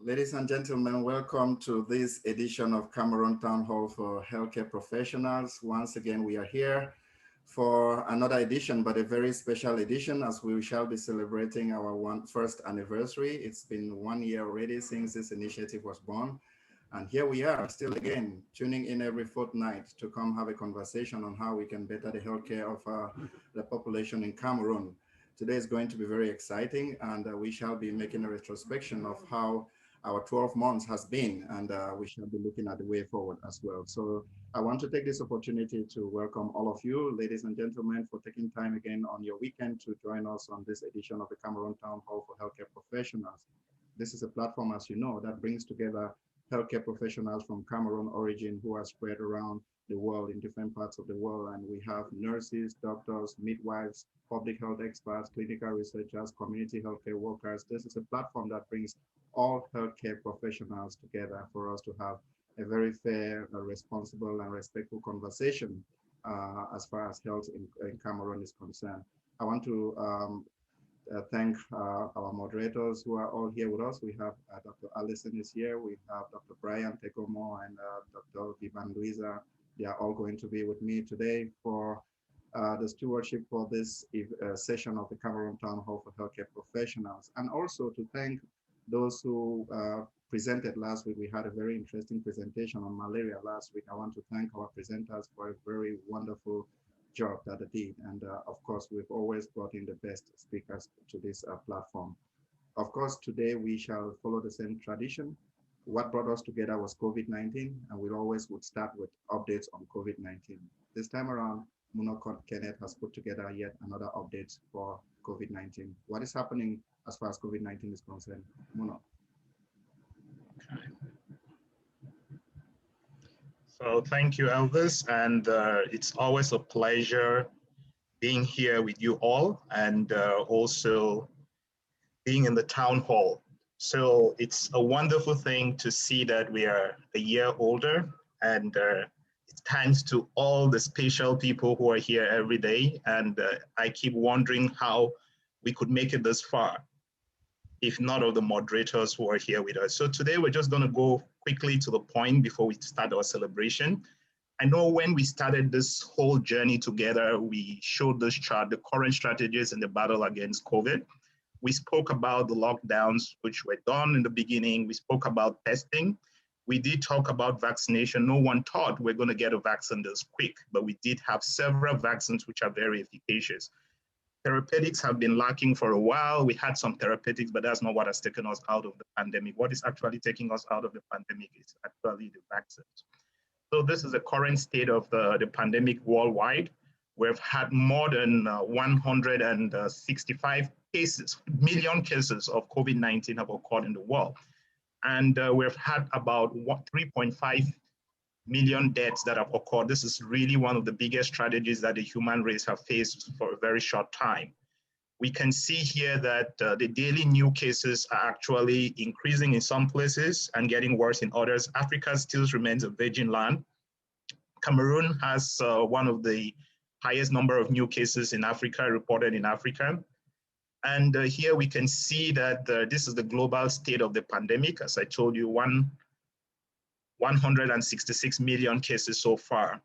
Ladies and gentlemen, welcome to this edition of Cameroon Town Hall for Healthcare Professionals. Once again, we are here for another edition, but a very special edition as we shall be celebrating our first anniversary. It's been 1 year already since this initiative was born. And here we are still again, tuning in every fortnight to come have a conversation on how we can better the healthcare of the population in Cameroon. Today is going to be very exciting, and we shall be making a retrospection of how our 12 months has been, and we shall be looking at the way forward as well. So I want to take this opportunity to welcome all of you, ladies and gentlemen, for taking time again on your weekend to join us on this edition of the Cameroon Town Hall for Healthcare Professionals. This is a platform, as you know, that brings together healthcare professionals from Cameroon origin who are spread around the world in different parts of the world. And we have nurses, doctors, midwives, public health experts, clinical researchers, community healthcare workers. This is a platform that brings all healthcare professionals together for us to have a very fair, responsible, and respectful conversation as far as health in Cameroon is concerned. I want to thank our moderators who are all here with us. We have Dr. Allison is here. We have Dr. Brian Tekomo and Dr. Vivan Luisa. They are all going to be with me today for the stewardship for this session of the Cameroon Town Hall for Healthcare Professionals. And also to thank those who presented last week. We had a very interesting presentation on malaria last week. I want to thank our presenters for a very wonderful job that they did. And of course, we've always brought in the best speakers to this platform. Of course, today we shall follow the same tradition. What brought us together was COVID-19, and we always would start with updates on COVID-19. This time around, Muno Kenneth has put together yet another update for COVID-19. What is happening as far as COVID-19 is concerned? Muno. Okay. So thank you, Elvis, and it's always a pleasure being here with you all and also being in the town hall. So it's a wonderful thing to see that we are a year older, and it's thanks to all the special people who are here every day. And I keep wondering how we could make it this far, if not of the moderators who are here with us. So today we're just going to go quickly to the point before we start our celebration. I know when we started this whole journey together, we showed this chart, the current strategies in the battle against COVID. We spoke about the lockdowns, which were done in the beginning. We spoke about testing. We did talk about vaccination. No one thought we're going to get a vaccine this quick, but we did have several vaccines which are very efficacious. Therapeutics have been lacking for a while. We had some therapeutics, but that's not what has taken us out of the pandemic. What is actually taking us out of the pandemic is actually the vaccines. So this is the current state of the pandemic worldwide. We've had more than 165 million cases of COVID-19 have occurred in the world. And we've had about 3.5 million deaths that have occurred. This is really one of the biggest tragedies that the human race have faced for a very short time. We can see here that the daily new cases are actually increasing in some places and getting worse in others. Africa still remains a virgin land. Cameroon has one of the highest number of new cases in Africa reported in Africa. And here we can see that this is the global state of the pandemic. As I told you, 166 million cases so far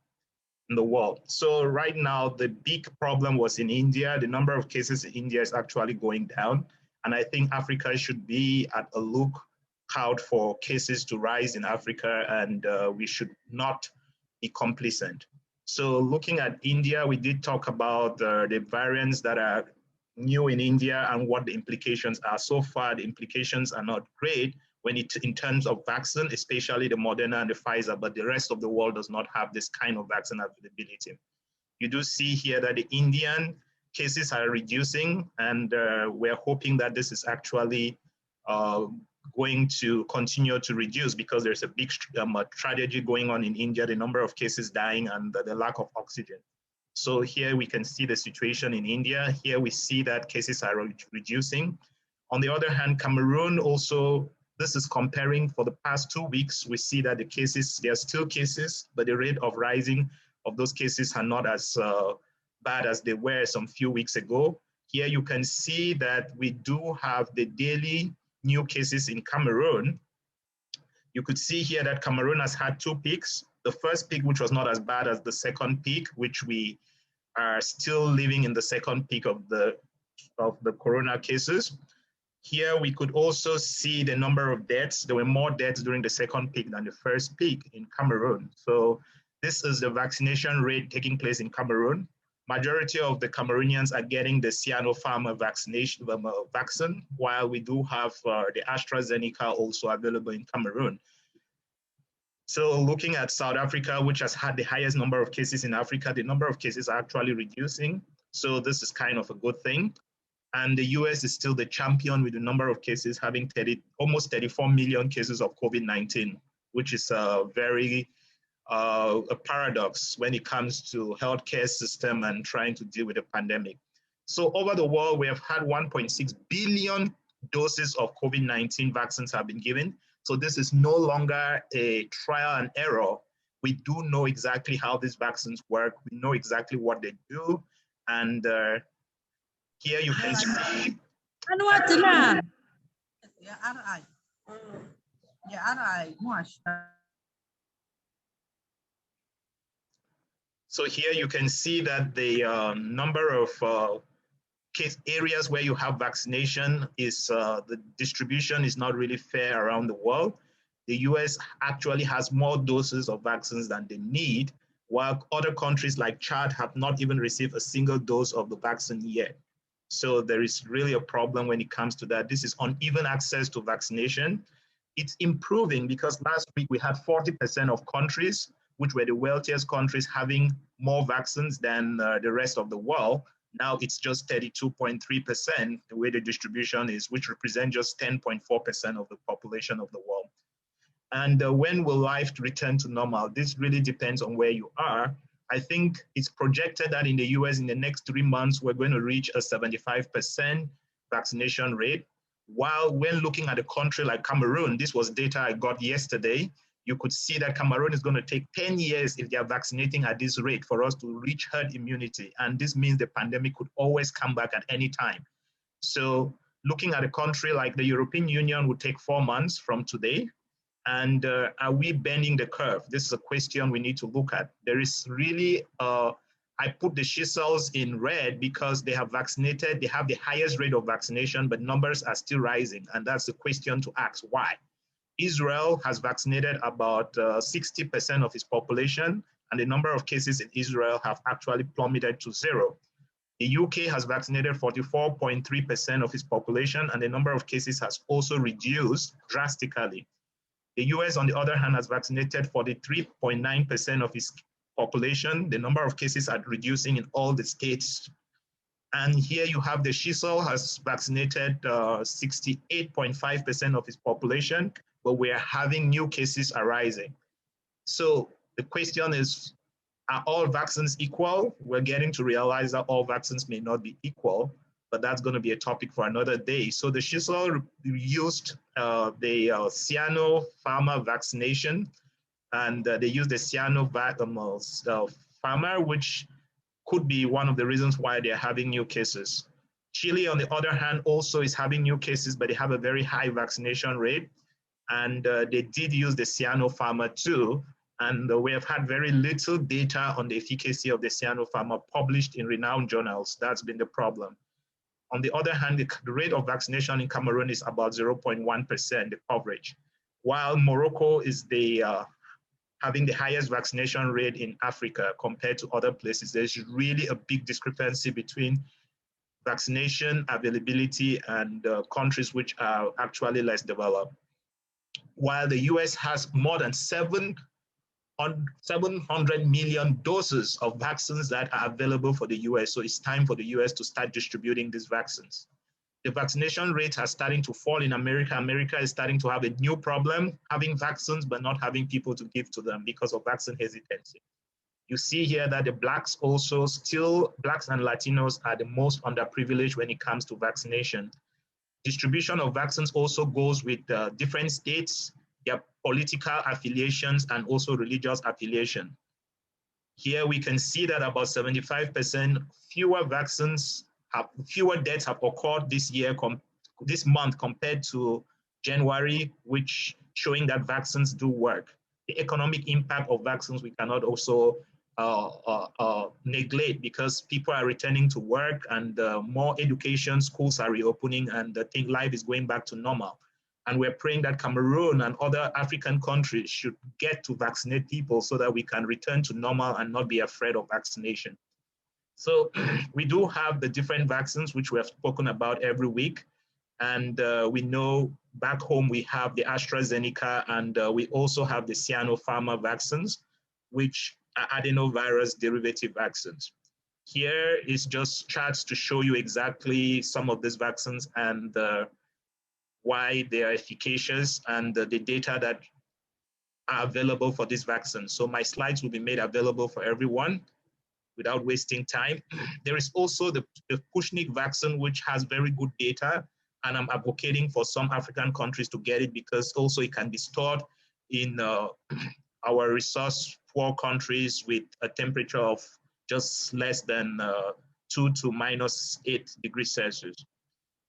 in the world. So right now, the big problem was in India. The number of cases in India is actually going down. And I think Africa should be at a lookout for cases to rise in Africa, and we should not be complacent. So looking at India, we did talk about the variants that are new in India and what the implications are. So far, the implications are not great in terms of vaccine, especially the Moderna and the Pfizer, but the rest of the world does not have this kind of vaccine availability. You do see here that the Indian cases are reducing, and we're hoping that this is actually going to continue to reduce because there's a big tragedy going on in India, the number of cases dying and the lack of oxygen. So here we can see the situation in India. Here we see that cases are reducing. On the other hand, Cameroon also, this is comparing for the past 2 weeks, we see that the cases, there are still cases, but the rate of rising of those cases are not as bad as they were some few weeks ago. Here you can see that we do have the daily new cases in Cameroon You could see here that Cameroon has had two peaks. The first peak, which was not as bad as the second peak, which we are still living in the second peak of the corona cases. Here we could also see the number of deaths. There were more deaths during the second peak than the first peak in Cameroon. So this is the vaccination rate taking place in Cameroon. Majority of the Cameroonians are getting the Sinopharm vaccine, while we do have the AstraZeneca also available in Cameroon. So looking at South Africa, which has had the highest number of cases in Africa, the number of cases are actually reducing. So this is kind of a good thing. And the US is still the champion with the number of cases, having almost 34 million cases of COVID-19, which is a very a paradox when it comes to healthcare system and trying to deal with the pandemic. So over the world, we have had 1.6 billion doses of COVID-19 vaccines have been given. So this is no longer a trial and error. We do know exactly how these vaccines work. We know exactly what they do. And here you can see. So here you can see that the number of case areas where you have vaccination is, the distribution is not really fair around the world. The US actually has more doses of vaccines than they need, while other countries like Chad have not even received a single dose of the vaccine yet. So there is really a problem when it comes to that. This is uneven access to vaccination. It's improving because last week we had 40% of countries, which were the wealthiest countries, having more vaccines than the rest of the world. Now it's just 32.3% the way the distribution is, which represents just 10.4% of the population of the world. And when will life return to normal? This really depends on where you are. I think it's projected that in the US in the next 3 months, we're going to reach a 75% vaccination rate. While when looking at a country like Cameroon, this was data I got yesterday, you could see that Cameroon is going to take 10 years if they are vaccinating at this rate for us to reach herd immunity. And this means the pandemic could always come back at any time. So looking at a country like the European Union would take 4 months from today. And are we bending the curve? This is a question we need to look at. There is really, I put the Seychelles in red because they have vaccinated, they have the highest rate of vaccination, but numbers are still rising. And that's the question to ask, why? Israel has vaccinated about 60% of its population, and the number of cases in Israel have actually plummeted to 0. The UK has vaccinated 44.3% of its population, and the number of cases has also reduced drastically. The US, on the other hand, has vaccinated 43.9% of its population. The number of cases are reducing in all the states. And here you have the Seychelles has vaccinated 68.5% of its population, but we are having new cases arising. So the question is, are all vaccines equal? We're getting to realize that all vaccines may not be equal, but that's going to be a topic for another day. So the Seychelles used the Sinopharm vaccination, and they used the Sinopharm, which could be one of the reasons why they're having new cases. Chile, on the other hand, also is having new cases, but they have a very high vaccination rate. And they did use the Sinopharm too. And we have had very little data on the efficacy of the Sinopharm published in renowned journals. That's been the problem. On the other hand, the rate of vaccination in Cameroon is about 0.1%, the coverage. While Morocco is having the highest vaccination rate in Africa compared to other places, there's really a big discrepancy between vaccination availability and countries which are actually less developed. While the US has more than 700 million doses of vaccines that are available for the US. So it's time for the US to start distributing these vaccines. The vaccination rates are starting to fall in America. America is starting to have a new problem, having vaccines, but not having people to give to them because of vaccine hesitancy. You see here that the Blacks also still, Blacks and Latinos are the most underprivileged when it comes to vaccination. Distribution of vaccines also goes with different states, their political affiliations, and also religious affiliation. Here we can see that about 75% fewer vaccines, fewer deaths have occurred this year, this month compared to January, which showing that vaccines do work. The economic impact of vaccines we cannot also neglect, because people are returning to work and more education, schools are reopening, and I think life is going back to normal. And we're praying that Cameroon and other African countries should get to vaccinate people so that we can return to normal and not be afraid of vaccination. So we do have the different vaccines, which we have spoken about every week. And we know back home we have the AstraZeneca, and we also have the Sinopharm vaccines, which are adenovirus derivative vaccines. Here is just charts to show you exactly some of these vaccines and why they are efficacious and the data that are available for these vaccines. So my slides will be made available for everyone without wasting time. There is also the Sputnik vaccine, which has very good data, and I'm advocating for some African countries to get it because also it can be stored in our resource-poor countries with a temperature of just less than 2 to -8 degrees Celsius.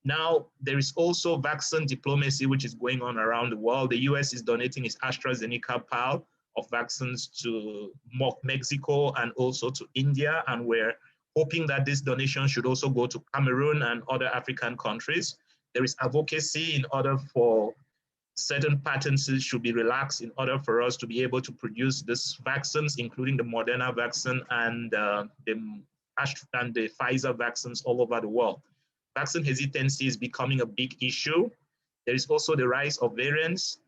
Now, there is also vaccine diplomacy, which is going on around the world. The US is donating its AstraZeneca pile of vaccines to Mexico and also to India. And we're hoping that this donation should also go to Cameroon and other African countries. There is advocacy in order for certain patents should be relaxed in order for us to be able to produce these vaccines, including the Moderna vaccine and the Pfizer vaccines all over the world. Vaccine hesitancy is becoming a big issue. There is also the rise of variants.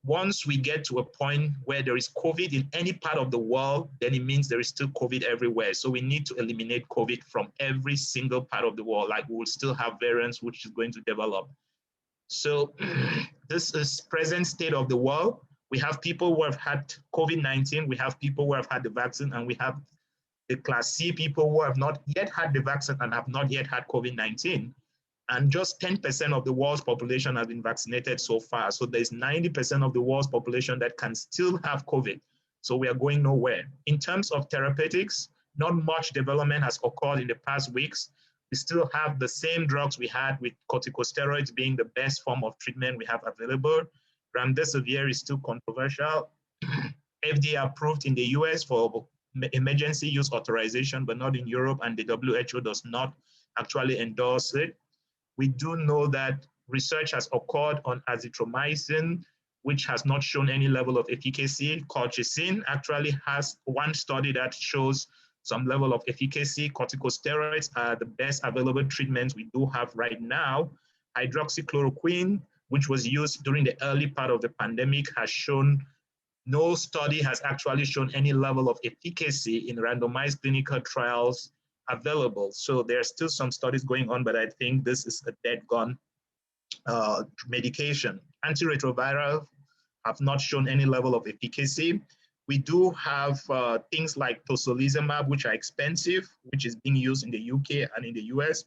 Once we get to a point where there is COVID in any part of the world, then it means there is still COVID everywhere. So we need to eliminate COVID from every single part of the world. Like we will still have variants which is going to develop. So this is present state of the world. We have people who have had COVID-19, we have people who have had the vaccine, and we have the class C people who have not yet had the vaccine and have not yet had COVID-19. And just 10% of the world's population has been vaccinated so far. So there's 90% of the world's population that can still have COVID. So we are going nowhere. In terms of therapeutics, not much development has occurred in the past weeks. We still have the same drugs we had, with corticosteroids being the best form of treatment we have available. Remdesivir is still controversial. FDA approved in the US for emergency use authorization, but not in Europe, and the WHO does not actually endorse it. We do know that research has occurred on azithromycin, which has not shown any level of efficacy. Colchicine actually has one study that shows some level of efficacy. Corticosteroids are the best available treatments we do have right now. Hydroxychloroquine, which was used during the early part of the pandemic, has shown no study has actually shown any level of efficacy in randomized clinical trials available. So there are still some studies going on, but I think this is a dead gun medication. Antiretroviral have not shown any level of efficacy. We do have things like tocilizumab, which are expensive, which is being used in the UK and in the US,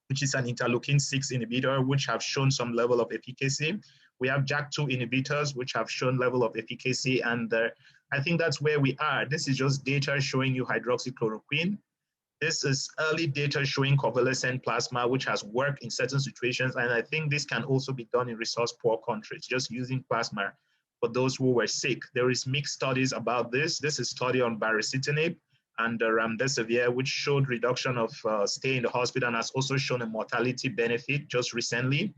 which is an interleukin-6 inhibitor, which have shown some level of efficacy. We have JAK2 inhibitors, which have shown level of efficacy. And I think that's where we are. This is just data showing you hydroxychloroquine. This is early data showing convalescent plasma, which has worked in certain situations. And I think this can also be done in resource-poor countries, just using plasma for those who were sick. There is mixed studies about this. This is a study on baricitinib and remdesivir, which showed reduction of stay in the hospital and has also shown a mortality benefit just recently.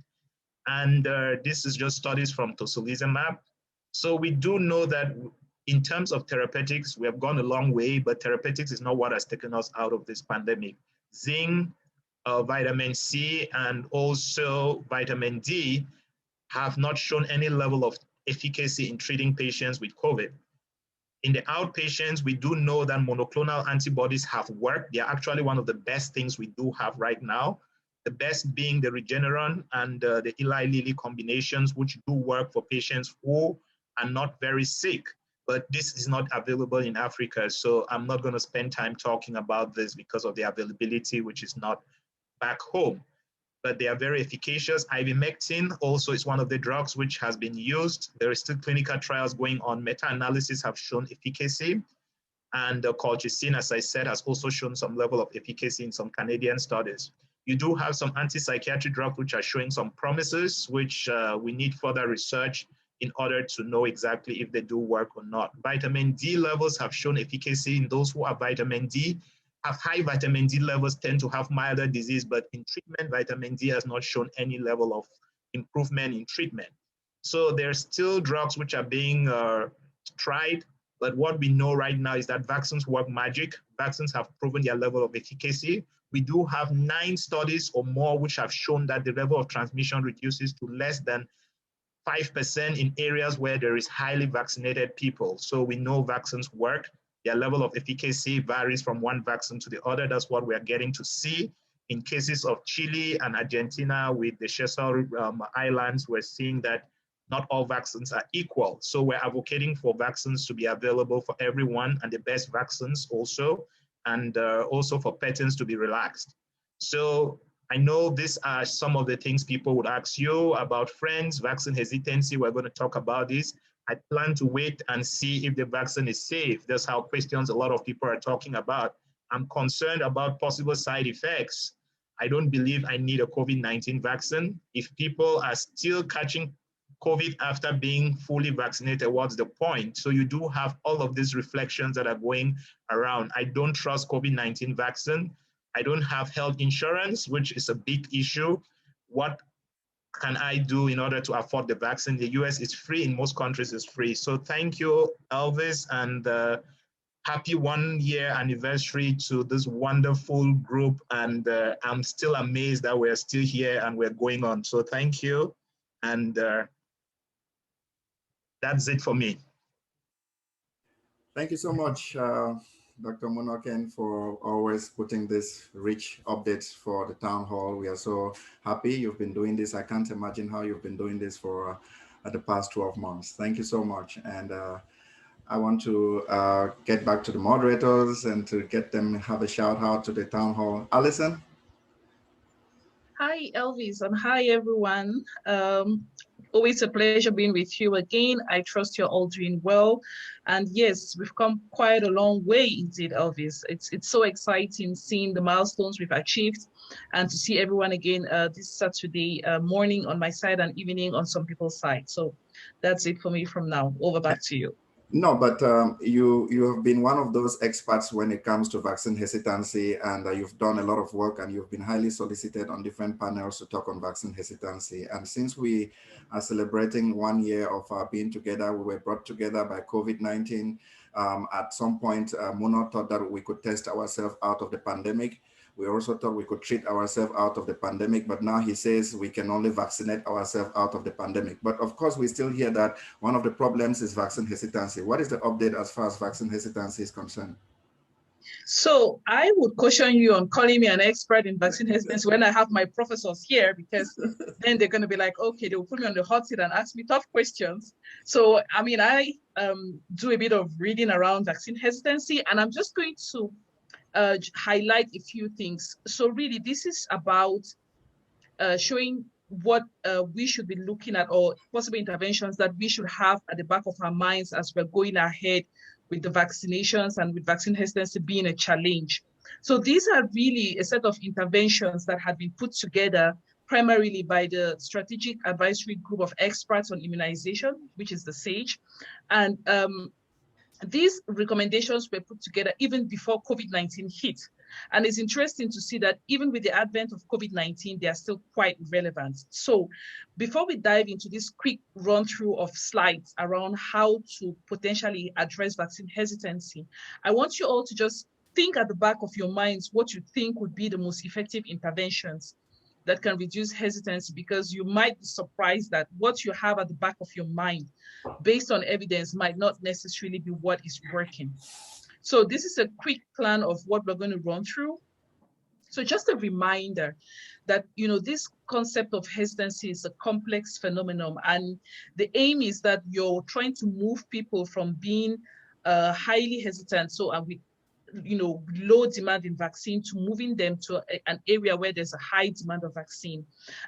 And this is just studies from tocilizumab. So we do know that in terms of therapeutics, we have gone a long way, but therapeutics is not what has taken us out of this pandemic. Zinc, vitamin C, and also vitamin D have not shown any level of efficacy in treating patients with COVID. In the outpatients, we do know that monoclonal antibodies have worked. They are actually one of the best things we do have right now. The best being the Regeneron and the Eli Lilly combinations, which do work for patients who are not very sick. But this is not available in Africa. So I'm not going to spend time talking about this because of the availability, which is not back home. But they are very efficacious. Ivermectin also is one of the drugs which has been used. There are still clinical trials going on. Meta-analysis have shown efficacy. And colchicine, as I said, has also shown some level of efficacy in some Canadian studies. You do have some anti-psychiatric drugs which are showing some promises, which we need further research in order to know exactly if they do work or not. Vitamin D levels have shown efficacy in those who have vitamin D. Have high vitamin D levels tend to have milder disease, but in treatment, vitamin D has not shown any level of improvement in treatment. So there's still drugs which are being tried, but what we know right now is that vaccines work magic. Vaccines have proven their level of efficacy. We do have 9 studies or more which have shown that the level of transmission reduces to less than 5% in areas where there is highly vaccinated people. So we know vaccines work. Their level of efficacy varies from one vaccine to the other. That's what we are getting to see. In cases of Chile and Argentina with the Seychelles Islands, we're seeing that not all vaccines are equal. So we're advocating for vaccines to be available for everyone and the best vaccines also, and also for patents to be relaxed. So I know these are some of the things people would ask you about friends, vaccine hesitancy. We're going to talk about this. I plan to wait and see if the vaccine is safe. That's how questions a lot of people are talking about. I'm concerned about possible side effects. I don't believe I need a COVID-19 vaccine. If people are still catching COVID after being fully vaccinated, what's the point? So you do have all of these reflections that are going around. I don't trust COVID-19 vaccine. I don't have health insurance, which is a big issue. What can I do in order to afford the vaccine? The US is free, in most countries it's free. So thank you, Elvis, and happy 1-year anniversary to this wonderful group. And I'm still amazed that we're still here and we're going on. So thank you. And that's it for me. Thank you so much, Dr. Munoken, for always putting this rich updates for the town hall. We are so happy you've been doing this. I can't imagine how you've been doing this for the past 12 months. Thank you so much. And I want to get back to the moderators and to get them have a shout out to the town hall. Alison? Hi, Elvis, and hi, everyone. Always a pleasure being with you again. I trust you're all doing well. And yes, we've come quite a long way indeed, Elvis. It's so exciting seeing the milestones we've achieved and to see everyone again this Saturday morning on my side and evening on some people's side. So that's it for me from now. Over back to you. No, but you have been one of those experts when it comes to vaccine hesitancy, and you've done a lot of work, and you've been highly solicited on different panels to talk on vaccine hesitancy. And since we are celebrating 1 year of being together, we were brought together by COVID-19. At some point, Muno thought that we could test ourselves out of the pandemic. We also thought we could treat ourselves out of the pandemic, but now he says we can only vaccinate ourselves out of the pandemic. But of course, we still hear that one of the problems is vaccine hesitancy. What is the update as far as vaccine hesitancy is concerned? So I would caution you on calling me an expert in vaccine hesitancy when I have my professors here, because then they're going to be like, okay, they will put me on the hot seat and ask me tough questions. So, I mean, I do a bit of reading around vaccine hesitancy, and I'm just going to highlight a few things. So really, this is about showing what we should be looking at, or possible interventions that we should have at the back of our minds as we're going ahead with the vaccinations and with vaccine hesitancy being a challenge. So these are really a set of interventions that have been put together primarily by the Strategic Advisory Group of Experts on Immunization, which is the SAGE. And these recommendations were put together even before COVID-19 hit. And it's interesting to see that even with the advent of COVID-19, they are still quite relevant. So before we dive into this quick run through of slides around how to potentially address vaccine hesitancy, I want you all to just think at the back of your minds what you think would be the most effective interventions that can reduce hesitancy, because you might be surprised that what you have at the back of your mind based on evidence might not necessarily be what is working. So this is a quick plan of what we're going to run through. So just a reminder that, you know, this concept of hesitancy is a complex phenomenon, and the aim is that you're trying to move people from being highly hesitant, so with low demand in vaccine to moving them to an area where there's a high demand of vaccine.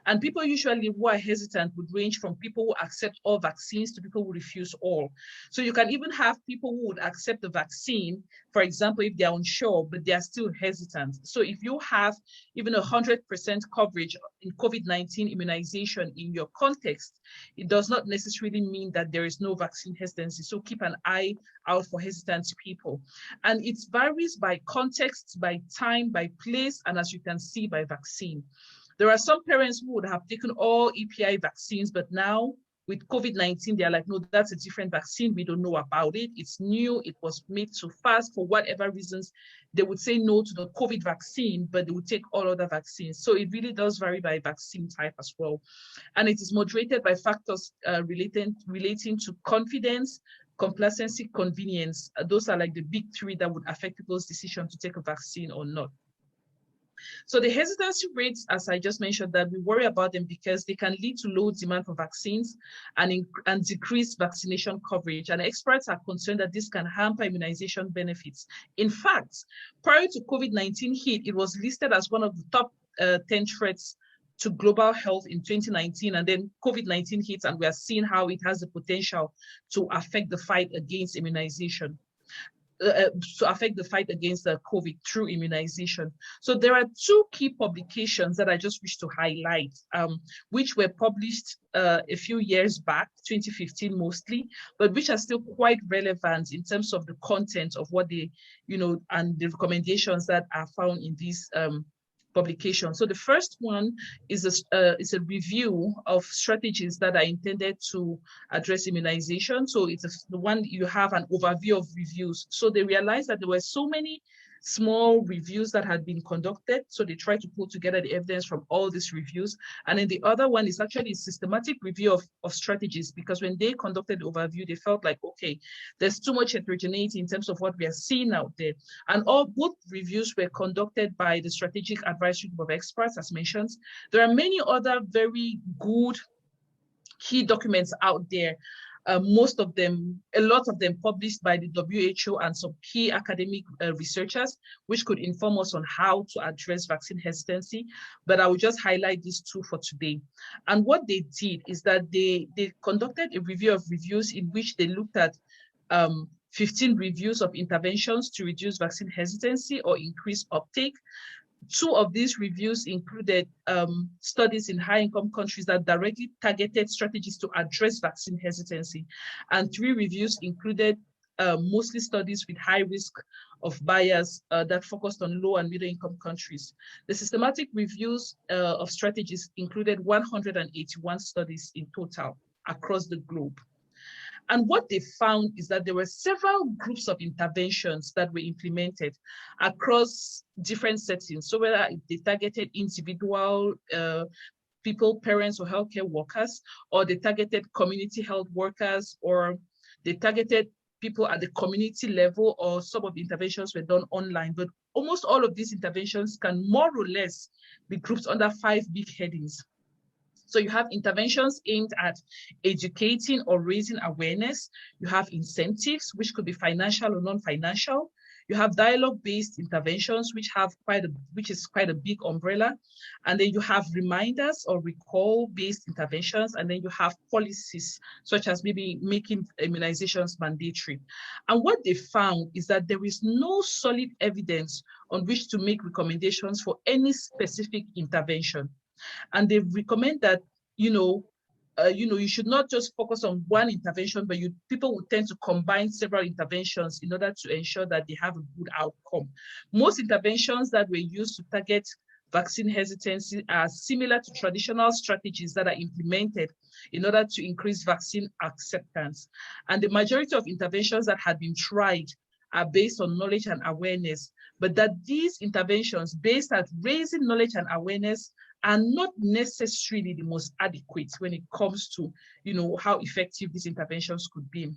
And people usually who are hesitant would range from people who accept all vaccines to people who refuse all. So you can even have people who would accept the vaccine, for example, if they're unsure, but they are still hesitant. So if you have even 100% coverage in COVID-19 immunization in your context, it does not necessarily mean that there is no vaccine hesitancy. So keep an eye out for hesitant people. And it varies by context, by time, by place, and as you can see, by vaccine. There are some parents who would have taken all EPI vaccines, but now with COVID-19, they're like, no, that's a different vaccine. We don't know about it. It's new. It was made too fast for whatever reasons. They would say no to the COVID vaccine, but they would take all other vaccines. So it really does vary by vaccine type as well. And it is moderated by factors relating to confidence, complacency, convenience. Those are like the big three that would affect people's decision to take a vaccine or not. So the hesitancy rates, as I just mentioned, that we worry about them because they can lead to low demand for vaccines and decrease vaccination coverage. And experts are concerned that this can hamper immunization benefits. In fact, prior to COVID-19 hit, it was listed as one of the top 10 threats to global health in 2019, and then COVID-19 hits, and we are seeing how it has the potential to affect the fight against immunization. To affect the fight against the COVID through immunization. So there are two key publications that I just wish to highlight, which were published a few years back, 2015 mostly, but which are still quite relevant in terms of the content of what they, and the recommendations that are found in these publication. So the first one is a review of strategies that are intended to address immunization. So it's the one you have an overview of reviews. So they realized that there were so many small reviews that had been conducted. So they tried to pull together the evidence from all these reviews. And then the other one is actually a systematic review of strategies, because when they conducted the overview, they felt like, okay, there's too much heterogeneity in terms of what we are seeing out there. And both reviews were conducted by the Strategic Advisory Group of Experts, as mentioned. There are many other very good key documents out there. A lot of them published by the WHO and some key academic researchers, which could inform us on how to address vaccine hesitancy. But I will just highlight these two for today. And what they did is that they conducted a review of reviews in which they looked at 15 reviews of interventions to reduce vaccine hesitancy or increase uptake. Two of these reviews included studies in high-income countries that directly targeted strategies to address vaccine hesitancy. And 3 reviews included mostly studies with high risk of bias that focused on low and middle-income countries. The systematic reviews of strategies included 181 studies in total across the globe. And what they found is that there were several groups of interventions that were implemented across different settings. So whether they targeted individual people, parents, or healthcare workers, or they targeted community health workers, or they targeted people at the community level, or some of the interventions were done online. But almost all of these interventions can more or less be grouped under 5 big headings. So you have interventions aimed at educating or raising awareness. You have incentives, which could be financial or non-financial. You have dialogue-based interventions, which is quite a big umbrella. And then you have reminders or recall-based interventions. And then you have policies, such as maybe making immunizations mandatory. And what they found is that there is no solid evidence on which to make recommendations for any specific intervention. And they recommend that, you should not just focus on one intervention, but people will tend to combine several interventions in order to ensure that they have a good outcome. Most interventions that were used to target vaccine hesitancy are similar to traditional strategies that are implemented in order to increase vaccine acceptance. And the majority of interventions that had been tried are based on knowledge and awareness, but that these interventions based at raising knowledge and awareness are not necessarily the most adequate when it comes to, how effective these interventions could be.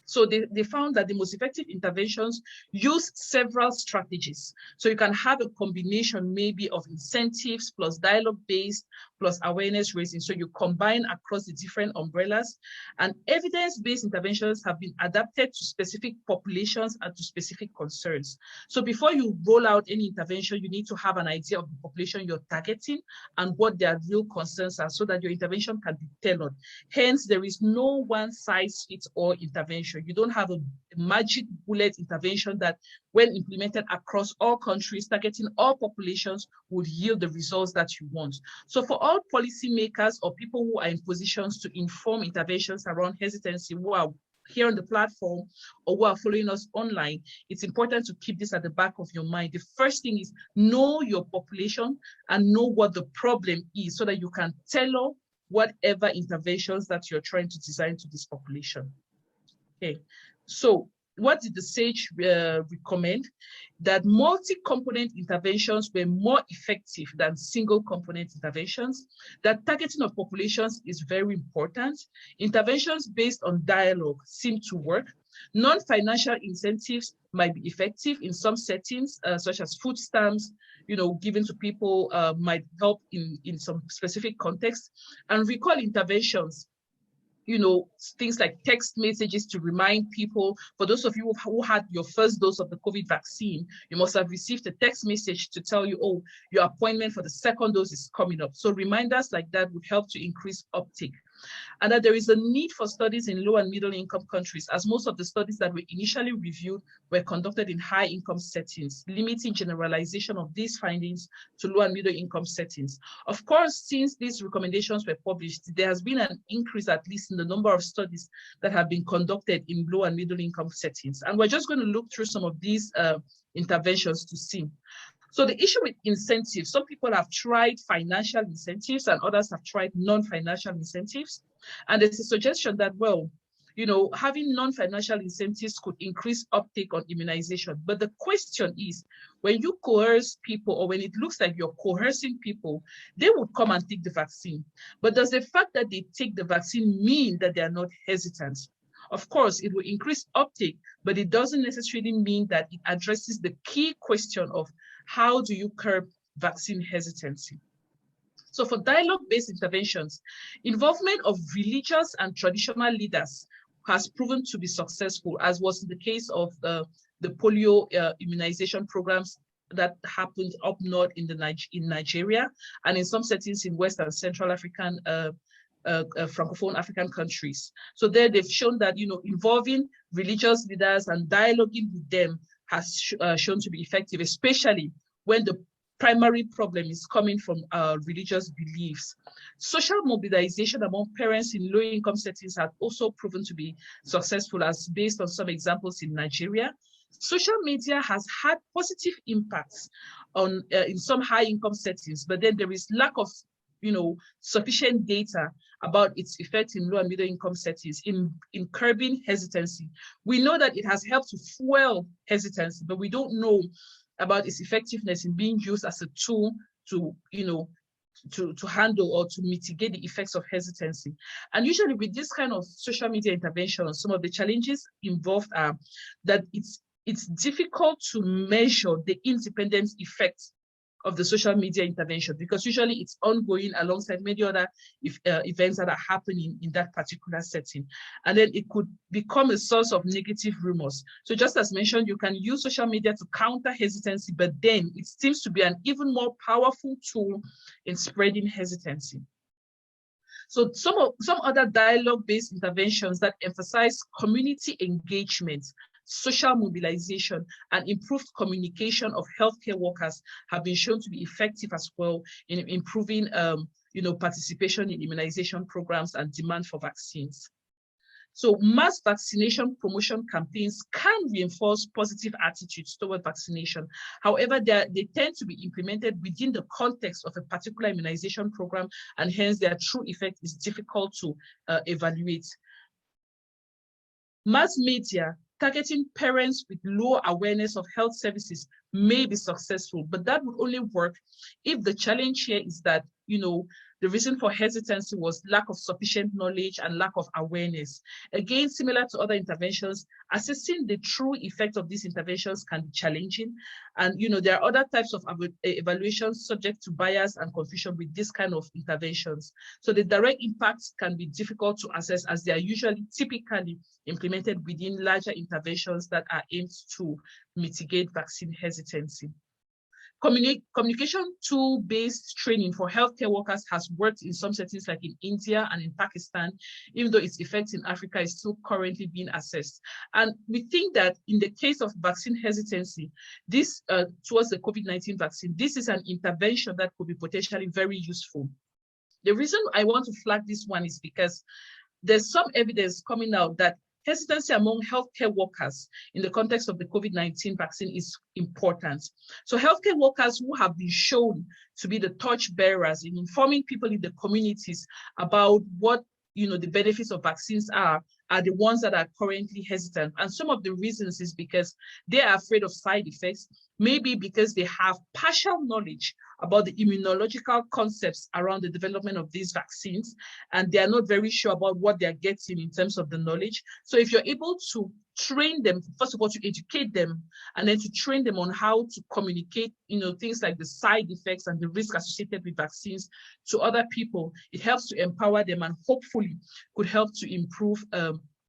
So they found that the most effective interventions use several strategies. So you can have a combination maybe of incentives plus dialogue-based plus awareness raising. So you combine across the different umbrellas, and evidence-based interventions have been adapted to specific populations and to specific concerns. So before you roll out any intervention, you need to have an idea of the population you're targeting and what their real concerns are so that your intervention can be tailored. Hence, there is no one-size-fits-all intervention. You don't have a magic bullet intervention that, when implemented across all countries, targeting all populations, would yield the results that you want. So for all policymakers or people who are in positions to inform interventions around hesitancy, who are here on the platform or who are following us online, it's important to keep this at the back of your mind. The first thing is know your population and know what the problem is so that you can tailor whatever interventions that you're trying to design to this population. Okay, so what did the SAGE recommend? That multi-component interventions were more effective than single-component interventions. That targeting of populations is very important. Interventions based on dialogue seem to work. Non-financial incentives might be effective in some settings, such as food stamps, given to people might help in some specific contexts. And recall interventions, things like text messages to remind people. For those of you who had your first dose of the COVID vaccine, you must have received a text message to tell you, oh, your appointment for the second dose is coming up. So reminders like that would help to increase uptake. And that there is a need for studies in low and middle income countries, as most of the studies that were initially reviewed were conducted in high income settings, limiting generalization of these findings to low and middle income settings. Of course, since these recommendations were published, there has been an increase, at least in the number of studies that have been conducted in low and middle income settings. And we're just going to look through some of these interventions to see. So the issue with incentives, some people have tried financial incentives and others have tried non-financial incentives. And there's a suggestion that, well, having non-financial incentives could increase uptake on immunization. But the question is, when you coerce people, or when it looks like you're coercing people, they would come and take the vaccine. But does the fact that they take the vaccine mean that they are not hesitant? Of course, it will increase uptake, but it doesn't necessarily mean that it addresses the key question of how do you curb vaccine hesitancy? So for dialogue-based interventions, involvement of religious and traditional leaders has proven to be successful, as was the case of the polio immunization programs that happened up north in Nigeria, and in some settings in West and Central African Francophone African countries. So there they've shown that, involving religious leaders and dialoguing with them has shown to be effective, especially when the primary problem is coming from religious beliefs. Social mobilization among parents in low-income settings has also proven to be successful, as based on some examples in Nigeria. Social media has had positive impacts on in some high-income settings, but then there is lack of sufficient data about its effect in low and middle income settings in curbing hesitancy. We know that it has helped to fuel hesitancy, but we don't know about its effectiveness in being used as a tool to, to handle or to mitigate the effects of hesitancy. And usually with this kind of social media intervention, some of the challenges involved are that it's difficult to measure the independent effects of the social media intervention, because usually it's ongoing alongside many other events that are happening in that particular setting. And then it could become a source of negative rumors. So just as mentioned, you can use social media to counter hesitancy, but then it seems to be an even more powerful tool in spreading hesitancy. So some other dialogue-based interventions that emphasize community engagement, social mobilization, and improved communication of healthcare workers have been shown to be effective as well in improving participation in immunization programs and demand for vaccines. So mass vaccination promotion campaigns can reinforce positive attitudes toward vaccination. However, they tend to be implemented within the context of a particular immunization program, and hence their true effect is difficult to evaluate. Mass media targeting parents with low awareness of health services may be successful, but that would only work if the challenge here is that, the The reason for hesitancy was lack of sufficient knowledge and lack of awareness. Again, similar to other interventions, assessing the true effect of these interventions can be challenging. And there are other types of evaluations subject to bias and confusion with this kind of interventions. So the direct impacts can be difficult to assess, as they are typically implemented within larger interventions that are aimed to mitigate vaccine hesitancy. Communication tool-based training for healthcare workers has worked in some settings like in India and in Pakistan, even though its effects in Africa is still currently being assessed. And we think that in the case of vaccine hesitancy, this towards the COVID-19 vaccine, this is an intervention that could be potentially very useful. The reason I want to flag this one is because there's some evidence coming out that hesitancy among healthcare workers in the context of the COVID-19 vaccine is important. So healthcare workers who have been shown to be the torch bearers in informing people in the communities about what the benefits of vaccines are the ones that are currently hesitant. And some of the reasons is because they are afraid of side effects, maybe because they have partial knowledge about the immunological concepts around the development of these vaccines, and they are not very sure about what they are getting in terms of the knowledge. So if you're able to train them, first of all, to educate them, and then to train them on how to communicate, things like the side effects and the risk associated with vaccines to other people, it helps to empower them and hopefully could help to improve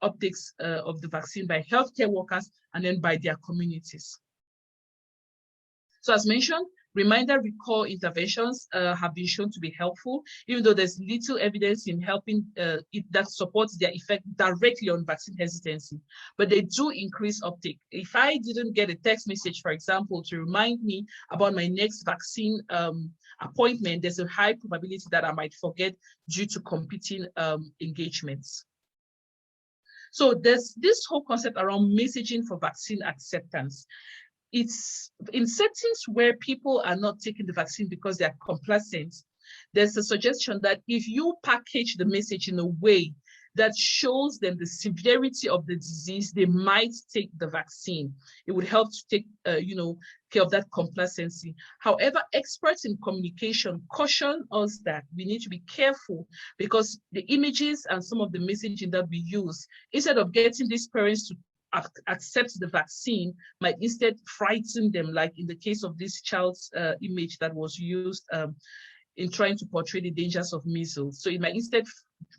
uptakes of the vaccine by healthcare workers and then by their communities. So as mentioned, reminder recall interventions have been shown to be helpful, even though there's little evidence in helping that supports their effect directly on vaccine hesitancy, but they do increase uptake. If I didn't get a text message, for example, to remind me about my next vaccine appointment, there's a high probability that I might forget due to competing engagements. So there's this whole concept around messaging for vaccine acceptance. It's in settings where people are not taking the vaccine because they are complacent. There's a suggestion that if you package the message in a way that shows them the severity of the disease, they might take the vaccine. It would help to take, care of that complacency. However, experts in communication caution us that we need to be careful because the images and some of the messaging that we use, instead of getting these parents to accept the vaccine, might instead frighten them, like in the case of this child's image that was used in trying to portray the dangers of measles. So it might instead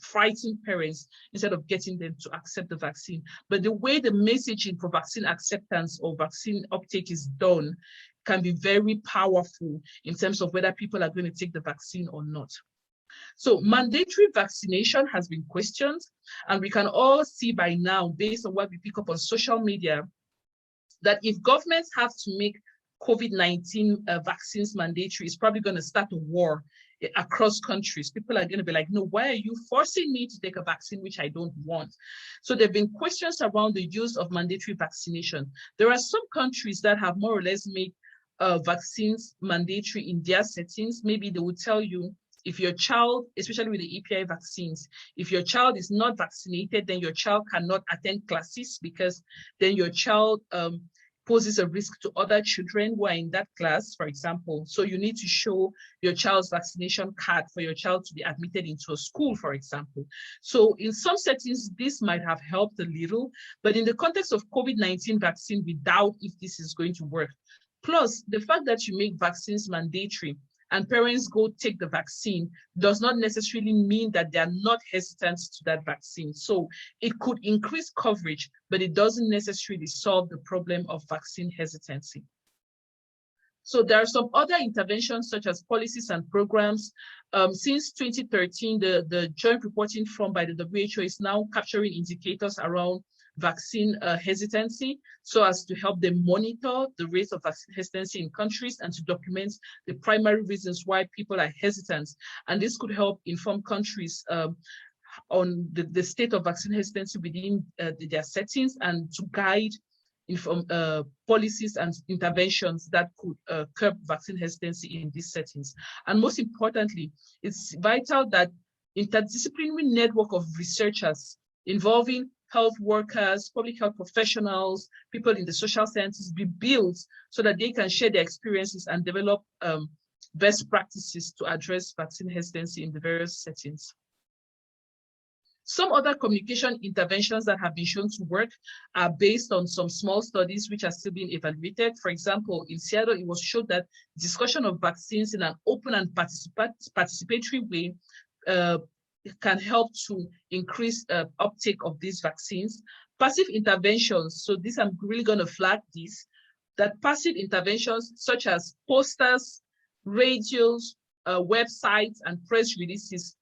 frighten parents instead of getting them to accept the vaccine. But the way the messaging for vaccine acceptance or vaccine uptake is done can be very powerful in terms of whether people are going to take the vaccine or not. So mandatory vaccination has been questioned, and we can all see by now, based on what we pick up on social media, that if governments have to make COVID-19 vaccines mandatory, it's probably going to start a war across countries. People are going to be like, no, why are you forcing me to take a vaccine which I don't want? So there have been questions around the use of mandatory vaccination. There are some countries that have more or less made vaccines mandatory in their settings. Maybe they would tell you, if your child, especially with the EPI vaccines, if your child is not vaccinated, then your child cannot attend classes because then your child poses a risk to other children who are in that class, for example. So you need to show your child's vaccination card for your child to be admitted into a school, for example. So in some settings, this might have helped a little, but in the context of COVID-19 vaccine, we doubt if this is going to work. Plus, the fact that you make vaccines mandatory and parents go take the vaccine does not necessarily mean that they are not hesitant to that vaccine. So it could increase coverage, but it doesn't necessarily solve the problem of vaccine hesitancy. So there are some other interventions such as policies and programs. Since 2013, the joint reporting form by the WHO is now capturing indicators around vaccine hesitancy so as to help them monitor the rates of vaccine hesitancy in countries and to document the primary reasons why people are hesitant. And this could help inform countries on the state of vaccine hesitancy within their settings and to guide policies and interventions that could curb vaccine hesitancy in these settings. And most importantly, it's vital that interdisciplinary network of researchers involving health workers, public health professionals, people in the social sciences be built so that they can share their experiences and develop best practices to address vaccine hesitancy in the various settings. Some other communication interventions that have been shown to work are based on some small studies which are still being evaluated. For example, in Seattle, it was shown that discussion of vaccines in an open and participatory way can help to increase uptake of these vaccines. Passive interventions, so this I'm really going to flag this, that passive interventions such as posters, radios, websites, and press releases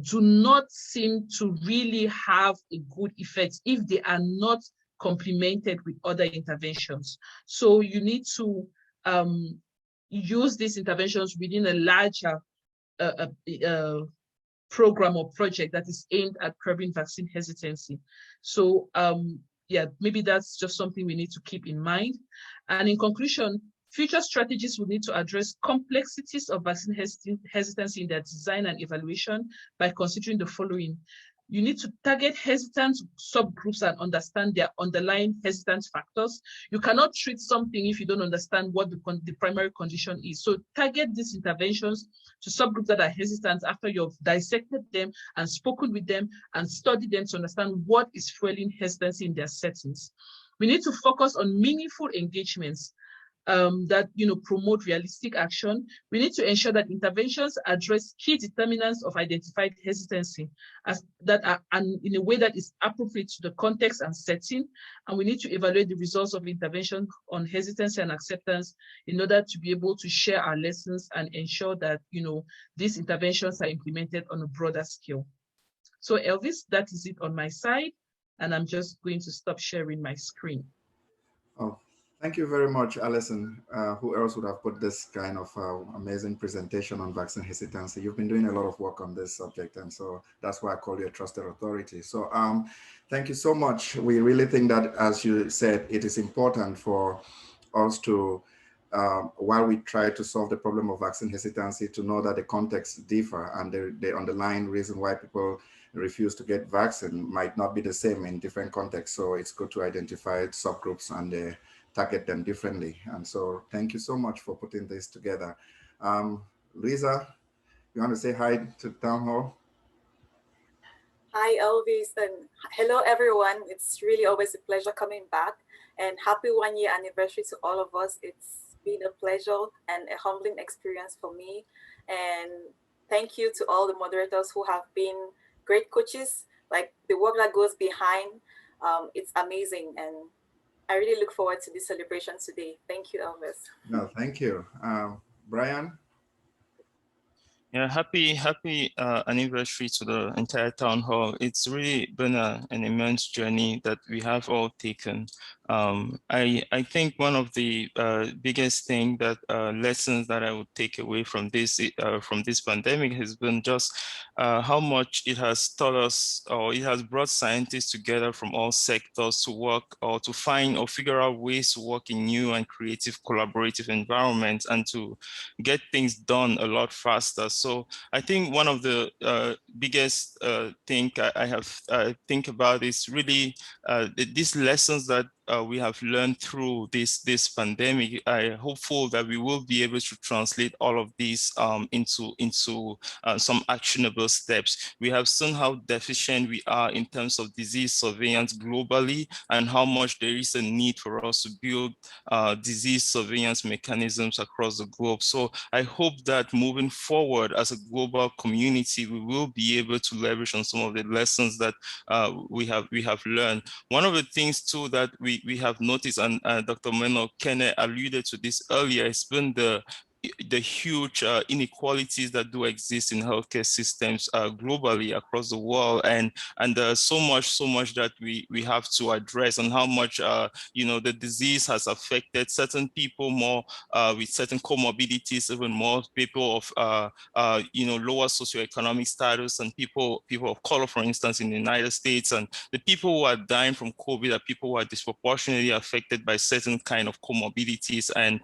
do not seem to really have a good effect if they are not complemented with other interventions. So you need to use these interventions within a larger program or project that is aimed at curbing vaccine hesitancy. So yeah, maybe that's just something we need to keep in mind. And in conclusion, future strategies will need to address complexities of vaccine hesitancy in their design and evaluation by considering the following. You need to target hesitant subgroups and understand their underlying hesitant factors. You cannot treat something if you don't understand what the primary condition is. So target these interventions to subgroups that are hesitant after you've dissected them and spoken with them and studied them to understand what is fueling hesitancy in their settings. We need to focus on meaningful engagements that promote realistic action. We need to ensure that interventions address key determinants of identified hesitancy and in a way that is appropriate to the context and setting. And we need to evaluate the results of intervention on hesitancy and acceptance in order to be able to share our lessons and ensure that these interventions are implemented on a broader scale. So Elvis, that is it on my side, and I'm just going to stop sharing my screen. Oh. Thank you very much, Alison. Who else would have put this kind of amazing presentation on vaccine hesitancy? You've been doing a lot of work on this subject, and so that's why I call you a trusted authority. So thank you so much. We really think that, as you said, it is important for us to, while we try to solve the problem of vaccine hesitancy, to know that the contexts differ and the underlying reason why people refuse to get vaccine might not be the same in different contexts. So it's good to identify subgroups and target them differently. And so thank you so much for putting this together. Lisa, you want to say hi to Town Hall? Hi, Elvis, and hello, everyone. It's really always a pleasure coming back, and happy 1-year anniversary to all of us. It's been a pleasure and a humbling experience for me. And thank you to all the moderators who have been great coaches. Like, the work that goes behind, it's amazing. And I really look forward to this celebration today. Thank you, Elvis. No, thank you. Brian? Yeah, happy anniversary to the entire town hall. It's really been an immense journey that we have all taken. I think one of the biggest thing that lessons that I would take away from this pandemic has been just how much it has taught us, or it has brought scientists together from all sectors to work or to find or figure out ways to work in new and creative collaborative environments and to get things done a lot faster. So I think one of the biggest thing I think about is really these lessons that we have learned through this pandemic. I hopeful that we will be able to translate all of these into some actionable steps. We have seen how deficient we are in terms of disease surveillance globally, and how much there is a need for us to build disease surveillance mechanisms across the globe. So I hope that moving forward as a global community, we will be able to leverage on some of the lessons that we have learned. One of the things too that we have noticed, and Dr. Meno Kenne alluded to this earlier, has been the huge inequalities that do exist in healthcare systems globally across the world, and there's so much that we have to address, and how much the disease has affected certain people more with certain comorbidities, even more people of lower socioeconomic status, and people of color, for instance, in the United States. And the people who are dying from COVID are people who are disproportionately affected by certain kind of comorbidities and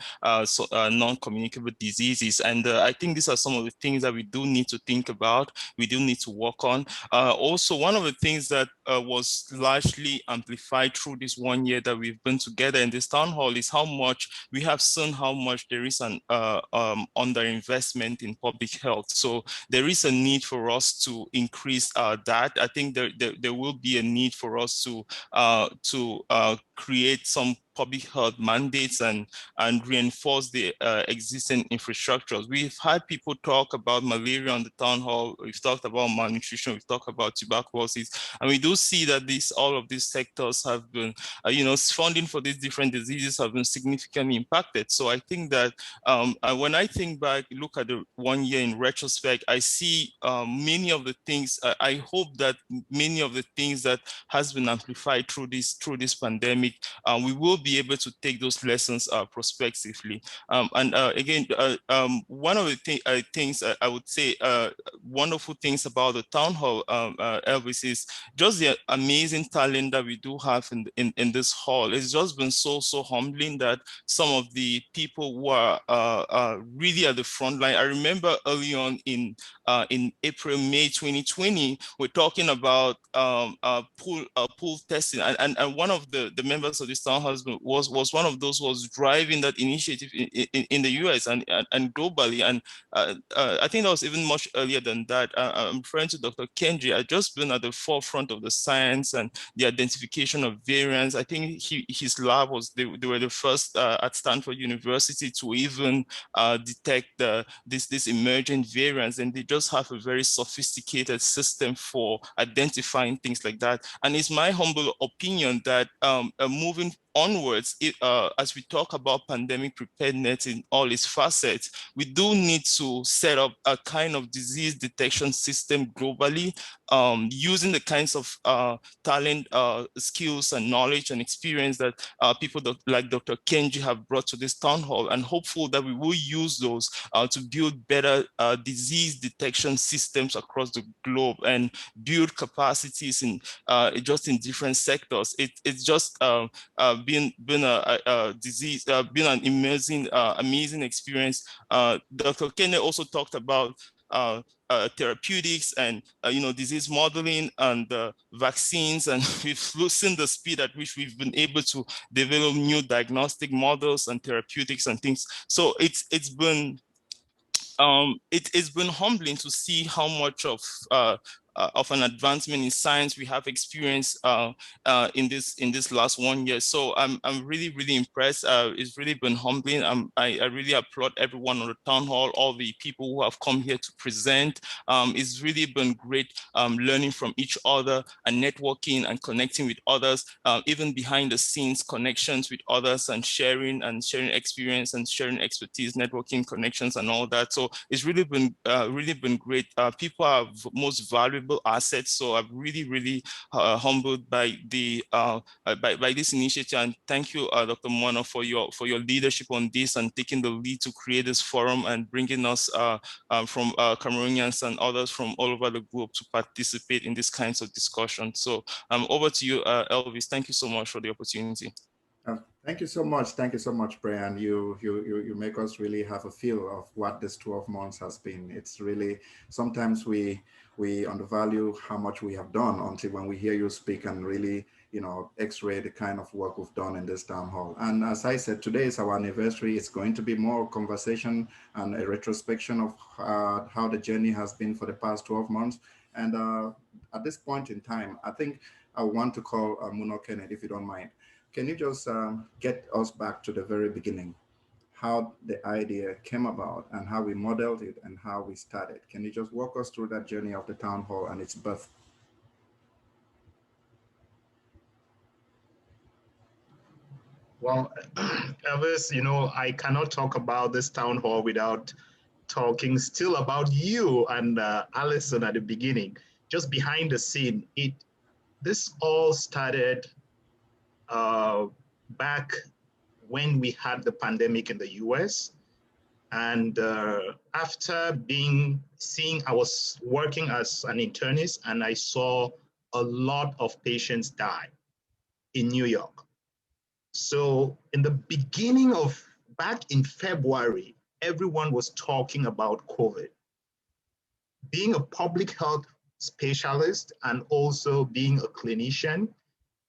non-communicable communicable diseases. And I think these are some of the things that we do need to think about, we do need to work on. Also, one of the things that was largely amplified through this 1 year that we've been together in this town hall is how much we have seen how much there is an underinvestment in public health. So there is a need for us to increase that. I think there will be a need for us to create some public health mandates and reinforce the existing infrastructures. We've had people talk about malaria on the town hall. We've talked about malnutrition. We've talked about tuberculosis, and we do see that all of these sectors have been, funding for these different diseases have been significantly impacted. So I think that when I think back, look at the 1 year in retrospect, I see many of the things. I hope that many of the things that has been amplified through this pandemic, we will be able to take those lessons prospectively. Again, one of the things I would say, wonderful things about the town hall, Elvis, is just the amazing talent that we do have in this hall. It's just been so humbling that some of the people who are really at the front line. I remember early on in April, May 2020, we're talking about pool testing, and one of the members of this town hall was one of those who was driving that initiative in the US and globally. And I think that was even much earlier than that. I'm referring to Dr. Kenji. I'd just been at the forefront of the science and the identification of variants. I think his lab they were the first at Stanford University to even detect this emergent variants, and they just have a very sophisticated system for identifying things like that. And it's my humble opinion that moving onwards, as we talk about pandemic preparedness in all its facets, we do need to set up a kind of disease detection system globally, using the kinds of talent, skills, and knowledge and experience that people like Dr. Kenji have brought to this town hall, and hopeful that we will use those to build better disease detection systems across the globe and build capacities in just in different sectors. It's just been a disease, been an amazing experience. Dr. Kenji also talked about therapeutics and disease modeling and vaccines, and we've seen the speed at which we've been able to develop new diagnostic models and therapeutics and things. So it's been humbling to see how much of an advancement in science we have experienced in this last 1 year. So I'm really impressed. It's really been humbling. I really applaud everyone on the town hall, all the people who have come here to present. It's really been great learning from each other and networking and connecting with others, even behind the scenes connections with others and sharing experience and sharing expertise, networking connections and all that. So it's really been great. People are most valuable assets. So I'm really humbled by by this initiative, and thank you, Dr. Moana, for your leadership on this and taking the lead to create this forum and bringing us from Cameroonians and others from all over the globe to participate in these kinds of discussions. So over to you, Elvis. Thank you so much for the opportunity. Thank you so much. Thank you so much, Brian. You make us really have a feel of what this 12 months has been. It's really, sometimes we undervalue how much we have done until when we hear you speak and really, x-ray the kind of work we've done in this town hall. And as I said, today is our anniversary. It's going to be more conversation and a retrospection of how the journey has been for the past 12 months. And at this point in time, I think I want to call Muno Kenneth, if you don't mind. Can you just get us back to the very beginning, how the idea came about and how we modeled it and how we started? Can you just walk us through that journey of the town hall and its birth? Well, Elvis, I cannot talk about this town hall without talking still about you and Allison at the beginning. Just behind the scene, this all started back when we had the pandemic in the US. And after I was working as an internist, and I saw a lot of patients die in New York. So in the beginning back in February, everyone was talking about COVID. Being a public health specialist and also being a clinician,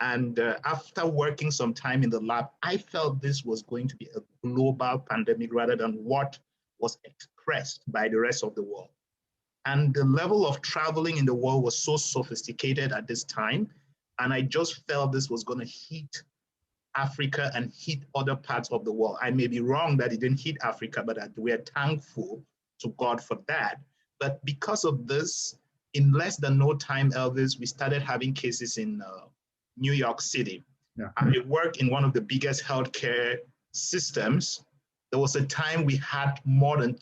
and after working some time in the lab, I felt this was going to be a global pandemic rather than what was expressed by the rest of the world. And the level of traveling in the world was so sophisticated at this time. And I just felt this was going to hit Africa and hit other parts of the world. I may be wrong that it didn't hit Africa, but we're thankful to God for that. But because of this, in less than no time, Elvis, we started having cases in New York City. Yeah. I work in one of the biggest healthcare systems. There was a time we had more than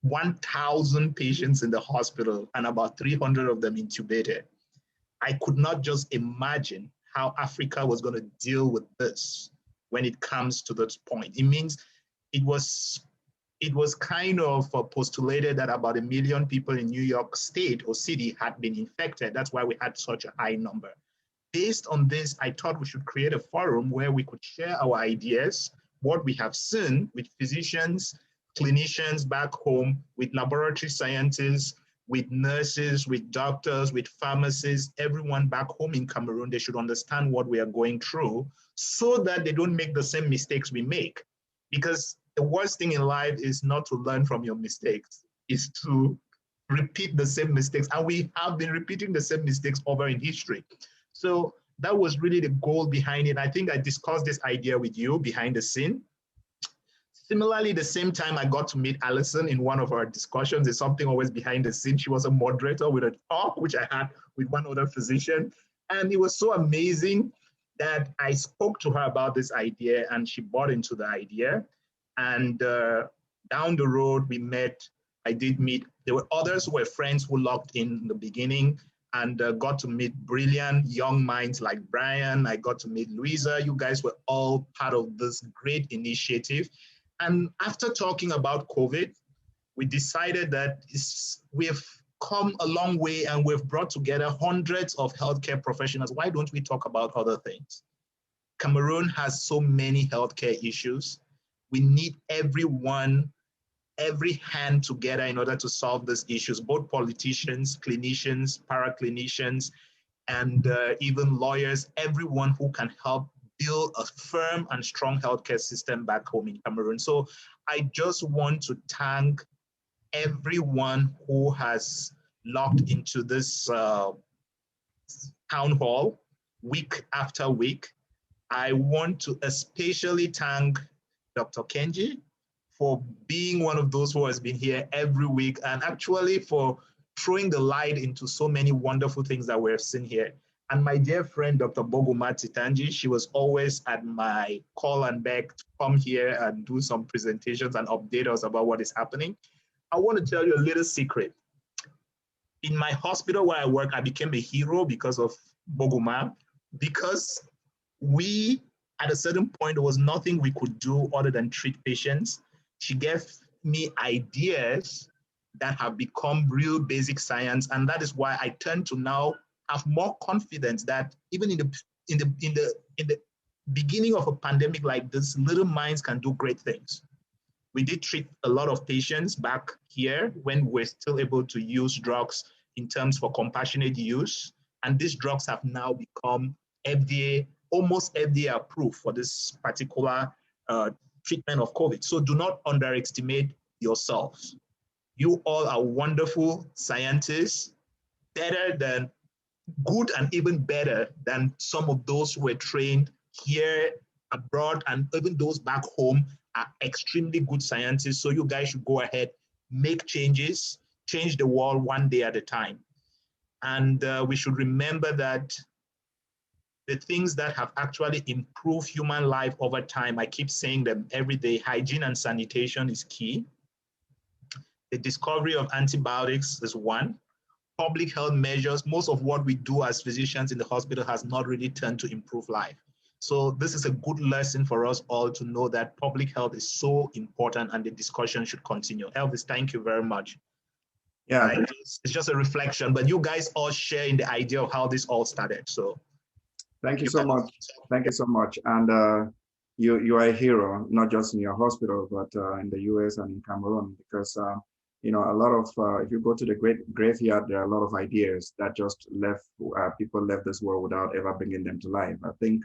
1,000 patients in the hospital and about 300 of them intubated. I could not just imagine how Africa was going to deal with this when it comes to this point. It means it was kind of postulated that about 1 million people in New York State or city had been infected. That's why we had such a high number. Based on this, I thought we should create a forum where we could share our ideas, what we have seen with physicians, clinicians back home, with laboratory scientists, with nurses, with doctors, with pharmacists, everyone back home in Cameroon. They should understand what we are going through so that they don't make the same mistakes we make. Because the worst thing in life is not to learn from your mistakes, is to repeat the same mistakes. And we have been repeating the same mistakes over in history. So that was really the goal behind it. I think I discussed this idea with you behind the scene. Similarly, the same time I got to meet Alison in one of our discussions. There's something always behind the scene. She was a moderator with a talk, which I had with one other physician. And it was so amazing that I spoke to her about this idea and she bought into the idea. And down the road, we met. I did meet. There were others who were friends who locked in the beginning and got to meet brilliant young minds like Brian. I got to meet Louisa. You guys were all part of this great initiative. And after talking about COVID, we decided that we've come a long way and we've brought together hundreds of healthcare professionals. Why don't we talk about other things? Cameroon has so many healthcare issues. We need everyone, every hand together in order to solve these issues, both politicians, clinicians, paraclinicians, and even lawyers, everyone who can help build a firm and strong healthcare system back home in Cameroon. So I just want to thank everyone who has logged into this town hall week after week. I want to especially thank Dr. Kenji for being one of those who has been here every week and actually for throwing the light into so many wonderful things that we've seen here. And my dear friend, Dr. Boguma Titanji, she was always at my call and beg to come here and do some presentations and update us about what is happening. I want to tell you a little secret. In my hospital where I work, I became a hero because of Boguma, because we, at a certain point, there was nothing we could do other than treat patients. She gave me ideas that have become real basic science. And that is why I tend to now have more confidence that even in the beginning of a pandemic like this, little minds can do great things. We did treat a lot of patients back here when we're still able to use drugs in terms for compassionate use. And these drugs have now become almost FDA approved for this particular treatment of COVID. So do not underestimate yourselves. You all are wonderful scientists, good and even better than some of those who were trained here abroad, and even those back home are extremely good scientists. So you guys should go ahead, make changes, change the world one day at a time. And we should remember that the things that have actually improved human life over time, I keep saying them every day, hygiene and sanitation is key. The discovery of antibiotics is one. Public health measures, most of what we do as physicians in the hospital has not really turned to improve life. So this is a good lesson for us all to know that public health is so important and the discussion should continue. Elvis, thank you very much. Yeah, it's just a reflection, but you guys all share in the idea of how this all started. So thank you so much. Thank you so much. And you are a hero, not just in your hospital, but in the US and in Cameroon, because you know, a lot of, if you go to the great graveyard, there are a lot of ideas that just left, people left this world without ever bringing them to life. I think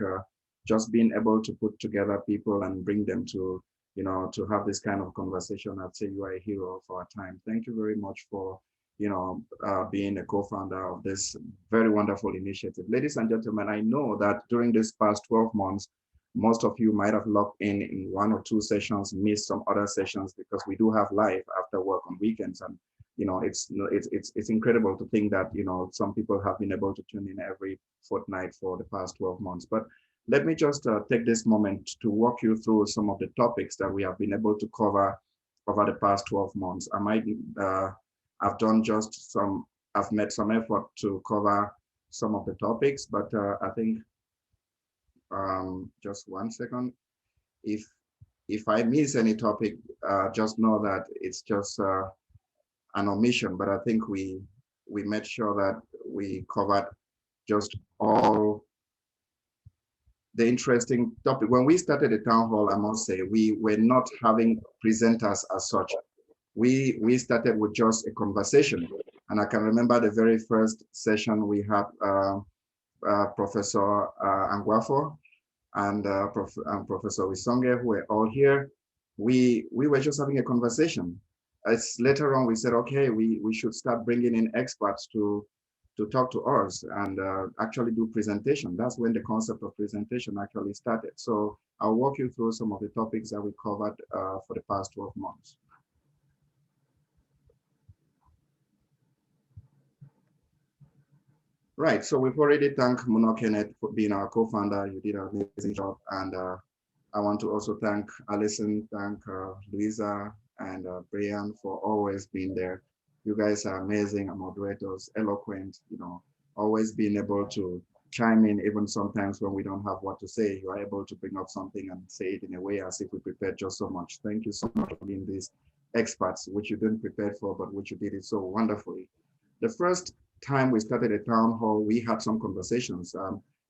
just being able to put together people and bring them to, you know, to have this kind of conversation, I'd say you are a hero of our time. Thank you very much for, you know, being a co-founder of this very wonderful initiative. Ladies and gentlemen, I know that during this past 12 months, most of you might have logged in 1 or 2 sessions, missed some other sessions, because we do have live after work on weekends. And, you know, it's incredible to think that, you know, some people have been able to tune in every fortnight for the past 12 months. But let me just take this moment to walk you through some of the topics that we have been able to cover over the past 12 months. I might, I've done just some, I've made some effort to cover some of the topics, but I think, just 1 second. If I miss any topic, just know that it's just an omission, but I think we made sure that we covered just all the interesting topic. When we started the town hall, I must say, we were not having presenters as such. We started with just a conversation. And I can remember the very first session we had Professor Angwafo and Professor Wisonge, who were all here. We were just having a conversation. As later on, we said, okay, we should start bringing in experts to talk to us and actually do presentation. That's when the concept of presentation actually started. So I'll walk you through some of the topics that we covered for the past 12 months. Right, so we've already thanked Muno Kenneth for being our co-founder. You did an amazing job. And I want to also thank Alison, thank Louisa and Brian for always being there. You guys are amazing, moderators, eloquent, you know, always being able to chime in, even sometimes when we don't have what to say. You are able to bring up something and say it in a way as if we prepared just so much. Thank you so much for being these experts, which you didn't prepare for, but which you did it so wonderfully. The first time we started a town hall, we had some conversations.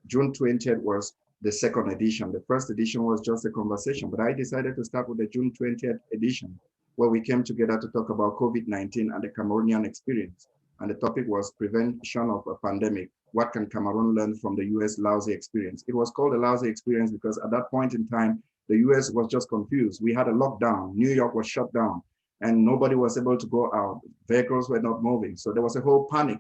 June 20th was the second edition. The first edition was just a conversation, but I decided to start with the June 20th edition, where we came together to talk about COVID-19 and the Cameroonian experience. And the topic was prevention of a pandemic. What can Cameroon learn from the US Lousy experience? It was called the Lousy experience because at that point in time, the US was just confused. We had a lockdown. New York was shut down and nobody was able to go out. Vehicles were not moving. So there was a whole panic.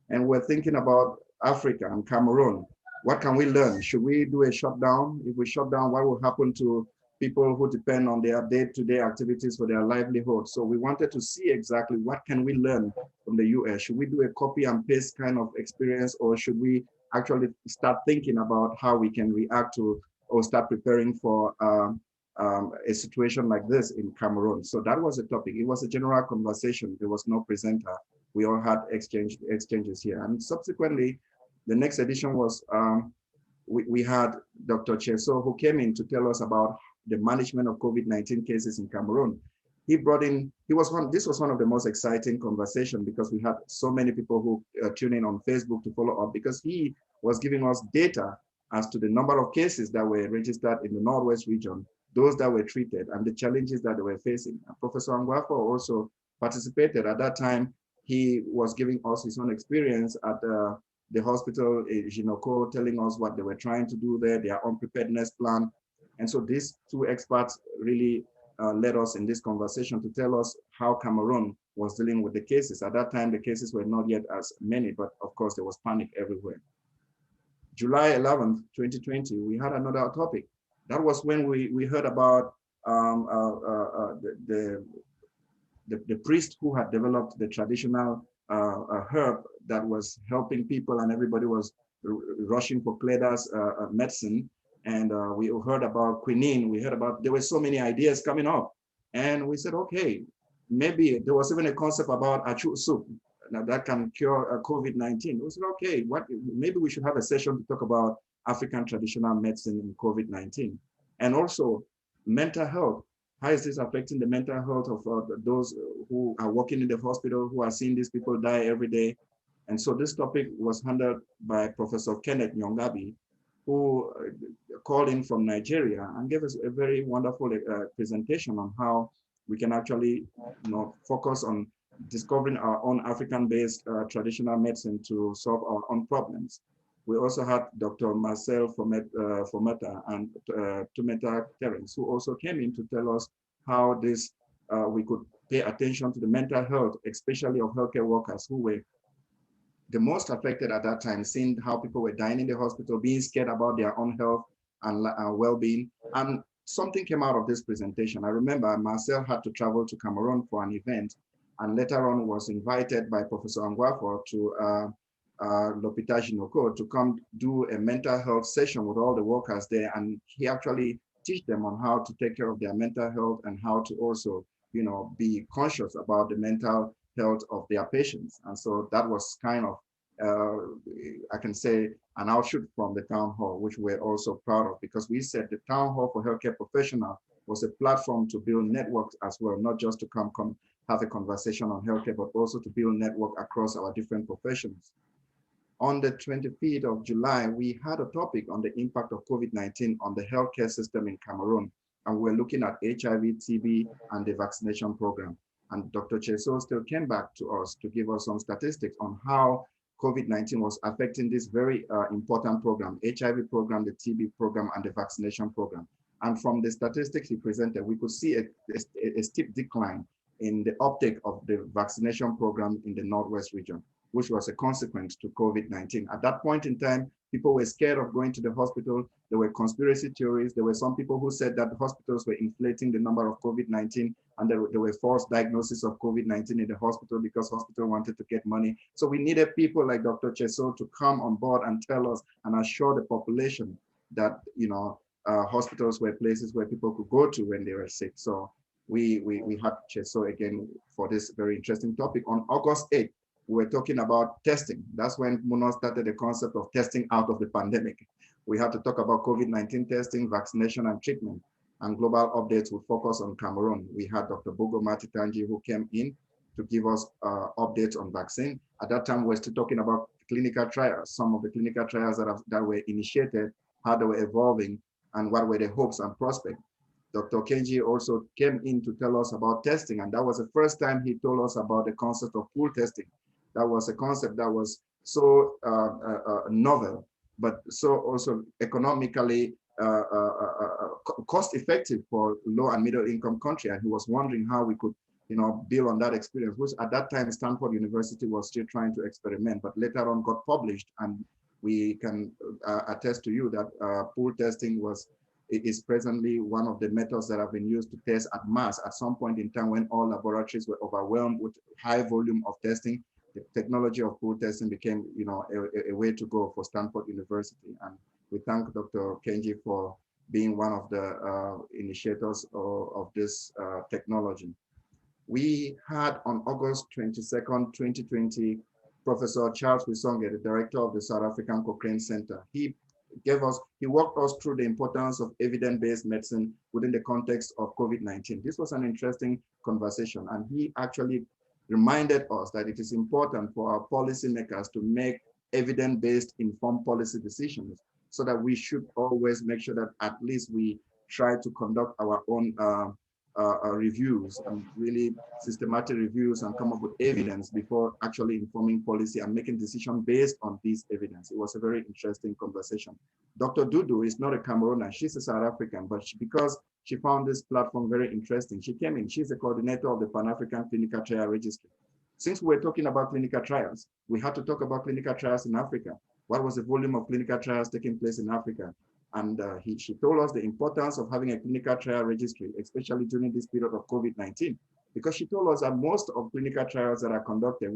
And we're thinking about Africa and Cameroon. What can we learn? Should we do a shutdown? If we shut down, what will happen to people who depend on their day-to-day activities for their livelihood? So we wanted to see exactly what can we learn from the US. Should we do a copy and paste kind of experience, or should we actually start thinking about how we can react to or start preparing for a situation like this in Cameroon? So that was the topic. It was a general conversation. There was no presenter. We all had exchanges here. And subsequently, the next edition was, we had Dr. Cheso, who came in to tell us about the management of COVID-19 cases in Cameroon. He brought in, this was one of the most exciting conversations because we had so many people who tune in on Facebook to follow up, because he was giving us data as to the number of cases that were registered in the Northwest region, those that were treated, and the challenges that they were facing. And Professor Angwafo also participated. At that time, he was giving us his own experience at the hospital, Jinoko, telling us what they were trying to do there, their own preparedness plan. And so these two experts really led us in this conversation to tell us how Cameroon was dealing with the cases. At that time, the cases were not yet as many, but of course there was panic everywhere. July 11th, 2020, we had another topic. That was when we heard about the priest who had developed the traditional herb that was helping people, and everybody was rushing for Cleda's medicine. And we heard about quinine. We heard about, there were so many ideas coming up. And we said, okay, maybe there was even a concept about achu soup that can cure COVID-19. We said, okay, maybe we should have a session to talk about African traditional medicine in COVID-19. And also mental health. How is this affecting the mental health of those who are working in the hospital, who are seeing these people die every day? And so this topic was handled by Professor Kenneth Nyongabi, who called in from Nigeria and gave us a very wonderful presentation on how we can actually focus on discovering our own African-based traditional medicine to solve our own problems. We also had Dr. Marcel Fometa and Tumeta Terence, who also came in to tell us how this we could pay attention to the mental health, especially of healthcare workers who were the most affected at that time, seeing how people were dying in the hospital, being scared about their own health and well-being. And something came out of this presentation. I remember Marcel had to travel to Cameroon for an event, and later on was invited by Professor Angwafo to L'Hôpital Jinoko to come do a mental health session with all the workers there. And he actually teach them on how to take care of their mental health and how to also, be conscious about the mental health of their patients. And so that was kind of, I can say, an outshoot from the town hall, which we're also proud of, because we said the town hall for healthcare professionals was a platform to build networks as well, not just to come have a conversation on healthcare, but also to build network across our different professions. On the 25th of July, we had a topic on the impact of COVID-19 on the healthcare system in Cameroon. And we're looking at HIV, TB, and the vaccination program. And Dr. Cheso still came back to us to give us some statistics on how COVID-19 was affecting this very important program, HIV program, the TB program, and the vaccination program. And from the statistics he presented, we could see a steep decline in the uptake of the vaccination program in the Northwest region, which was a consequence to COVID-19. At that point in time, people were scared of going to the hospital. There were conspiracy theories. There were some people who said that the hospitals were inflating the number of COVID-19, and there were false diagnoses of COVID-19 in the hospital because hospital wanted to get money. So we needed people like Dr. Cheso to come on board and tell us and assure the population that, hospitals were places where people could go to when they were sick. So we had Cheso again for this very interesting topic. On August 8th, we were talking about testing. That's when Muno started the concept of testing out of the pandemic. We had to talk about COVID-19 testing, vaccination, and treatment. And global updates will focus on Cameroon. We had Dr. Bogo Matitangi, who came in to give us updates on vaccine. At that time, we were still talking about clinical trials, some of the clinical trials that were initiated, how they were evolving, and what were the hopes and prospects. Dr. Kenji also came in to tell us about testing, and that was the first time he told us about the concept of pool testing. That was a concept that was so novel, but so also economically cost-effective for low and middle income country. And he was wondering how we could, build on that experience, which at that time Stanford University was still trying to experiment, but later on got published. And we can attest to you that pool testing is presently one of the methods that have been used to test at mass at some point in time when all laboratories were overwhelmed with high volume of testing. The technology of pool testing became, a way to go for Stanford University. And we thank Dr. Kenji for being one of the initiators of this technology. We had on August 22nd, 2020, Professor Charles Wisonge, the director of the South African Cochrane Center. He walked us through the importance of evidence-based medicine within the context of COVID-19. This was an interesting conversation, and he actually reminded us that it is important for our policymakers to make evidence-based informed policy decisions, so that we should always make sure that at least we try to conduct our own reviews and really systematic reviews and come up with evidence before actually informing policy and making decisions based on this evidence. It was a very interesting conversation. Dr. Dudu is not a Cameroonian, she's a South African, but because she found this platform very interesting, she came in. She's the coordinator of the Pan-African Clinical Trial Registry. Since we're talking about clinical trials, we had to talk about clinical trials in Africa. What was the volume of clinical trials taking place in Africa? And she told us the importance of having a clinical trial registry, especially during this period of COVID-19, because she told us that most of clinical trials that are conducted,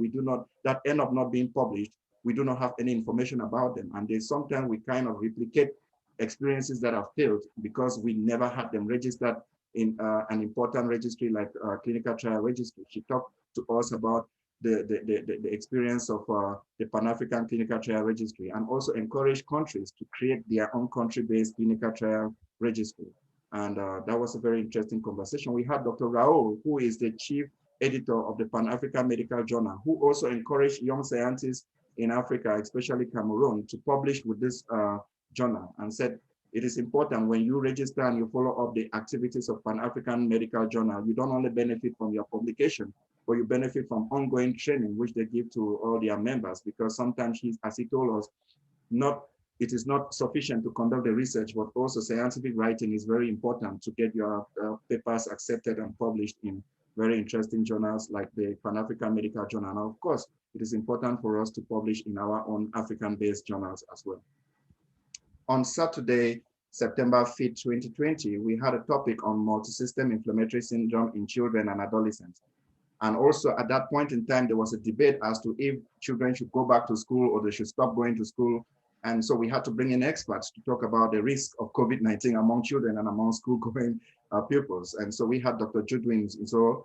that end up not being published, we do not have any information about them. And sometimes we kind of replicate experiences that have failed because we never had them registered in an important registry like clinical trial registry. She talked to us about the experience of the Pan-African Clinical Trial Registry, and also encourage countries to create their own country-based clinical trial registry. And that was a very interesting conversation. We had Dr. Raoul, who is the chief editor of the Pan-African Medical Journal, who also encouraged young scientists in Africa, especially Cameroon, to publish with this journal and said, it is important when you register and you follow up the activities of Pan-African Medical Journal, you don't only benefit from your publication, but you benefit from ongoing training, which they give to all their members, because sometimes, as he told us, it is not sufficient to conduct the research, but also scientific writing is very important to get your papers accepted and published in very interesting journals like the Pan-African Medical Journal. Now, of course, it is important for us to publish in our own African-based journals as well. On Saturday, September 5th, 2020, we had a topic on multisystem inflammatory syndrome in children and adolescents. And also at that point in time, there was a debate as to if children should go back to school or they should stop going to school. And so we had to bring in experts to talk about the risk of COVID-19 among children and among school-going pupils. And so we had Dr. Judwin Nzo,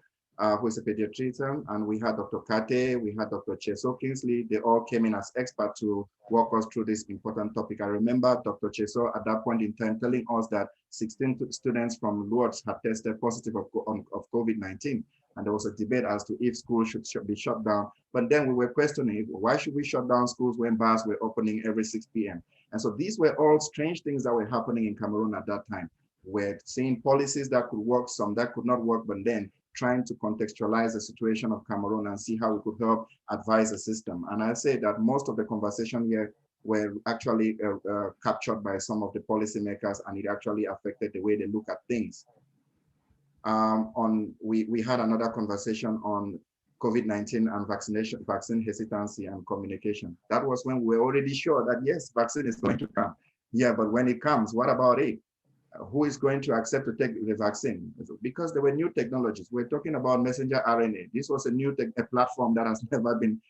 who is a pediatrician, and we had Dr. Kate, we had Dr. Cheso Kingsley. They all came in as experts to walk us through this important topic. I remember Dr. Cheso at that point in time telling us that 16 students from Lourdes had tested positive of COVID-19. And there was a debate as to if schools should be shut down. But then we were questioning, why should we shut down schools when bars were opening every 6 p.m.? And so these were all strange things that were happening in Cameroon at that time. We're seeing policies that could work, some that could not work, but then trying to contextualize the situation of Cameroon and see how we could help advise the system. And I say that most of the conversation here were actually captured by some of the policymakers, and it actually affected the way they look at things. We had another conversation on COVID-19 and vaccine hesitancy and communication. That was when we were already sure that yes, vaccine is going to come. Yeah, but when it comes, what about it? Who is going to accept to take the vaccine? Because there were new technologies. We're talking about messenger RNA. This was a new platform that has never been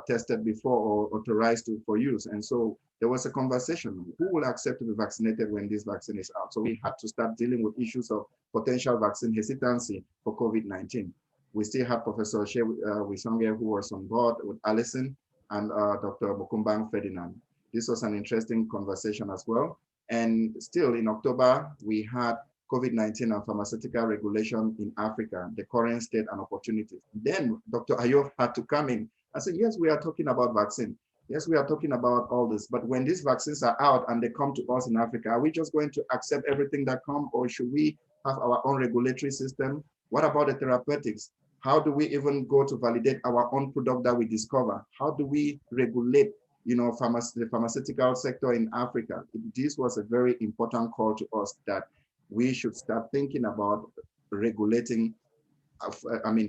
tested before or authorized for use. And so there was a conversation, who will accept to be vaccinated when this vaccine is out? So we had to start dealing with issues of potential vaccine hesitancy for COVID-19. We still have Professor Wisonge, who was on board with Alison, and Dr. Mukumbang Ferdinand. This was an interesting conversation as well. And still in October, we had COVID-19 and pharmaceutical regulation in Africa, the current state and opportunities. Then Dr. Ayof had to come in and say, yes, we are talking about vaccine. Yes, we are talking about all this, but when these vaccines are out and they come to us in Africa, are we just going to accept everything that comes, or should we have our own regulatory system? What about the therapeutics? How do we even go to validate our own product that we discover? How do we regulate, the pharmaceutical sector in Africa? This was a very important call to us that we should start thinking about regulating,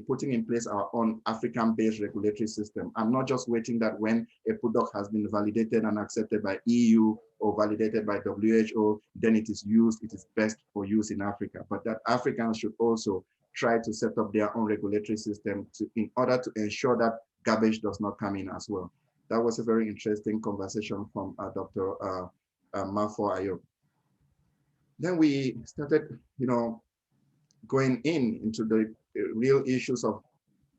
putting in place our own African-based regulatory system, and not just waiting that when a product has been validated and accepted by EU or validated by WHO, then it is used, it is best for use in Africa. But that Africans should also try to set up their own regulatory system in order to ensure that garbage does not come in as well. That was a very interesting conversation from Dr. Mafo Ayob. Then we started, going into the real issues of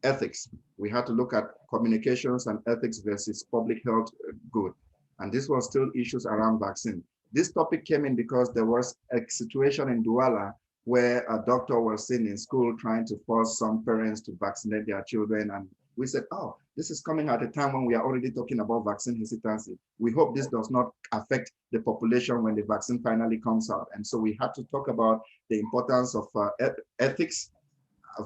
ethics. We had to look at communications and ethics versus public health good. And this was still issues around vaccine. This topic came in because there was a situation in Douala where a doctor was seen in school trying to force some parents to vaccinate their children. And we said, oh, this is coming at a time when we are already talking about vaccine hesitancy. We hope this does not affect the population when the vaccine finally comes out. And so we had to talk about the importance of ethics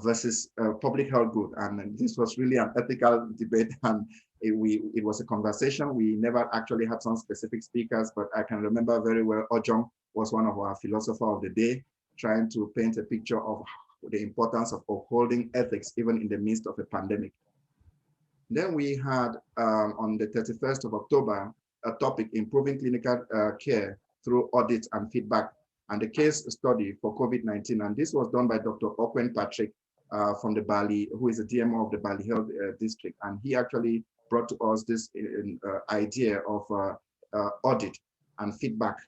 versus public health good. And this was really an ethical debate, and it was a conversation. We never actually had some specific speakers, but I can remember very well Ojong was one of our philosophers of the day, trying to paint a picture of the importance of upholding ethics even in the midst of a pandemic. Then we had on the 31st of October, a topic, improving clinical care through audit and feedback, and the case study for COVID-19. And this was done by Dr. Okwen Patrick from the Bali, who is the DMO of the Bali Health District. And he actually brought to us this idea of audit and feedback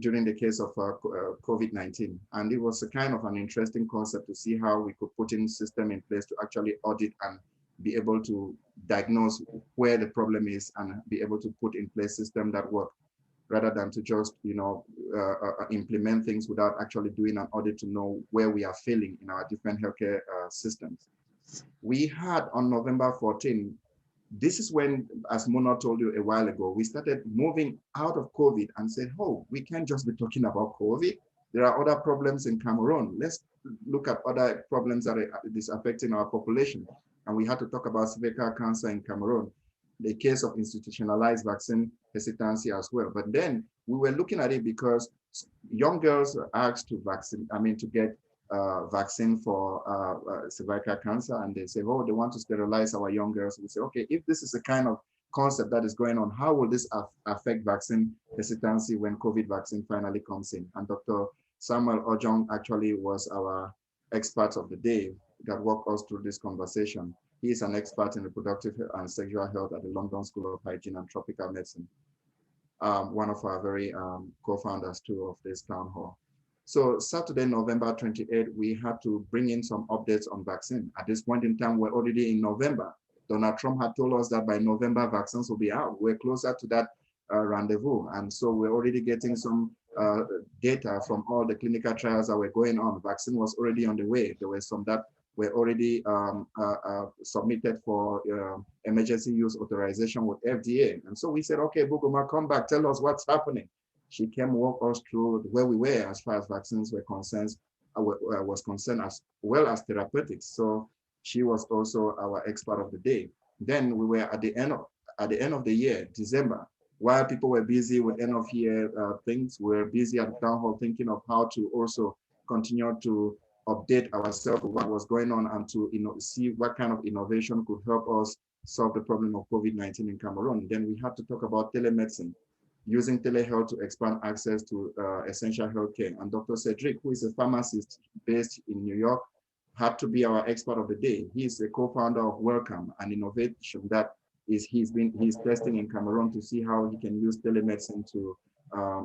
during the case of COVID-19. And it was a kind of an interesting concept to see how we could put in system in place to actually audit and be able to diagnose where the problem is and be able to put in place system that work, rather than to just implement things without actually doing an audit to know where we are failing in our different healthcare systems. We had on November 14 this is when, as Mona told you a while ago, we started moving out of COVID and said, oh, we can't just be talking about COVID. There are other problems in Cameroon. Let's look at other problems that are affecting our population. And we had to talk about cervical cancer in Cameroon, the case of institutionalized vaccine hesitancy as well. But then we were looking at it because young girls are asked to get vaccine for cervical cancer, and they say, oh, they want to sterilize our young girls. We say, okay, if this is the kind of concept that is going on, how will this affect vaccine hesitancy when COVID vaccine finally comes in? And Dr. Samuel Ojong actually was our expert of the day that walked us through this conversation. He is an expert in reproductive and sexual health at the London School of Hygiene and Tropical Medicine. One of our very co-founders too of this town hall. So Saturday, November 28th, we had to bring in some updates on vaccine. At this point in time, we're already in November. Donald Trump had told us that by November, vaccines will be out. We're closer to that rendezvous. And so we're already getting some data from all the clinical trials that were going on. Vaccine was already on the way. There were some that were already submitted for emergency use authorization with FDA. And so we said, okay, Bugoma, come back, tell us what's happening. She came walk us through where we were as far as vaccines were concerned, was concerned, as well as therapeutics. So she was also our expert of the day. Then we were at the end of the year, December, while people were busy with end of year things, we were busy at the town hall thinking of how to also continue to update ourselves with what was going on and to see what kind of innovation could help us solve the problem of COVID-19 in Cameroon. Then we had to talk about telemedicine, using telehealth to expand access to essential healthcare. And Dr. Cedric, who is a pharmacist based in New York, had to be our expert of the day. He is a co-founder of Welcome, an innovation that he's testing in Cameroon to see how he can use telemedicine to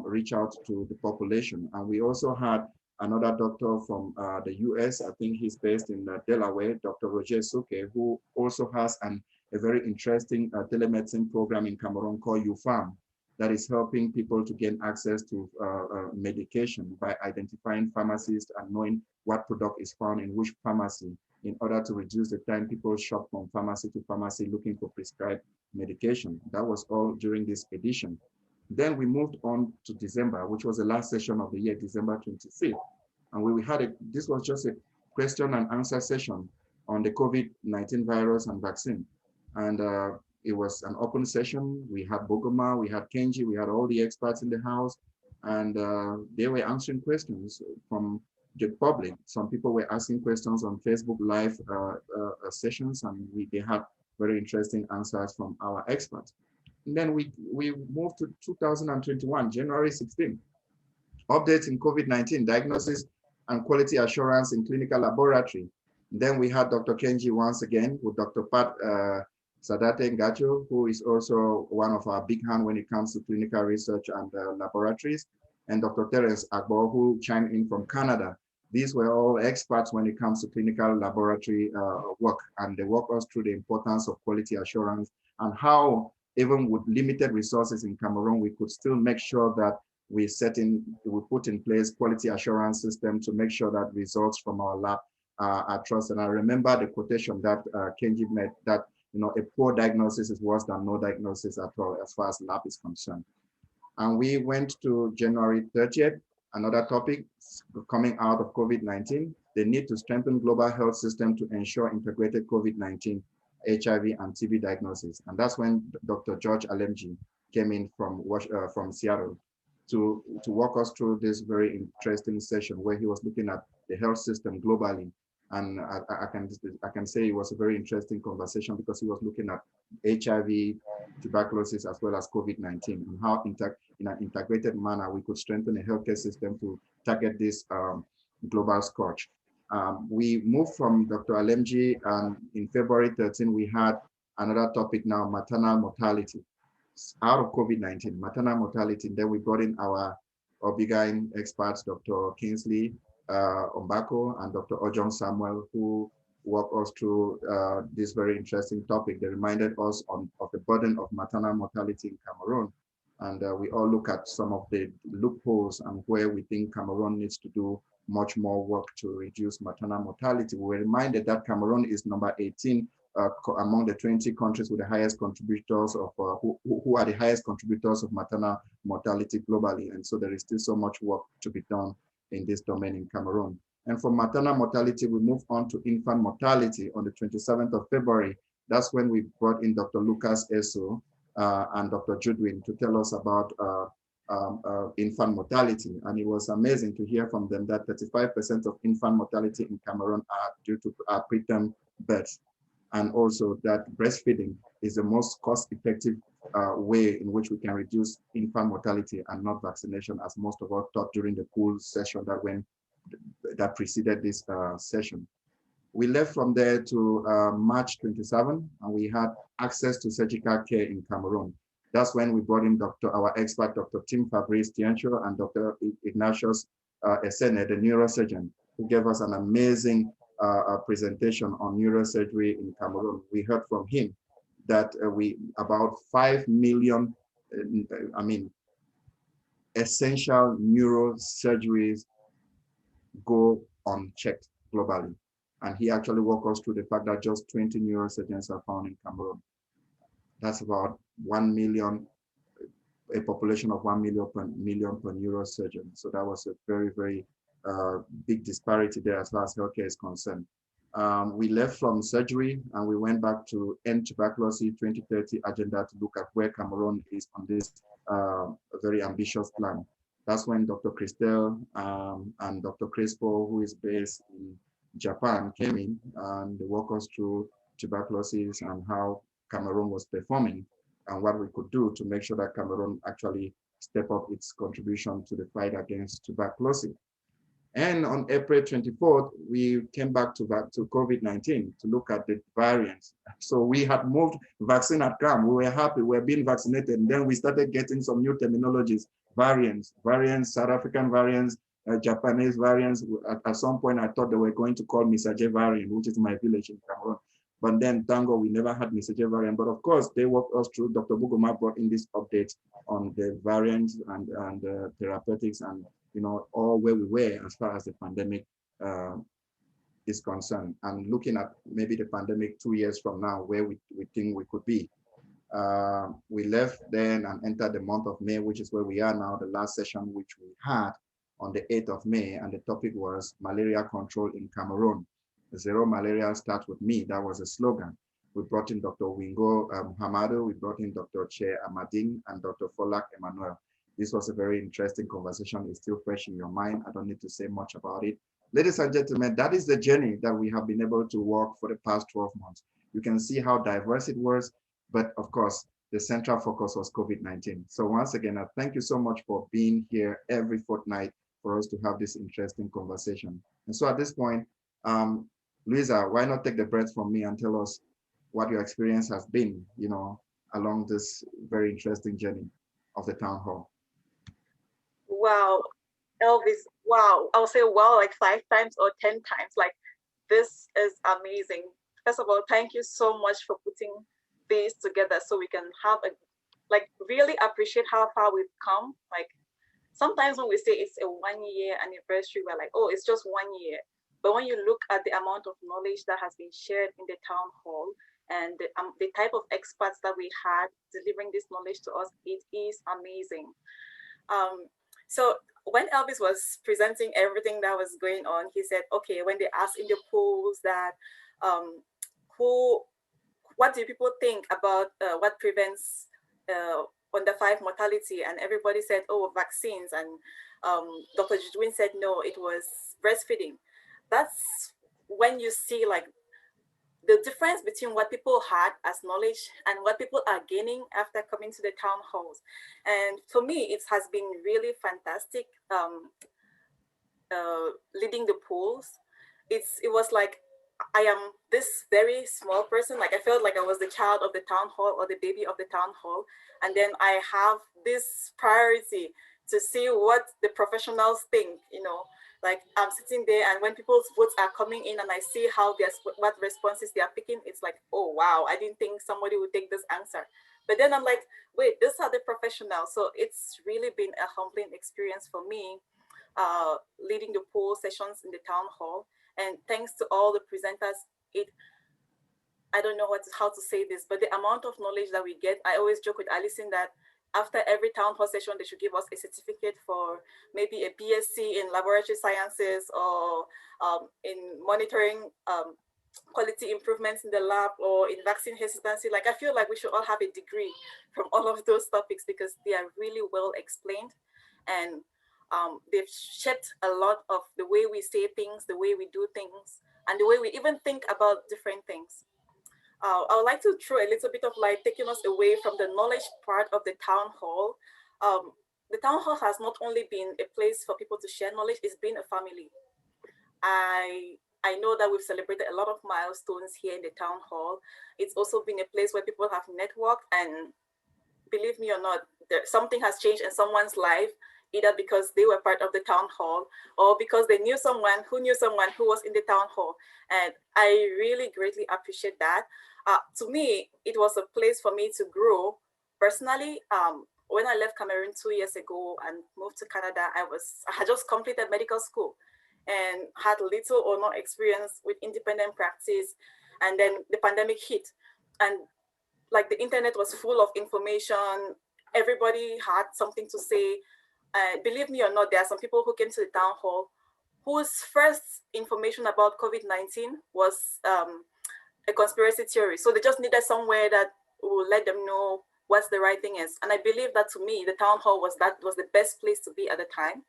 reach out to the population. And we also had another doctor from the US, I think he's based in Delaware, Dr. Roger Souke, who also has a very interesting telemedicine program in Cameroon called UFAM, that is helping people to gain access to medication by identifying pharmacists and knowing what product is found in which pharmacy in order to reduce the time people shop from pharmacy to pharmacy looking for prescribed medication. That was all during this edition. Then we moved on to December, which was the last session of the year, December 25th. And this was just a question and answer session on the COVID-19 virus and vaccine. And it was an open session. We had Bogoma, we had Kenji, we had all the experts in the house, and they were answering questions from the public. Some people were asking questions on Facebook Live sessions, and they had very interesting answers from our experts. And then we moved to 2021, January 16th. Updates in COVID-19, diagnosis and quality assurance in clinical laboratory. Then we had Dr. Kenji once again with Dr. Pat Sadate Ngacho, who is also one of our big hands when it comes to clinical research and laboratories, and Dr. Terence Agbo, who chimed in from Canada. These were all experts when it comes to clinical laboratory work, and they walk us through the importance of quality assurance and how, even with limited resources in Cameroon, we could still make sure that we put in place quality assurance system to make sure that results from our lab are trusted. And I remember the quotation that Kenji made, that a poor diagnosis is worse than no diagnosis at all as far as lab is concerned. And we went to January 30th, another topic coming out of COVID-19, the need to strengthen global health system to ensure integrated COVID-19, HIV and TB diagnosis. And that's when Dr. George Alemji came in from Seattle to walk us through this very interesting session where he was looking at the health system globally. And I can say it was a very interesting conversation because he was looking at HIV, tuberculosis, as well as COVID-19, and how in an integrated manner we could strengthen the healthcare system to target this global scourge. We moved from Dr. Alemji, and in February 13, we had another topic now, maternal mortality. Out of COVID-19, maternal mortality. Then we brought in our OB/GYN experts, Dr. Kingsley Ombako and Dr. Ojong Samuel, who walked us through this very interesting topic. They reminded us of the burden of maternal mortality in Cameroon. And we all look at some of the loopholes and where we think Cameroon needs to do much more work to reduce maternal mortality. We were reminded that Cameroon is number 18 among the 20 countries with the highest contributors of, who are the highest contributors of maternal mortality globally. And so there is still so much work to be done in this domain in Cameroon. And from maternal mortality, we move on to infant mortality on the 27th of February. That's when we brought in Dr. Lucas Eso and Dr. Judwin to tell us about infant mortality. And it was amazing to hear from them that 35% of infant mortality in Cameroon are due to preterm births. And also that breastfeeding is the most cost-effective way in which we can reduce infant mortality and not vaccination, as most of us thought during the pool session that preceded this session. We left from there to March 27, and we had access to surgical care in Cameroon. That's when we brought in our expert, Dr. Tim Fabrice Tiancho, and Dr. Ignatius Esene, the neurosurgeon, who gave us an amazing presentation on neurosurgery in Cameroon. We heard from him that about 5 million, essential neurosurgeries go unchecked globally. And he actually walked us through the fact that just 20 neurosurgeons are found in Cameroon. That's about 1 million, a population of 1 million per neurosurgeon. So that was a very, very big disparity there as far as healthcare is concerned. We left from surgery and we went back to End Tuberculosis 2030 agenda to look at where Cameroon is on this very ambitious plan. That's when Dr. Christelle and Dr. Crespo, who is based in Japan, came in and walked us through tuberculosis and how Cameroon was performing and what we could do to make sure that Cameroon actually step up its contribution to the fight against tuberculosis. And on April 24th, we came back to COVID-19 to look at the variants. So we had moved vaccine at camp. We were happy, we were being vaccinated. And then we started getting some new terminologies, variants, South African variants, Japanese variants. At some point, I thought they were going to call Misaje variant, which is my village in Cameroon. But then, thank God, we never had Misaje variant. But of course, they walked us through. Dr. Bugoma brought in this update on the variants and therapeutics and all where we were as far as the pandemic is concerned, and looking at maybe the pandemic 2 years from now, where we think we could be. We left then and entered the month of May, which is where we are now, the last session which we had on the 8th of May, and the topic was malaria control in Cameroon. Zero malaria starts with me, that was a slogan. We brought in Dr. Wingo Hamado, we brought in Dr. Che Amading, and Dr. Folak Emmanuel. This was a very interesting conversation. It's still fresh in your mind. I don't need to say much about it. Ladies and gentlemen, that is the journey that we have been able to walk for the past 12 months. You can see how diverse it was, but of course, the central focus was COVID-19. So once again, I thank you so much for being here every fortnight for us to have this interesting conversation. And so at this point, Luisa, why not take the breath from me and tell us what your experience has been, along this very interesting journey of the town hall. Wow, Elvis, wow. I'll say wow like 5 times or 10 times. Like, this is amazing. First of all, thank you so much for putting this together so we can have really appreciate how far we've come. Like, sometimes when we say it's a 1-year anniversary, we're like, oh, it's just 1 year. But when you look at the amount of knowledge that has been shared in the town hall and the type of experts that we had delivering this knowledge to us, it is amazing. So when Elvis was presenting everything that was going on, he said, okay, when they asked in the polls that, what do people think about what prevents under 5 mortality? And everybody said, oh, vaccines. And Dr. Judwin said, no, it was breastfeeding. That's when you see like the difference between what people had as knowledge and what people are gaining after coming to the town halls. And for me, it has been really fantastic leading the polls. It was like, I am this very small person. Like, I felt like I was the child of the town hall or the baby of the town hall. And then I have this priority to see what the professionals think, like I'm sitting there, and when people's votes are coming in and I see how what responses they are picking, it's like, oh, wow, I didn't think somebody would take this answer. But then I'm like, wait, these are the professionals. So it's really been a humbling experience for me, leading the poll sessions in the town hall. And thanks to all the presenters, I don't know how to say this, but the amount of knowledge that we get, I always joke with Alison that after every town hall session, they should give us a certificate for maybe a BSc in laboratory sciences or in monitoring quality improvements in the lab or in vaccine hesitancy. Like, I feel like we should all have a degree from all of those topics because they are really well explained, and they've shaped a lot of the way we say things, the way we do things, and the way we even think about different things. I would like to throw a little bit of light, taking us away from the knowledge part of the town hall. The town hall has not only been a place for people to share knowledge, it's been a family. I know that we've celebrated a lot of milestones here in the town hall. It's also been a place where people have networked, and believe me or not, something has changed in someone's life, either because they were part of the town hall or because they knew someone who was in the town hall. And I really greatly appreciate that. To me, it was a place for me to grow personally. When I left Cameroon 2 years ago and moved to Canada, I had just completed medical school and had little or no experience with independent practice. And then the pandemic hit, and like the internet was full of information. Everybody had something to say. Believe me or not, there are some people who came to the town hall whose first information about COVID-19 was a conspiracy theory. So they just needed somewhere that will let them know what the right thing is. And I believe that, to me, the town hall was the best place to be at the time.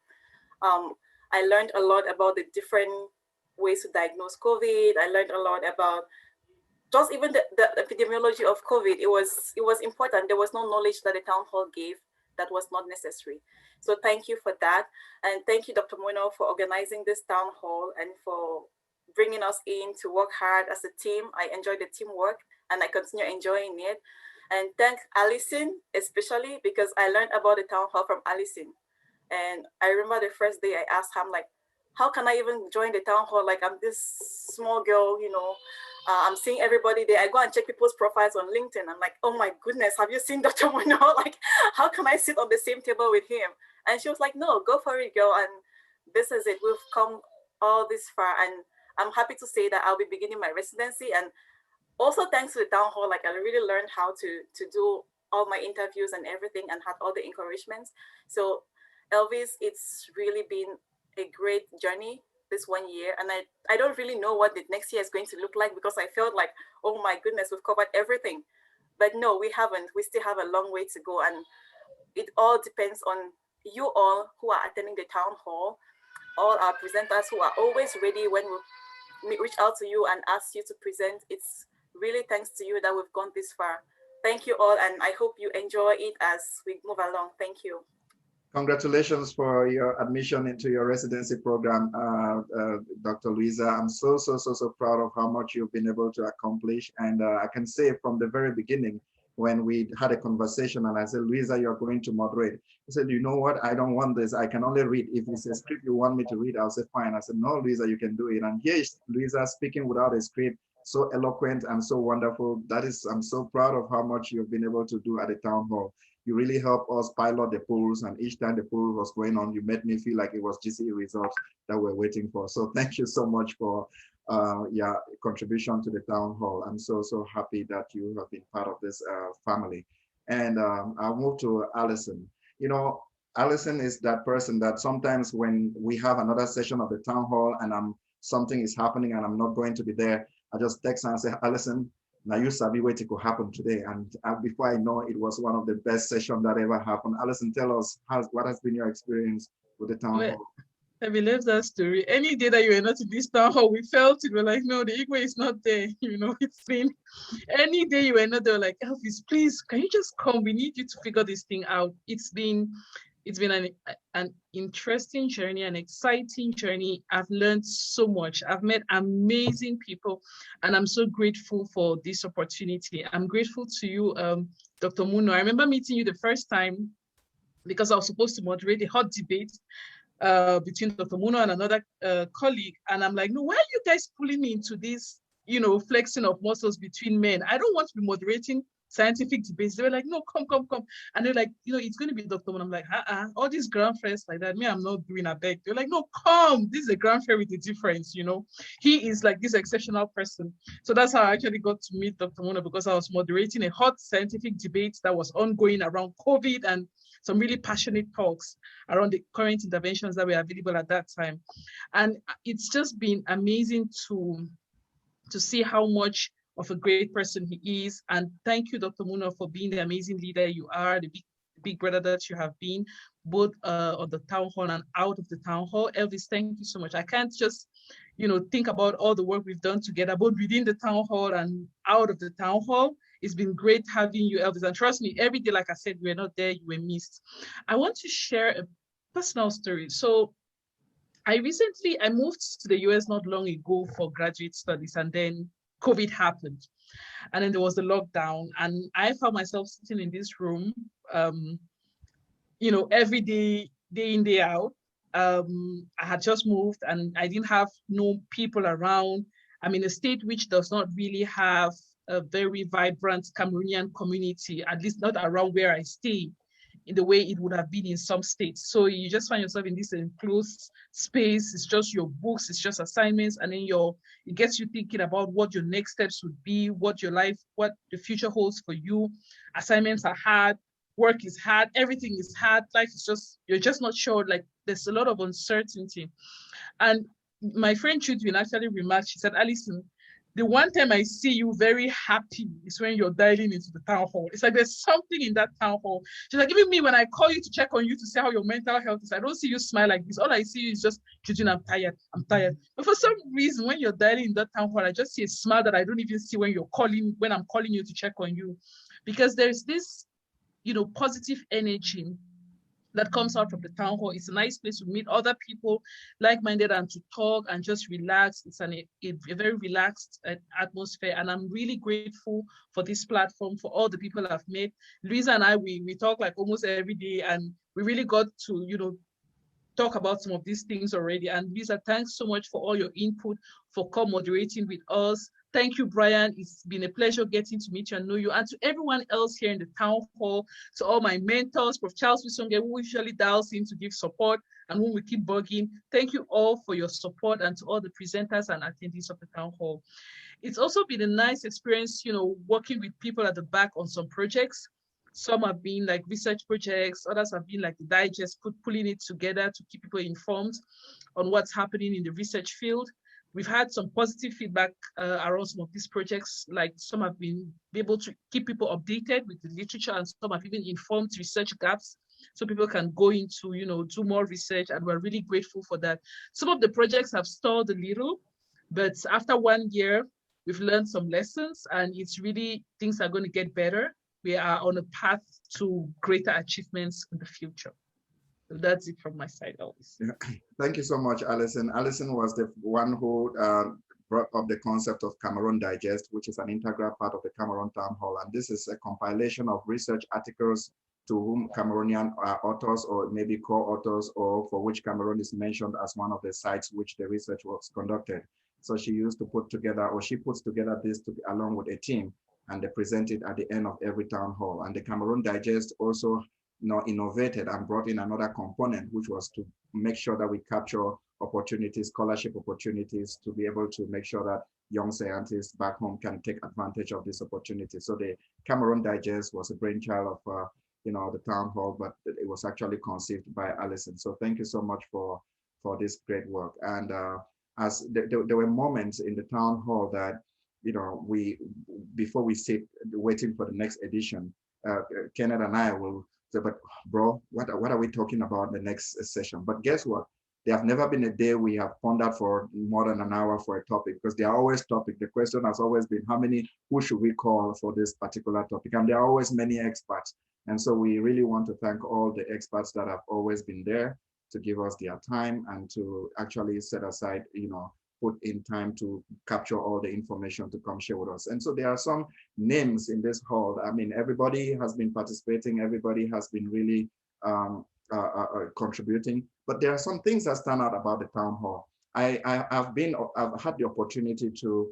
I learned a lot about the different ways to diagnose COVID. I learned a lot about just even the epidemiology of COVID. It was important. There was no knowledge that the town hall gave that was not necessary. So thank you for that. And thank you, Dr. Mono, for organizing this town hall and for bringing us in to work hard as a team. I enjoyed the teamwork and I continue enjoying it. And thank Alison, especially because I learned about the town hall from Alison. And I remember the first day I asked her, I'm like, how can I even join the town hall? Like, I'm this small girl, you know, I'm seeing everybody there. I go and check people's profiles on LinkedIn. I'm like, oh my goodness, have you seen Dr. Mono? Like, how can I sit on the same table with him? And she was like, no, go for it, girl. And this is it. We've come all this far. And I'm happy to say that I'll be beginning my residency. And also thanks to the town hall, like, I really learned how to do all my interviews and everything and had all the encouragements. So Elvis, it's really been a great journey this 1 year, and I don't really know what the next year is going to look like, because I felt like, oh my goodness, we've covered everything. But no, we haven't. We still have a long way to go, and it all depends on you all who are attending the town hall, all our presenters who are always ready when we reach out to you and ask you to present. It's really thanks to you that we've gone this far. Thank you all, and I hope you enjoy it as we move along. Thank you. Congratulations for your admission into your residency program, Dr. Louisa. I'm so proud of how much you've been able to accomplish. And I can say from the very beginning, when we had a conversation and I said, Louisa, you're going to moderate. He said, you know what? I don't want this. I can only read. If it's a script you want me to read, I'll say, fine. I said, no, Louisa, you can do it. And here is Louisa speaking without a script, so eloquent and so wonderful. I'm so proud of how much you've been able to do at the town hall. You really helped us pilot the polls, and each time the poll was going on, you made me feel like it was GCE results that we're waiting for. So thank you so much for your contribution to the town hall. I'm so happy that you have been part of this family. And I'll move to Alison. You know, Alison is that person that sometimes when we have another session of the town hall and something is happening and I'm not going to be there, I just text her and say, Alison, now you sabi what could happen today. And before I know, it was one of the best sessions that ever happened. Alison, tell us what has been your experience with the town hall? I believe that story. Any day that you were not in this town hall, we felt it. We're like, no, the ego is not there. You know, it's been any day you were not there, like, Elvis, please, can you just come? We need you to figure this thing out. It's been an interesting journey, an exciting journey. I've learned so much. I've met amazing people, and I'm so grateful for this opportunity. I'm grateful to you, Dr. Muno. I remember meeting you the first time because I was supposed to moderate a hot debate between Dr. Muno and another colleague. And I'm like, no, why are you guys pulling me into this, you know, flexing of muscles between men? I don't want to be moderating scientific debates. They were like, no, come. And they're like, it's going to be Dr. Moon. I'm like, all these grand fairs like that, me, I'm not doing a beg. They're like, no, come. This is a grand fair with a difference, He is like this exceptional person. So that's how I actually got to meet Dr. Moon, because I was moderating a hot scientific debate that was ongoing around COVID and some really passionate talks around the current interventions that were available at that time. And it's just been amazing to see how much of a great person he is. And thank you, Dr. Muna, for being the amazing leader you are, the big brother that you have been, both on the town hall and out of the town hall. Elvis, thank you so much. I can't just, think about all the work we've done together, both within the town hall and out of the town hall. It's been great having you, Elvis. And trust me, every day, like I said, you were not there, you were missed. I want to share a personal story. So I moved to the US not long ago for graduate studies, and then COVID happened. And then there was the lockdown, and I found myself sitting in this room, every day in, day out. I had just moved and I didn't have no people around. I'm in a state which does not really have a very vibrant Cameroonian community, at least not around where I stay, in the way it would have been in some states. So you just find yourself in this enclosed space. It's just your books, it's just assignments, and then it gets you thinking about what your next steps would be, what the future holds for you. Assignments are hard, work is hard, everything is hard. Life is just, you're just not sure, like there's a lot of uncertainty. And my friend Chudwin actually remarked, she said, Alison, the one time I see you very happy is when you're dialing into the town hall. It's like there's something in that town hall. She's like, even me, when I call you to check on you to see how your mental health is, I don't see you smile like this. All I see is just, Chudwin, I'm tired. But for some reason, when you're dialing in that town hall, I just see a smile that I don't even see when I'm calling you to check on you. Because there's this, positive energy that comes out from the town hall. It's a nice place to meet other people, like-minded, and to talk and just relax. It's a very relaxed atmosphere, and I'm really grateful for this platform, for all the people I've met. Louisa and I, we talk like almost every day, and we really got to, talk about some of these things already. And Louisa, thanks so much for all your input, for co-moderating with us. Thank you, Brian. It's been a pleasure getting to meet you and know you. And to everyone else here in the town hall, to all my mentors, Prof. Charles Wisonge, who usually dials in to give support and whom we keep bugging. Thank you all for your support, and to all the presenters and attendees of the town hall. It's also been a nice experience, working with people at the back on some projects. Some have been like research projects, others have been like the digest, pulling it together to keep people informed on what's happening in the research field. We've had some positive feedback around some of these projects, like some have been able to keep people updated with the literature, and some have even informed research gaps so people can go into, do more research, and we're really grateful for that. Some of the projects have stalled a little, but after 1 year, we've learned some lessons, and it's really, things are going to get better. We are on a path to greater achievements in the future. So that's it from my side, Elvis. Yeah. Thank you so much, Alison. Alison was the one who brought up the concept of Cameroon Digest, which is an integral part of the Cameroon Town Hall. And this is a compilation of research articles to whom Cameroonian authors, or maybe co-authors, or for which Cameroon is mentioned as one of the sites which the research was conducted. So she used to put together, or she puts together this along with a team, and they present it at the end of every town hall. And the Cameroon Digest also innovated and brought in another component, which was to make sure that we capture opportunities, scholarship opportunities, to be able to make sure that young scientists back home can take advantage of this opportunity. So the Cameroon Digest was a brainchild of the town hall, but it was actually conceived by Alison. So thank you so much for this great work. And as there were moments in the town hall that before we sit waiting for the next edition, Kenneth and I will say, but bro, what are we talking about in the next session? But guess what? There have never been a day we have pondered for more than an hour for a topic, because there are always topics. The question has always been, who should we call for this particular topic? And there are always many experts. And so we really want to thank all the experts that have always been there to give us their time and to actually set aside, put in time to capture all the information to come share with us. And so there are some names in this hall. I mean, everybody has been participating. Everybody has been really contributing. But there are some things that stand out about the town hall. I've had the opportunity to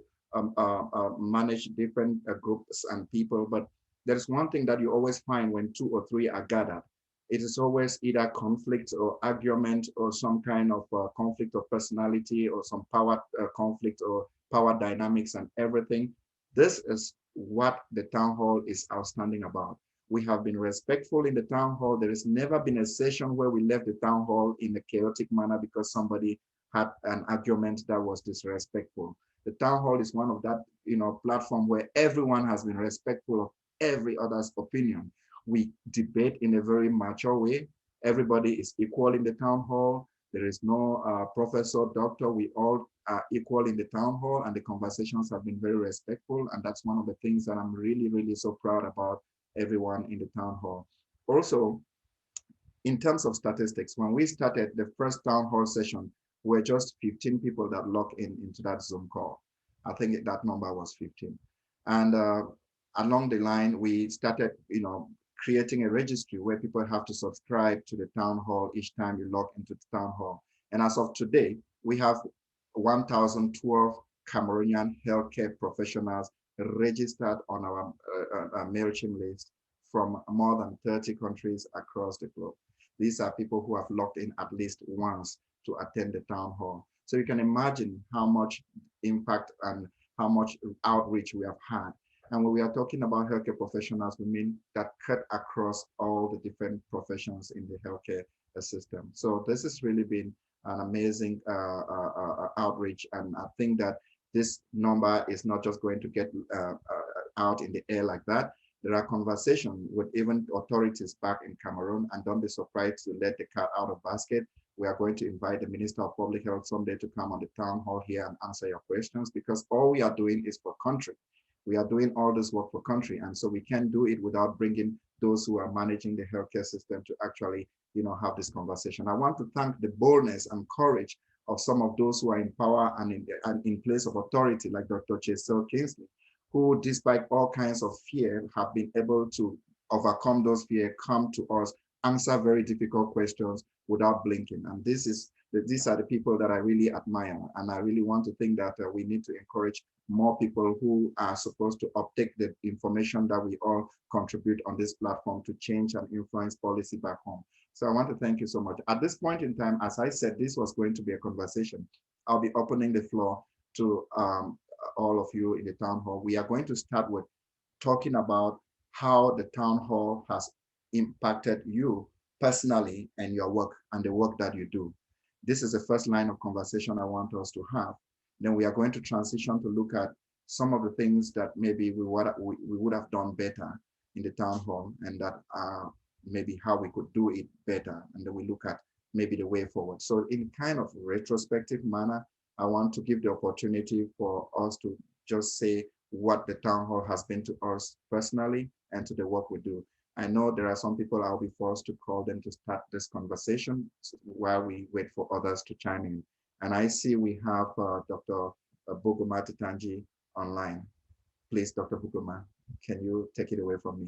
manage different groups and people, but there's one thing that you always find when two or three are gathered. It is always either conflict or argument or some kind of conflict of personality or some power conflict or power dynamics and everything. This is what the town hall is outstanding about. We have been respectful in the town hall. There has never been a session where we left the town hall in a chaotic manner because somebody had an argument that was disrespectful. The town hall is one of that, platform where everyone has been respectful of every other's opinion. We debate in a very mature way. Everybody is equal in the town hall. There is no professor, doctor. We all are equal in the town hall, and the conversations have been very respectful. And that's one of the things that I'm really, really so proud about everyone in the town hall. Also, in terms of statistics, when we started the first town hall session, we were just 15 people that logged into that Zoom call. I think that number was 15. And along the line, we started, creating a registry where people have to subscribe to the town hall each time you log into the town hall. And as of today, we have 1,012 Cameroonian healthcare professionals registered on our MailChimp list from more than 30 countries across the globe. These are people who have logged in at least once to attend the town hall. So you can imagine how much impact and how much outreach we have had. And when we are talking about healthcare professionals, we mean that cut across all the different professions in the healthcare system. So this has really been an amazing outreach. And I think that this number is not just going to get out in the air like that. There are conversations with even authorities back in Cameroon, and don't be surprised to let the cat out of basket. We are going to invite the Minister of Public Health someday to come on the town hall here and answer your questions, because all we are doing is for country. We are doing all this work for country, and so we can't do it without bringing those who are managing the healthcare system to actually, have this conversation. I want to thank the boldness and courage of some of those who are in power and in place of authority, like Dr. Chesel Kingsley, who, despite all kinds of fear, have been able to overcome those fear, come to us, answer very difficult questions without blinking. And these are the people that I really admire. And I really want to think that we need to encourage more people who are supposed to uptake the information that we all contribute on this platform to change and influence policy back home. So I want to thank you so much. At this point in time, as I said, this was going to be a conversation. I'll be opening the floor to all of you in the town hall. We are going to start with talking about how the town hall has impacted you personally and your work and the work that you do. This is the first line of conversation I want us to have. Then we are going to transition to look at some of the things that maybe we would have done better in the town hall, and that maybe how we could do it better. And then we look at maybe the way forward. So in kind of retrospective manner, I want to give the opportunity for us to just say what the town hall has been to us personally and to the work we do. I know there are some people I'll be forced to call them to start this conversation while we wait for others to chime in. And I see we have Dr. Buguma Titanji online. Please, Dr. Buguma, can you take it away from me?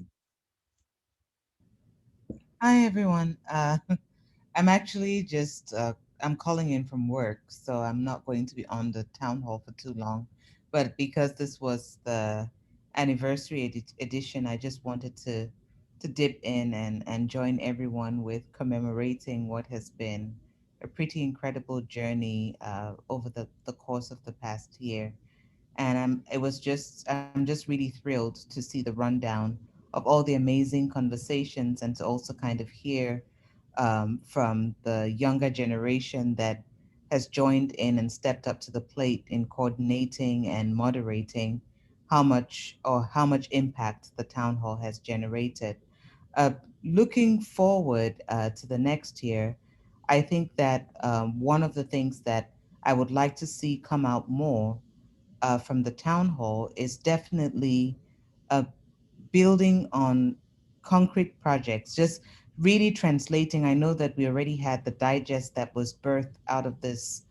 Hi, everyone. I'm actually just, I'm calling in from work, so I'm not going to be on the town hall for too long. But because this was the anniversary edition, I just wanted to dip in and join everyone with commemorating what has been a pretty incredible journey over the course of the past year. And I'm just really thrilled to see the rundown of all the amazing conversations, and to also kind of hear from the younger generation that has joined in and stepped up to the plate in coordinating and moderating how much impact the town hall has generated. Uh, Looking forward to the next year, I think that one of the things that I would like to see come out more from the town hall is definitely uh, building on concrete projects, just really translating. I know that we already had the digest that was birthed out of this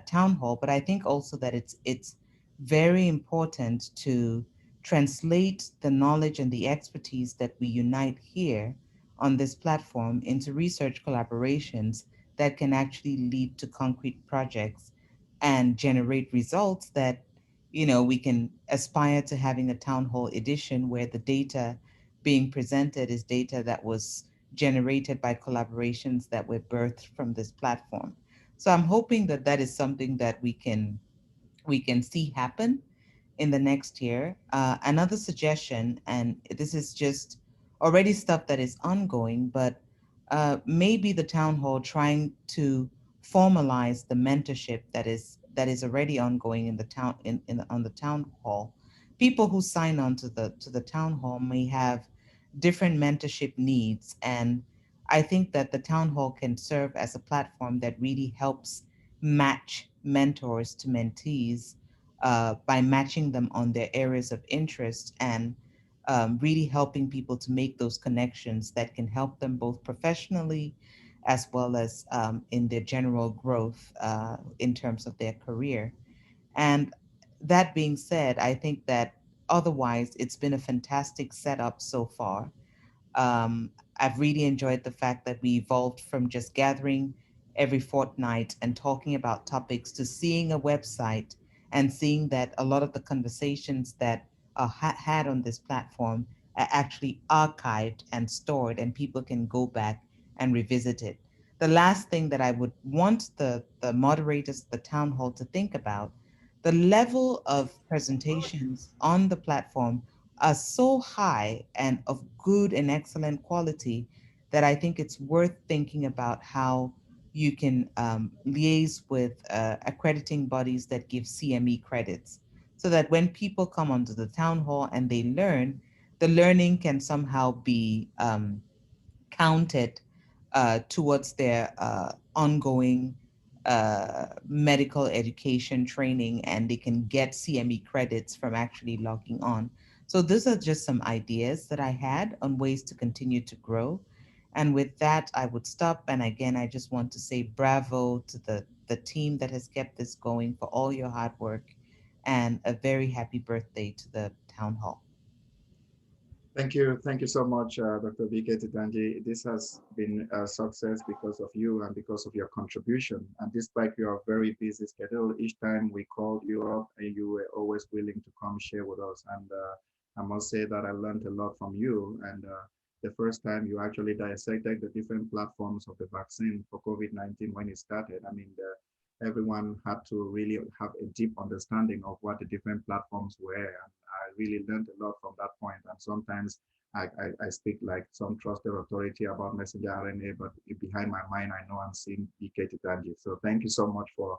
town hall, but I think also that it's very important to translate the knowledge and the expertise that we unite here on this platform into research collaborations that can actually lead to concrete projects and generate results that we can aspire to having a town hall edition where the data being presented is data that was generated by collaborations that were birthed from this platform. So I'm hoping that that is something that we can see happen in the next year. Another suggestion, and this is just already stuff that is ongoing, but maybe the town hall trying to formalize the mentorship that is already ongoing in the town on the town hall. People who sign on to the town hall may have different mentorship needs, and I think that the town hall can serve as a platform that really helps match mentors to mentees by matching them on their areas of interest and really helping people to make those connections that can help them both professionally as well as in their general growth in terms of their career. And that being said, I think that otherwise it's been a fantastic setup so far. I've really enjoyed the fact that we evolved from just gathering every fortnight and talking about topics to seeing a website and seeing that a lot of the conversations that are had on this platform are actually archived and stored, and people can go back and revisit it. The last thing that I would want the moderators of the town hall to think about, the level of presentations on the platform are so high and of good and excellent quality that I think it's worth thinking about how you can liaise with accrediting bodies that give CME credits so that when people come onto the town hall and they learn, the learning can somehow be counted towards their ongoing medical education training, and they can get CME credits from actually logging on. So those are just some ideas that I had on ways to continue to grow. And with that, I would stop. And again, I just want to say bravo to the team that has kept this going for all your hard work, and a very happy birthday to the town hall. Thank you so much, Dr. V.K. Titanji. This has been a success because of you and because of your contribution. And despite your very busy schedule, each time we called you up, and you were always willing to come share with us. And I must say that I learned a lot from you. And the first time you actually dissected the different platforms of the vaccine for COVID-19 when it started, I mean, everyone had to really have a deep understanding of what the different platforms were. And I really learned a lot from that point. And sometimes I speak like some trusted authority about messenger RNA, but behind my mind, I know I'm seeing V.K. Titanji. So thank you so much for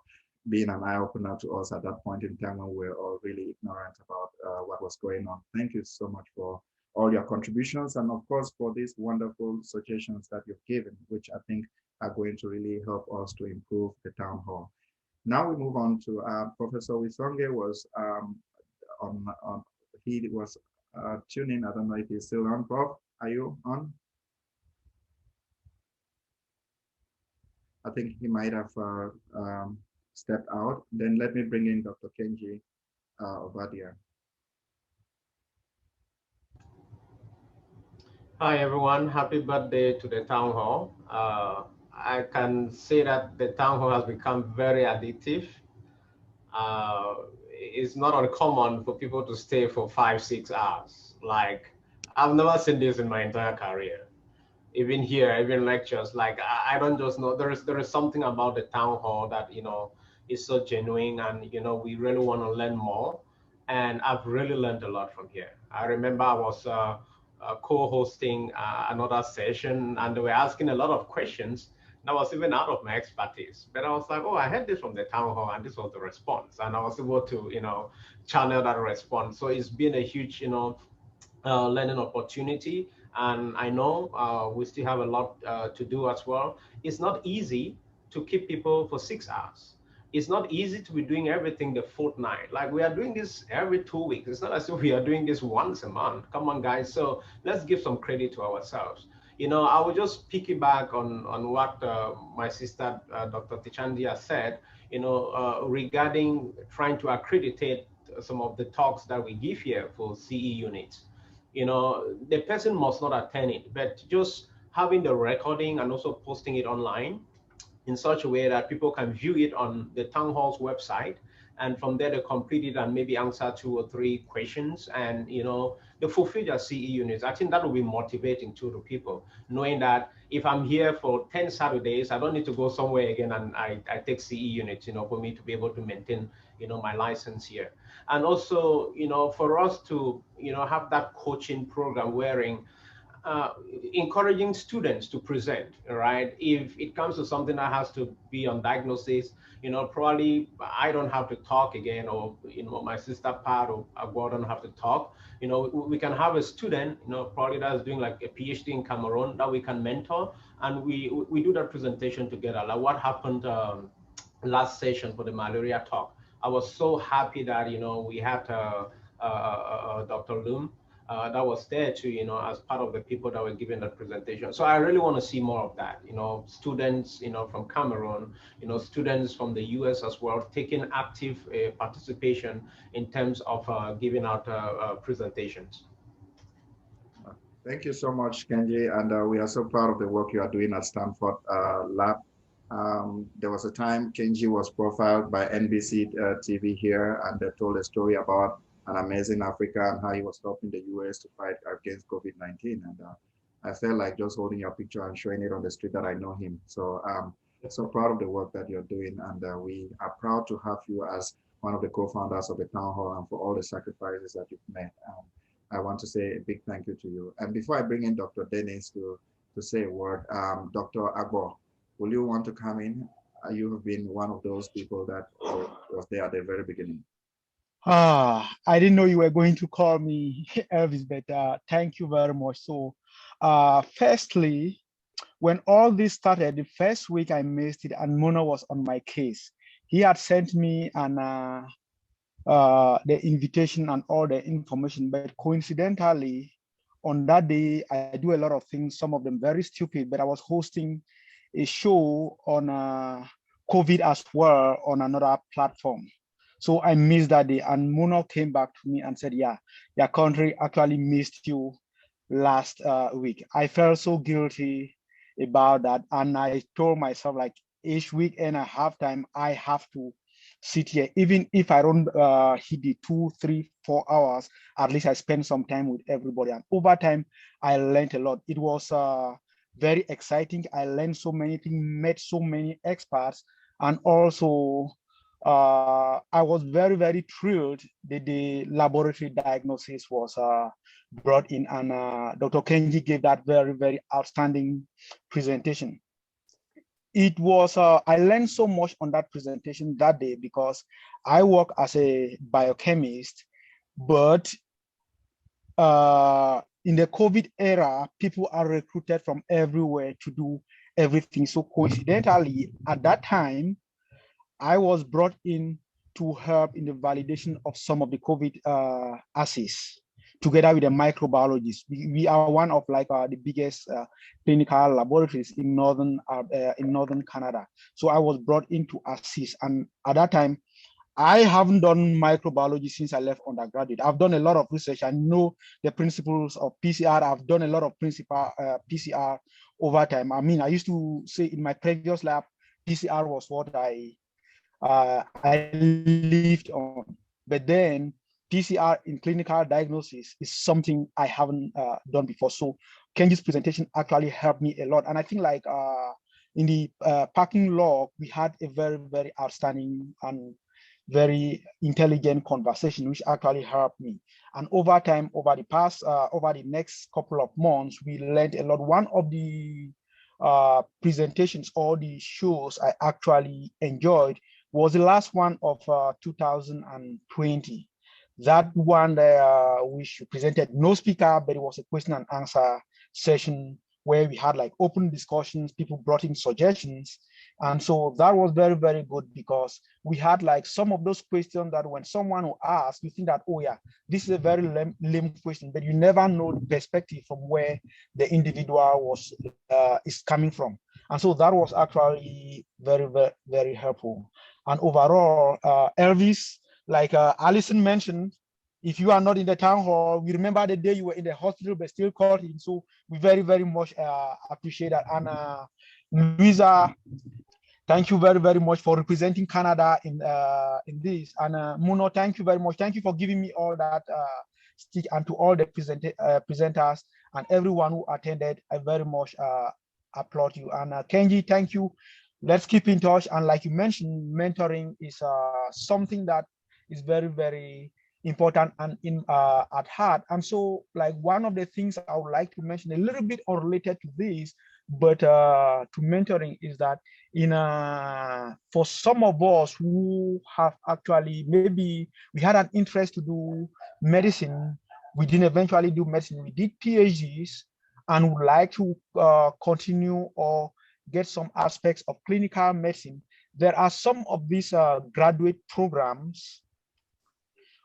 being an eye-opener to us at that point in time when we were all really ignorant about what was going on. Thank you so much for all your contributions, and of course for these wonderful suggestions that you've given, which I think are going to really help us to improve the town hall. Now we move on to Professor Wisonge was he was tuning. I don't know if he's still on. Prof, are you on? I think he might have stepped out. Then let me bring in Dr. Kenji Obadia. Hi everyone, happy birthday to the town hall. I can say that the town hall has become very addictive. It's not uncommon for people to stay for 5-6 hours. Like, I've never seen this in my entire career. Even here, even lectures, like I don't just know, there is something about the town hall that, you know, is so genuine, and, you know, we really want to learn more. And I've really learned a lot from here. I remember I was co-hosting another session, and they were asking a lot of questions that was even out of my expertise. But I was like, oh, I heard this from the town hall, and this was the response. And I was able to, you know, channel that response. So it's been a huge, you know, learning opportunity. And I know we still have a lot to do as well. It's not easy to keep people for 6 hours. It's not easy to be doing everything the fortnight. Like, we are doing this every 2 weeks. It's not as if we are doing this once a month. Come on, guys. So let's give some credit to ourselves. You know, I will just piggyback on what my sister, Dr. Tichandia said, you know, regarding trying to accreditate some of the talks that we give here for CE units. You know, the person must not attend it, but just having the recording and also posting it online in such a way that people can view it on the town hall's website, and from there they complete it and maybe answer 2 or 3 questions, and, you know, they fulfill their CE units. I think that will be motivating to the people, knowing that if I'm here for 10 Saturdays, I don't need to go somewhere again and I take CE units, for me to be able to maintain, my license here. And also, for us to, have that coaching program wherein encouraging students to present, right? If it comes to something that has to be on diagnosis, probably I don't have to talk again, or, my sister Pat or Agua don't have to talk. We can have a student, probably that's doing like a PhD in Cameroon that we can mentor, and we do that presentation together. Like what happened last session for the malaria talk. I was so happy that, we had Dr. Loom that was there too, as part of the people that were giving that presentation. So I really want to see more of that, students, from Cameroon, students from the US as well, taking active participation in terms of giving out presentations. Thank you so much, Kenji. And we are so proud of the work you are doing at Stanford Lab. There was a time Kenji was profiled by NBC TV here, and they told a story about an amazing Africa and how he was helping the US to fight against COVID-19. And I felt like just holding your picture and showing it on the street that I know him. So so proud of the work that you're doing. And we are proud to have you as one of the co-founders of the Town Hall and for all the sacrifices that you've made. I want to say a big thank you to you. And before I bring in Dr. Dennis to say a word, Dr. Agbo, will you want to come in? You have been one of those people that was there at the very beginning. I didn't know you were going to call me Elvis, but thank you very much. So firstly, when all this started, the first week I missed it and Mona was on my case. He had sent me the invitation and all the information, but coincidentally, on that day, I do a lot of things, some of them very stupid, but I was hosting a show on COVID as well on another platform. So I missed that day, and Mona came back to me and said, yeah, your country actually missed you last week. I felt so guilty about that. And I told myself, like, each week and a half time, I have to sit here. Even if I don't hit the 2, 3, 4 hours, at least I spend some time with everybody. And over time, I learned a lot. It was very exciting. I learned so many things, met so many experts, and also I was very, very thrilled that the laboratory diagnosis was brought in, and Dr. Kenji gave that very, very outstanding presentation. It was, I learned so much on that presentation that day because I work as a biochemist, but in the COVID era, people are recruited from everywhere to do everything. So coincidentally, at that time, I was brought in to help in the validation of some of the COVID assays together with the microbiologists. We are one of like the biggest clinical laboratories in northern Canada. So I was brought in to assist. And at that time, I haven't done microbiology since I left undergraduate. I've done a lot of research. I know the principles of PCR. I've done a lot of PCR over time. I mean, I used to say in my previous lab, PCR was what I lived on. But then PCR in clinical diagnosis is something I haven't done before. So Kenji's presentation actually helped me a lot. And I think like in the parking log, we had a very, very outstanding and very intelligent conversation, which actually helped me. And over time, over the next couple of months, we learned a lot. One of the presentations or the shows I actually enjoyed was the last one of 2020. That one which presented no speaker, but it was a question and answer session where we had like open discussions, people brought in suggestions. And so that was very, very good because we had like some of those questions that when someone will ask, you think that, oh yeah, this is a very lame question, but you never know the perspective from where the individual is coming from. And so that was actually very, very, very helpful. And overall, Elvis, like Alison mentioned, if you are not in the town hall, we remember the day you were in the hospital, but still called in. So we very, very much appreciate that. And Louisa, thank you very, very much for representing Canada in this. And Muno, thank you very much. Thank you for giving me all that Steve, and to all the presenters and everyone who attended. I very much applaud you. And Kenji, thank you. Let's keep in touch. And like you mentioned, mentoring is something that is very, very important and at heart. And so, like, one of the things I would like to mention a little bit unrelated to this, but to mentoring, is that for some of us who have actually, maybe we had an interest to do medicine, we didn't eventually do medicine, we did PhDs and would like to continue or get some aspects of clinical medicine. There are some of these graduate programs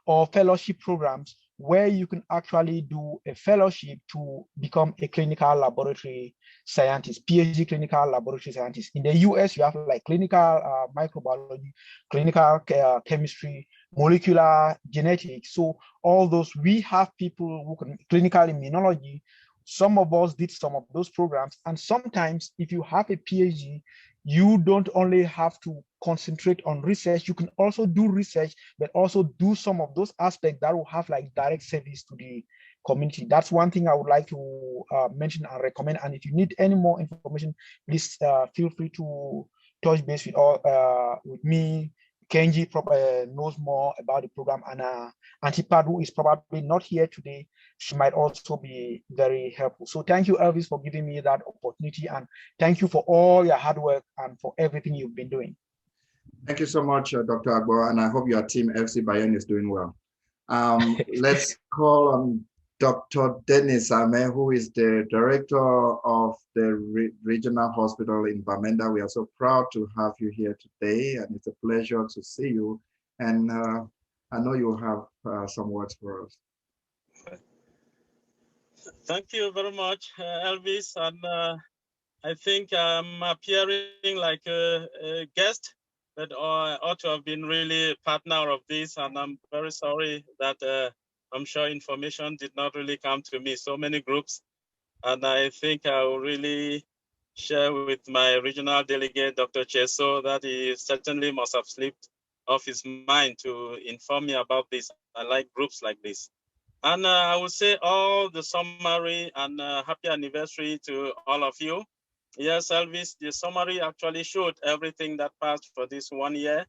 or fellowship programs where you can actually do a fellowship to become a clinical laboratory scientist, PhD clinical laboratory scientist. In the US, you have like clinical microbiology, clinical chemistry, molecular genetics. So all those, we have people who can clinical immunology. Some of us did some of those programs. And sometimes if you have a PhD, you don't only have to concentrate on research, you can also do research, but also do some of those aspects that will have like direct service to the community. That's one thing I would like to mention and recommend. And if you need any more information, please feel free to touch base with me. Kenji knows more about the program, and Antipad, who is probably not here today, she might also be very helpful. So thank you, Elvis, for giving me that opportunity, and thank you for all your hard work and for everything you've been doing. Thank you so much, Dr. Agbo, and I hope your team, FC Bayern, is doing well. Let's call on Dr. Dennis Ame, who is the director of the regional hospital in Bamenda. We are so proud to have you here today, and it's a pleasure to see you. And I know you have some words for us. Thank you very much, Elvis. And I think I'm appearing like a guest, but I ought to have been really partner of this. And I'm very sorry that I'm sure information did not really come to me. So many groups. And I think I will really share with my regional delegate, Dr. Cheso, that he certainly must have slipped off his mind to inform me about this. I like groups like this. And I will say all the summary and happy anniversary to all of you. Yes, Elvis, the summary actually showed everything that passed for this 1 year.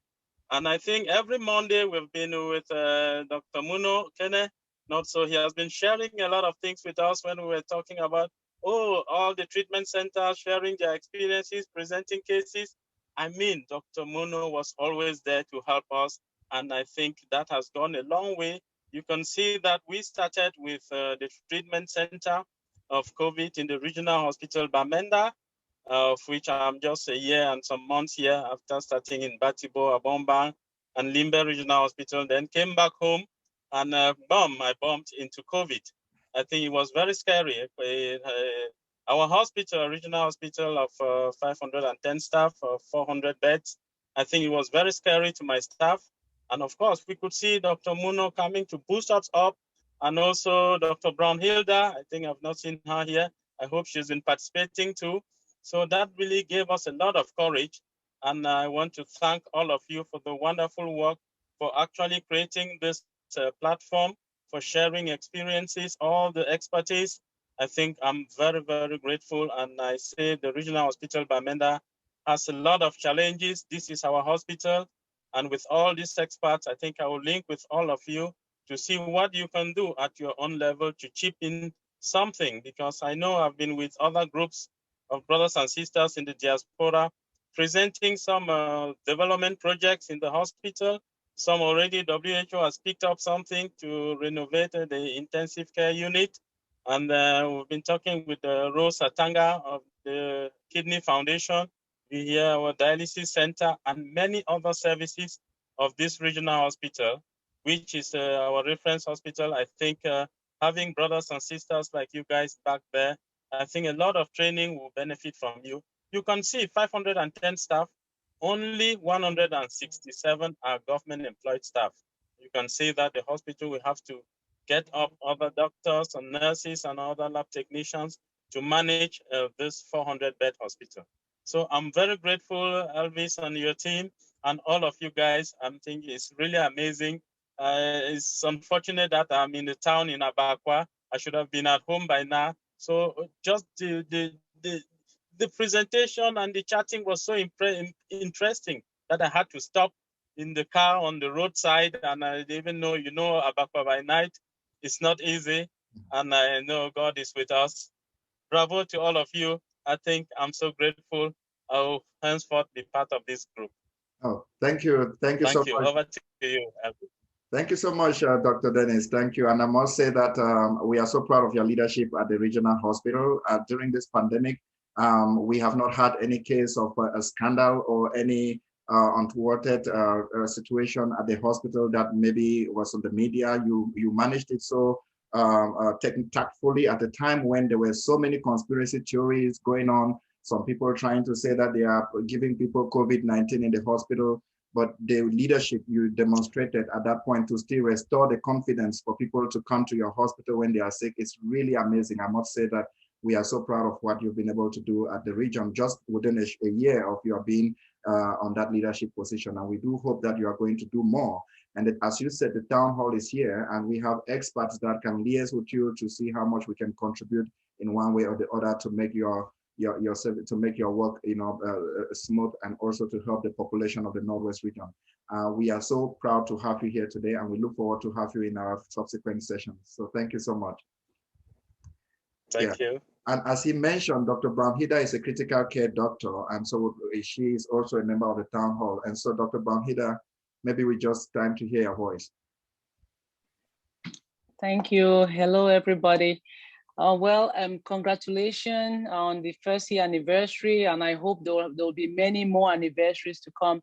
And I think every Monday we've been with Dr. Muno Kene. Not so he has been sharing a lot of things with us when we were talking about, all the treatment centers sharing their experiences, presenting cases. I mean, Dr. Muno was always there to help us. And I think that has gone a long way. You can see that we started with the treatment center of COVID in the regional hospital Bamenda, of which I'm just a year and some months here after starting in Batibo, Abomba, and Limbe Regional Hospital, then came back home and I bumped into COVID. I think it was very scary. Our hospital, regional hospital of 510 staff, 400 beds, I think it was very scary to my staff. And of course, we could see Dr. Muno coming to boost us up, and also Dr. Brown Hilda. I think I've not seen her here. I hope she's been participating too. So that really gave us a lot of courage. And I want to thank all of you for the wonderful work, for actually creating this platform, for sharing experiences, all the expertise. I think I'm very, very grateful. And I say the regional hospital Bamenda has a lot of challenges. This is our hospital. And with all these experts, I think I will link with all of you to see what you can do at your own level to chip in something, because I know I've been with other groups of brothers and sisters in the diaspora, presenting some development projects in the hospital. Some already WHO has picked up something to renovate the intensive care unit. And we've been talking with Rose Atanga of the Kidney Foundation. We hear our dialysis center and many other services of this regional hospital, which is our reference hospital. I think having brothers and sisters like you guys back there, I think a lot of training will benefit from you. You can see 510 staff, only 167 are government employed staff. You can see that the hospital will have to get up other doctors and nurses and other lab technicians to manage this 400-bed hospital. So I'm very grateful, Elvis, and your team, and all of you guys. I'm thinking it's really amazing. It's unfortunate that I'm in the town in Abakwa. I should have been at home by now. So just the presentation and the chatting was so interesting that I had to stop in the car on the roadside. And I didn't even know, Abakwa by night. It's not easy. And I know God is with us. Bravo to all of you. I think I'm so grateful. I'll henceforth be part of this group. Oh, thank you. Thank you so much. Over to you, Elvis. Thank you so much, Dr. Dennis. Thank you. And I must say that we are so proud of your leadership at the regional hospital. During this pandemic, we have not had any case of a scandal or any untoward situation at the hospital that maybe was on the media. You managed it so tactfully at a time when there were so many conspiracy theories going on. Some people trying to say that they are giving people COVID-19 in the hospital. But the leadership you demonstrated at that point to still restore the confidence for people to come to your hospital when they are sick is really amazing. I must say that we are so proud of what you've been able to do at the region just within a year of your being on that leadership position. And we do hope that you are going to do more. And that, as you said, the town hall is here and we have experts that can liaise with you to see how much we can contribute in one way or the other to make your to make your work smooth and also to help the population of the Northwest region. We are so proud to have you here today and we look forward to have you in our subsequent sessions. So thank you so much. Thank you. And as he mentioned, Dr. Brown-Hida is a critical care doctor, and so she is also a member of the town hall. And so Dr. Brown-Hida, maybe we just time to hear your voice. Thank you. Hello, everybody. Congratulations on the first year anniversary, and I hope there will be many more anniversaries to come.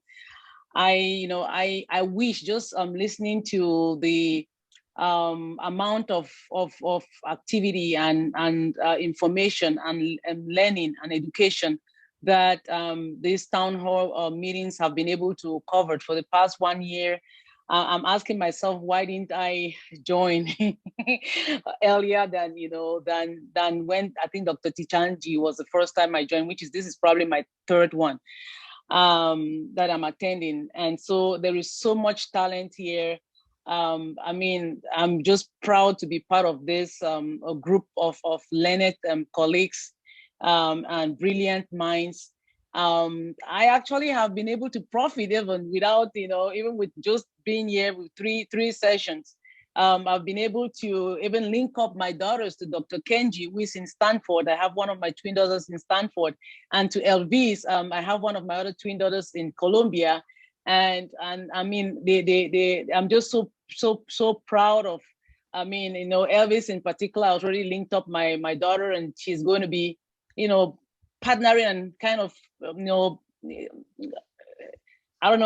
I wish just listening to the amount of activity and information and learning and education that these town hall meetings have been able to cover for the past 1 year. I'm asking myself, why didn't I join earlier than when I think Dr. Tichanji was the first time I joined, this is probably my third one that I'm attending. And so there is so much talent here. I'm just proud to be part of this a group of learned colleagues and brilliant minds. I actually have been able to profit even without, even with just being here with three sessions. I've been able to even link up my daughters to Dr. Kenji, who is in Stanford. I have one of my twin daughters in Stanford, and to Elvis, I have one of my other twin daughters in Colombia. And I mean, I'm just so proud of. Elvis in particular. I already linked up my daughter, and she's going to be, partnering and kind of,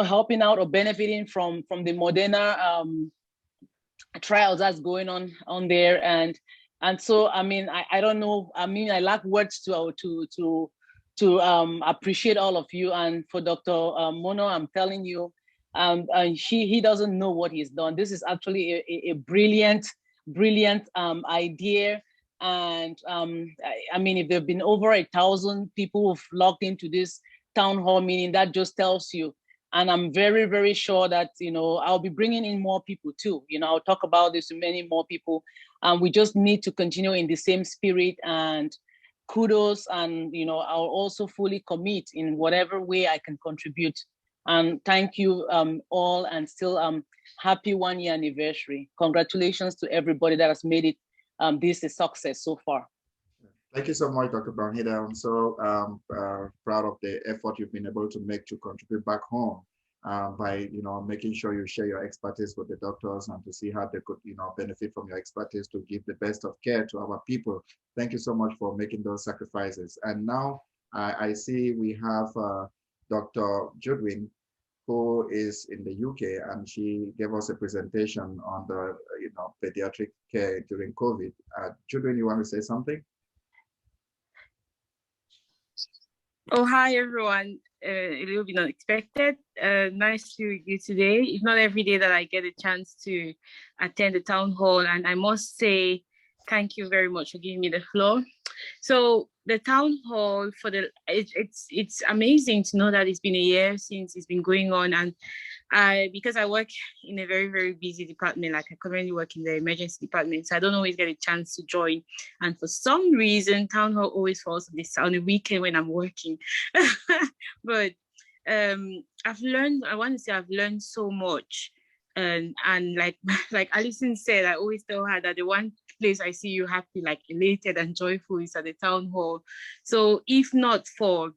helping out or benefiting from the Moderna trials that's going on there. And so, I don't know. I lack words to appreciate all of you. And for Dr. Mono, I'm telling you, he doesn't know what he's done. This is actually a brilliant idea. And if there have been over 1,000 people who've logged into this town hall meeting, that just tells you. And I'm very, very sure that, I'll be bringing in more people too. I'll talk about this to many more people. We just need to continue in the same spirit, and kudos. And, I'll also fully commit in whatever way I can contribute. And thank you all, and still happy 1 year anniversary. Congratulations to everybody that has made it this is success so far. Thank you so much, Dr. Brown-Hida. I'm so proud of the effort you've been able to make to contribute back home by making sure you share your expertise with the doctors and to see how they could benefit from your expertise to give the best of care to our people. Thank you so much for making those sacrifices. And now I see we have Dr. Judwin, who is in the UK, and she gave us a presentation on the pediatric care during COVID. Judwin, you want to say something? Oh, hi everyone. A little bit unexpected. Nice to meet you today. It's not every day that I get a chance to attend the town hall, and I must say thank you very much for giving me the floor. So the town hall it's amazing to know that it's been a year since it's been going on, and because I work in a very, very busy department, like I currently work in the emergency department, so I don't always get a chance to join. And for some reason, town hall always falls on a weekend when I'm working. But I've learned so much. And like Alison said, I always tell her that the one place I see you happy, like elated and joyful, is at the town hall. So if not for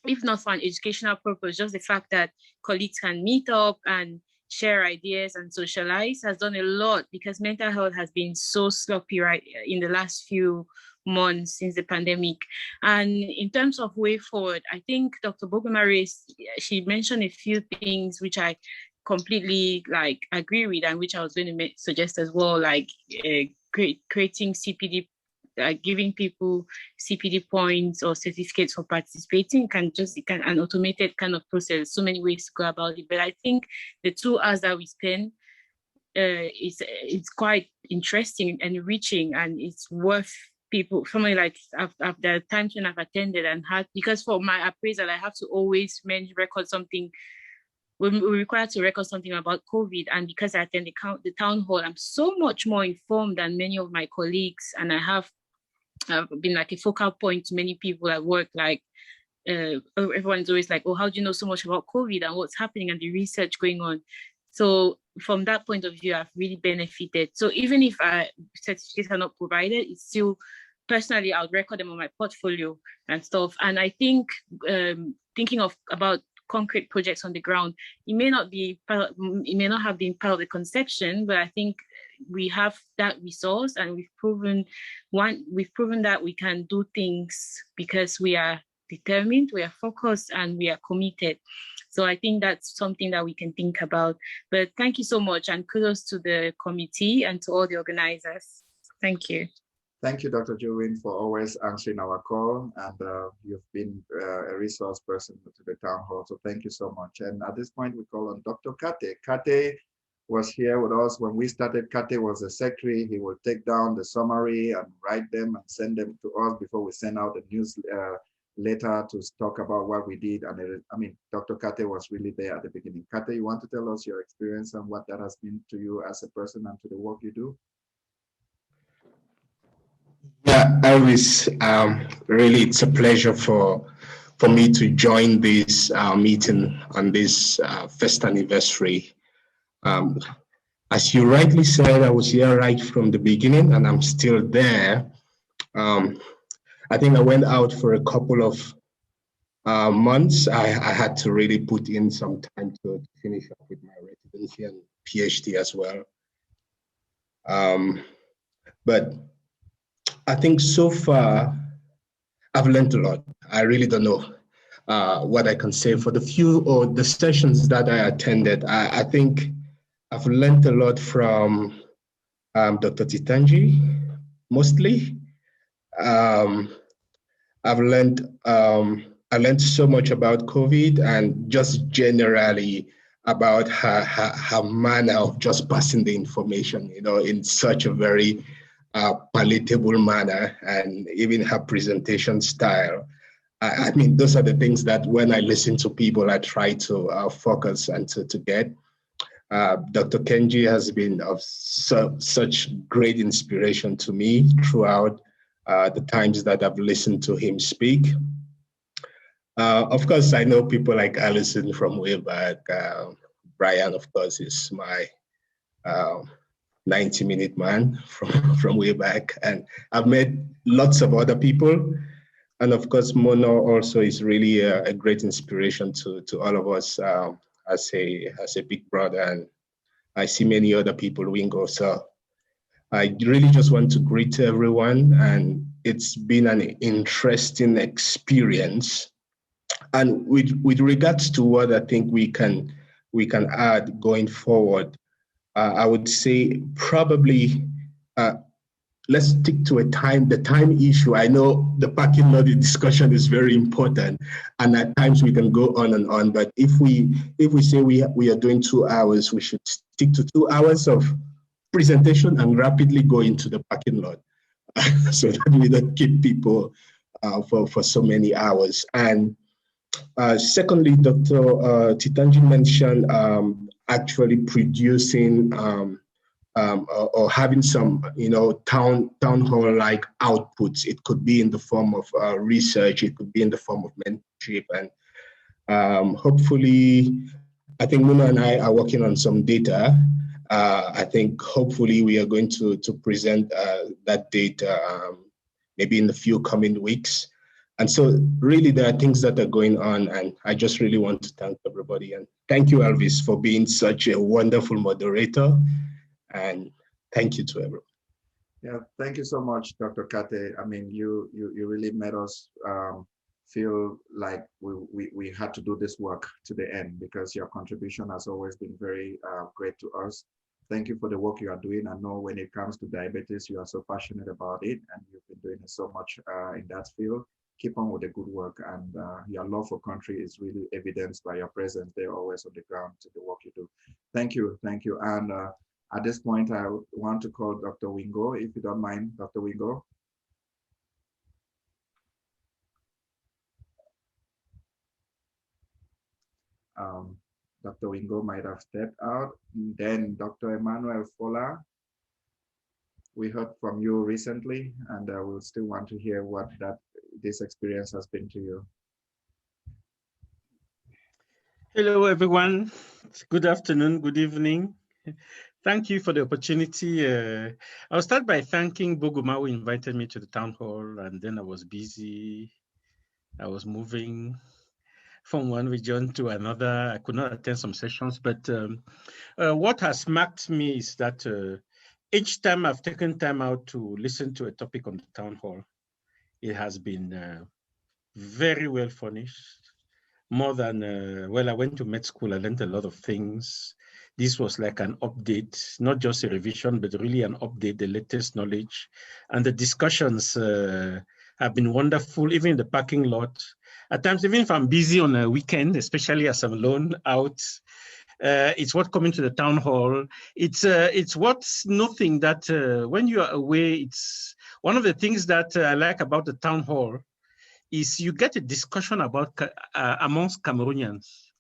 an educational purpose, just the fact that colleagues can meet up and share ideas and socialize has done a lot, because mental health has been so sloppy right in the last few months since the pandemic. And in terms of way forward, I think Dr. Bogomare, she mentioned a few things which I completely agree with, and which I was going to suggest as well, like creating CPD, giving people CPD points or certificates for participating an automated kind of process. So many ways to go about it. But I think the 2 hours that we spend it's quite interesting and enriching, and it's worth people. For me, like there are times when I've attended and had, because for my appraisal, I have to always record something. We're required to record something about COVID, and because I attend the town hall, I'm so much more informed than many of my colleagues, and I've been like a focal point to many people at work. Like everyone's always like, "Oh, how do you know so much about COVID and what's happening and the research going on?" So from that point of view, I've really benefited. So even if certificates are not provided, it's still, personally, I would record them on my portfolio and stuff. And I think thinking about concrete projects on the ground, it may not have been part of the conception, but I think we have that resource, and we've proven that we can do things because we are determined, we are focused, and we are committed. So I think that's something that we can think about. But thank you so much, and kudos to the committee and to all the organizers. Thank you. Thank you, Dr. Jowin, for always answering our call, and you've been a resource person to the town hall, so thank you so much. And at this point, we call on Dr. Kate. Kate was here with us when we started. Kate was the secretary. He would take down the summary and write them and send them to us before we send out the news letter to talk about what we did. And I mean, Dr. Kate was really there at the beginning. Kate, you want to tell us your experience and what that has been to you as a person and to the work you do? Yeah, Elvis, really, it's a pleasure for me to join this meeting on this first anniversary. As you rightly said, I was here right from the beginning, and I'm still there. I think I went out for a couple of months. I had to really put in some time to finish up with my residency and PhD as well. But I think so far, I've learned a lot. I really don't know what I can say. For the few or the sessions that I attended, I think I've learned a lot from Dr. Titanji, mostly. I learned so much about COVID, and just generally about her manner of just passing the information, in such a very palatable manner, and even her presentation style. I mean, those are the things that when I listen to people, I try to focus and to get. Dr. Kenji has been of such great inspiration to me throughout the times that I've listened to him speak. Of course, I know people like Alison from way back. Brian, of course, is my 90-minute man from way back. And I've met lots of other people. And of course, Mono also is really a great inspiration to all of us as a big brother. And I see many other people, Wingo. So I really just want to greet everyone. And it's been an interesting experience. And with regards to what I think we can add going forward, I would say probably let's stick to the time issue. I know the parking lot discussion is very important, and at times we can go on and on. But if we say we are doing 2 hours, we should stick to 2 hours of presentation and rapidly go into the parking lot. so that we don't keep people for so many hours. And secondly, Dr. Titanji mentioned actually producing or having some, town hall like outputs. It could be in the form of research, it could be in the form of mentorship, and hopefully, I think Muna and I are working on some data. I think hopefully we are going to present that data maybe in the few coming weeks. And so really there are things that are going on, and I just really want to thank everybody. And thank you, Elvis, for being such a wonderful moderator. And thank you to everyone. Yeah, thank you so much, Dr. Kate. I mean, you really made us feel like we had to do this work to the end, because your contribution has always been very great to us. Thank you for the work you are doing. I know when it comes to diabetes, you are so passionate about it, and you've been doing so much in that field. Keep on with the good work, and your love for country is really evidenced by your presence there, always on the ground to the work you do. Thank you, thank you. And at this point, I want to call Dr. Wingo, if you don't mind, Dr. Wingo. Dr. Wingo might have stepped out. Then Dr. Emmanuel Fola, we heard from you recently, and we'll still want to hear what this experience has been to you. Hello, everyone. Good afternoon, good evening. Thank you for the opportunity. I'll start by thanking Boguma, who invited me to the town hall, and then I was busy. I was moving from one region to another. I could not attend some sessions, but what has marked me is that each time I've taken time out to listen to a topic on the town hall, it has been very well furnished. More than, well, I went to med school, I learned a lot of things. This was like an update, not just a revision, but really an update, the latest knowledge. And the discussions have been wonderful, even in the parking lot. At times, even if I'm busy on a weekend, especially as I'm alone out, it's what coming to the town hall. It's what's nothing that when you are away, it's one of the things that I like about the town hall is you get a discussion about amongst Cameroonians.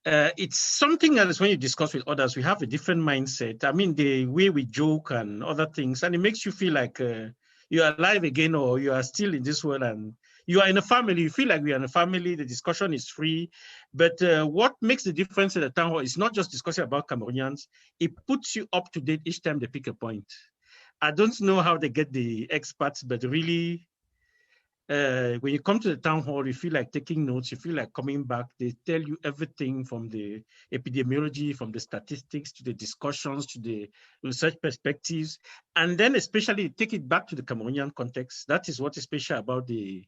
It's something else when you discuss with others. We have a different mindset. I mean, the way we joke and other things, and it makes you feel like you are alive again, or you are still in this world, and you are in a family. You feel like we are in a family. The discussion is free. But what makes the difference in the town hall is not just discussing about Cameroonians. It puts you up to date each time they pick a point. I don't know how they get the experts, but really, when you come to the town hall, you feel like taking notes, you feel like coming back. They tell you everything from the epidemiology, from the statistics, to the discussions, to the research perspectives. And then especially take it back to the Cameroonian context. That is what is special about the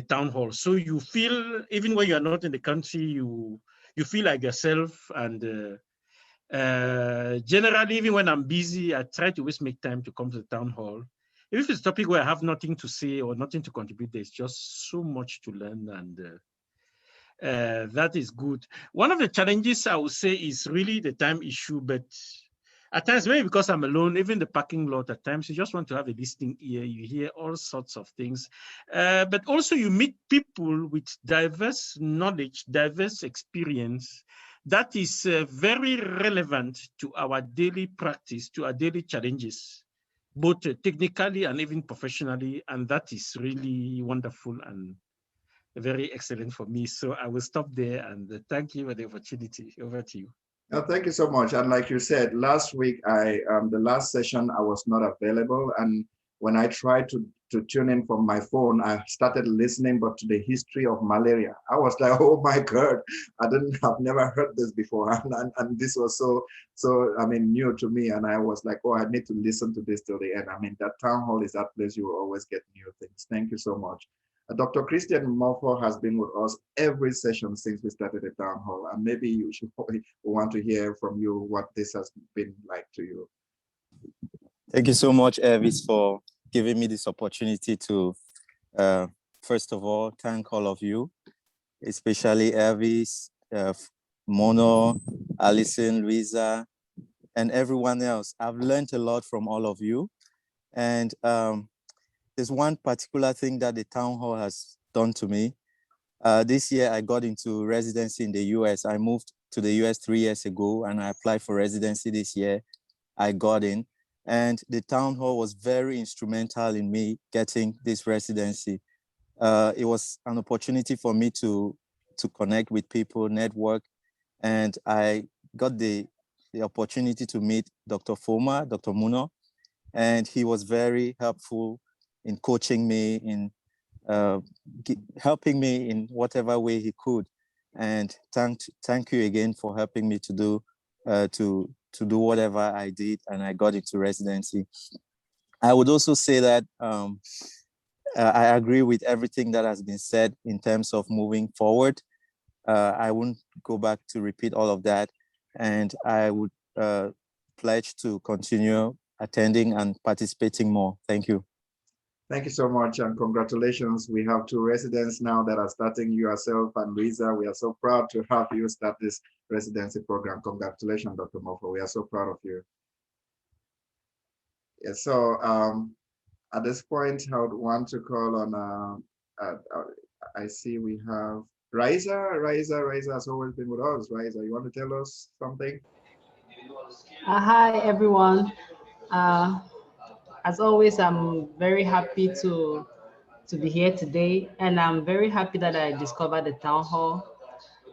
town hall. So you feel, even when you are not in the country, you feel like yourself. And generally, even when I'm busy, I try to always make time to come to the town hall. If it's a topic where I have nothing to say or nothing to contribute, there's just so much to learn, and that is good. One of the challenges I would say is really the time issue, but at times, maybe because I'm alone, even the parking lot, at times you just want to have a listening ear. You hear all sorts of things, but also you meet people with diverse knowledge, diverse experience that is very relevant to our daily practice, to our daily challenges, both technically and even professionally, and that is really wonderful and very excellent for me. So I will stop there, and thank you for the opportunity. Over to you. Thank you so much. And like you said, last week, the last session, I was not available, and when I tried to tune in from my phone, I started listening, but to the history of malaria. I was like, oh my God, I've never heard this before. And this was so, I mean, new to me. And I was like, oh, I need to listen to this till the end. I mean, that town hall is that place you will always get new things. Thank you so much. Dr. Christian Morfo has been with us every session since we started the town hall. And maybe you should want to hear from you what this has been like to you. Thank you so much, Elvis, for giving me this opportunity to, first of all, thank all of you, especially Elvis, Mono, Alison, Luisa, and everyone else. I've learned a lot from all of you. And there's one particular thing that the town hall has done to me. This year, I got into residency in the US. I moved to the US 3 years ago, and I applied for residency this year. I got in, and the town hall was very instrumental in me getting this residency. It was an opportunity for me to connect with people, network, and I got the opportunity to meet Dr. Foma, Dr. Muno, and he was very helpful in coaching me, in helping me in whatever way he could. And thank you again for helping me to do whatever I did, and I got into residency. I would also say that I agree with everything that has been said in terms of moving forward. I won't go back to repeat all of that, and I would pledge to continue attending and participating more. Thank you. Thank you so much, and congratulations. We have 2 residents now that are starting, yourself and Luisa. We are so proud to have you start this residency program. Congratulations, Dr. Mofo. We are so proud of you. Yeah, so at this point, I would want to call on, I see we have Raisa. Raisa has always been with us. Raisa, you want to tell us something? Hi, everyone. As always, I'm very happy to be here today, and I'm very happy that I discovered the town hall.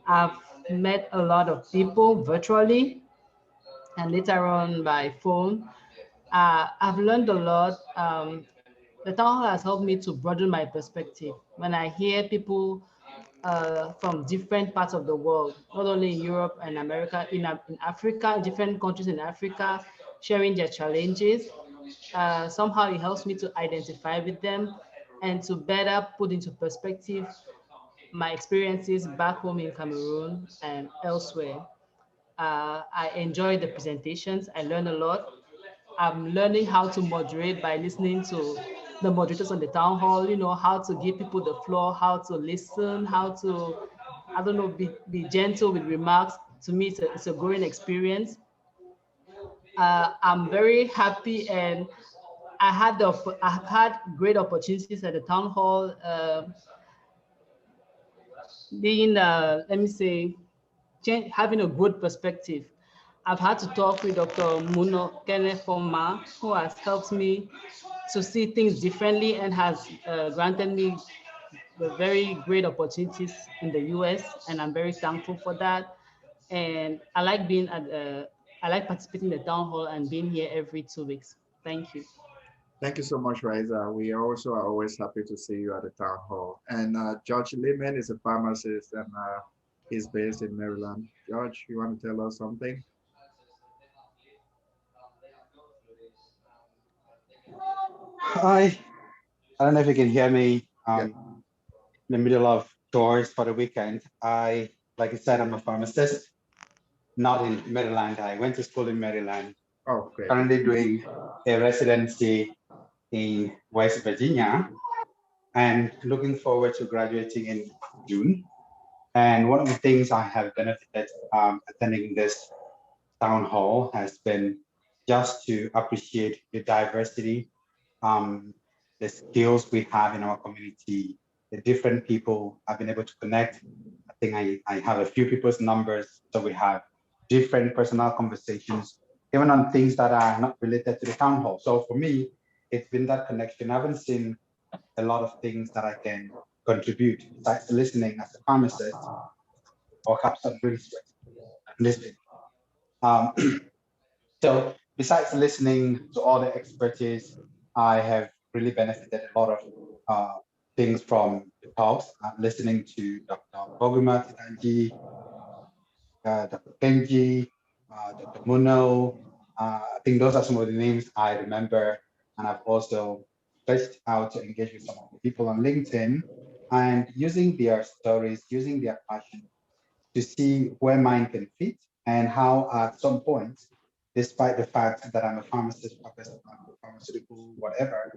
I've met a lot of people virtually and later on by phone. I've learned a lot. The town hall has helped me to broaden my perspective. When I hear people from different parts of the world, not only in Europe and America, in Africa, different countries in Africa, sharing their challenges, somehow it helps me to identify with them and to better put into perspective my experiences back home in Cameroon and elsewhere. I enjoy the presentations. I learn a lot. I'm learning how to moderate by listening to the moderators on the town hall, you know, how to give people the floor, how to listen, how to, I don't know, be gentle with remarks. To me, it's a growing experience. I'm very happy, and I've had great opportunities at the town hall, being, let me say, having a good perspective. I've had to talk with Dr. Muno Kenefoma, who has helped me to see things differently and has granted me very great opportunities in the US, and I'm very thankful for that. And I like being I like participating in the town hall and being here every 2 weeks. Thank you. Thank you so much, Raisa. We also are always happy to see you at the town hall. And George Lehman is a pharmacist, and he's based in Maryland. George, you want to tell us something? Hi, I don't know if you can hear me. In the middle of chores for the weekend. Like I said, I'm a pharmacist, not in Maryland. I went to school in Maryland. Oh, great. Currently doing a residency in West Virginia and looking forward to graduating in June. And one of the things I have benefited attending this town hall has been just to appreciate the diversity, the skills we have in our community, the different people I've been able to connect. I think I have a few people's numbers, so we have different personal conversations, even on things that are not related to the town hall. So for me, it's been that connection. I haven't seen a lot of things that I can contribute besides listening as a pharmacist, or perhaps not really listening. So besides listening to all the expertise, I have really benefited a lot of things from the talks. Listening to Dr. Boguma Titanji, Dr. Kenji, Dr. Muno. I think those are some of the names I remember. And I've also reached out to engage with some of the people on LinkedIn and using their stories, using their passion to see where mine can fit and how at some point, despite the fact that I'm a pharmacist, pharmaceutical, whatever,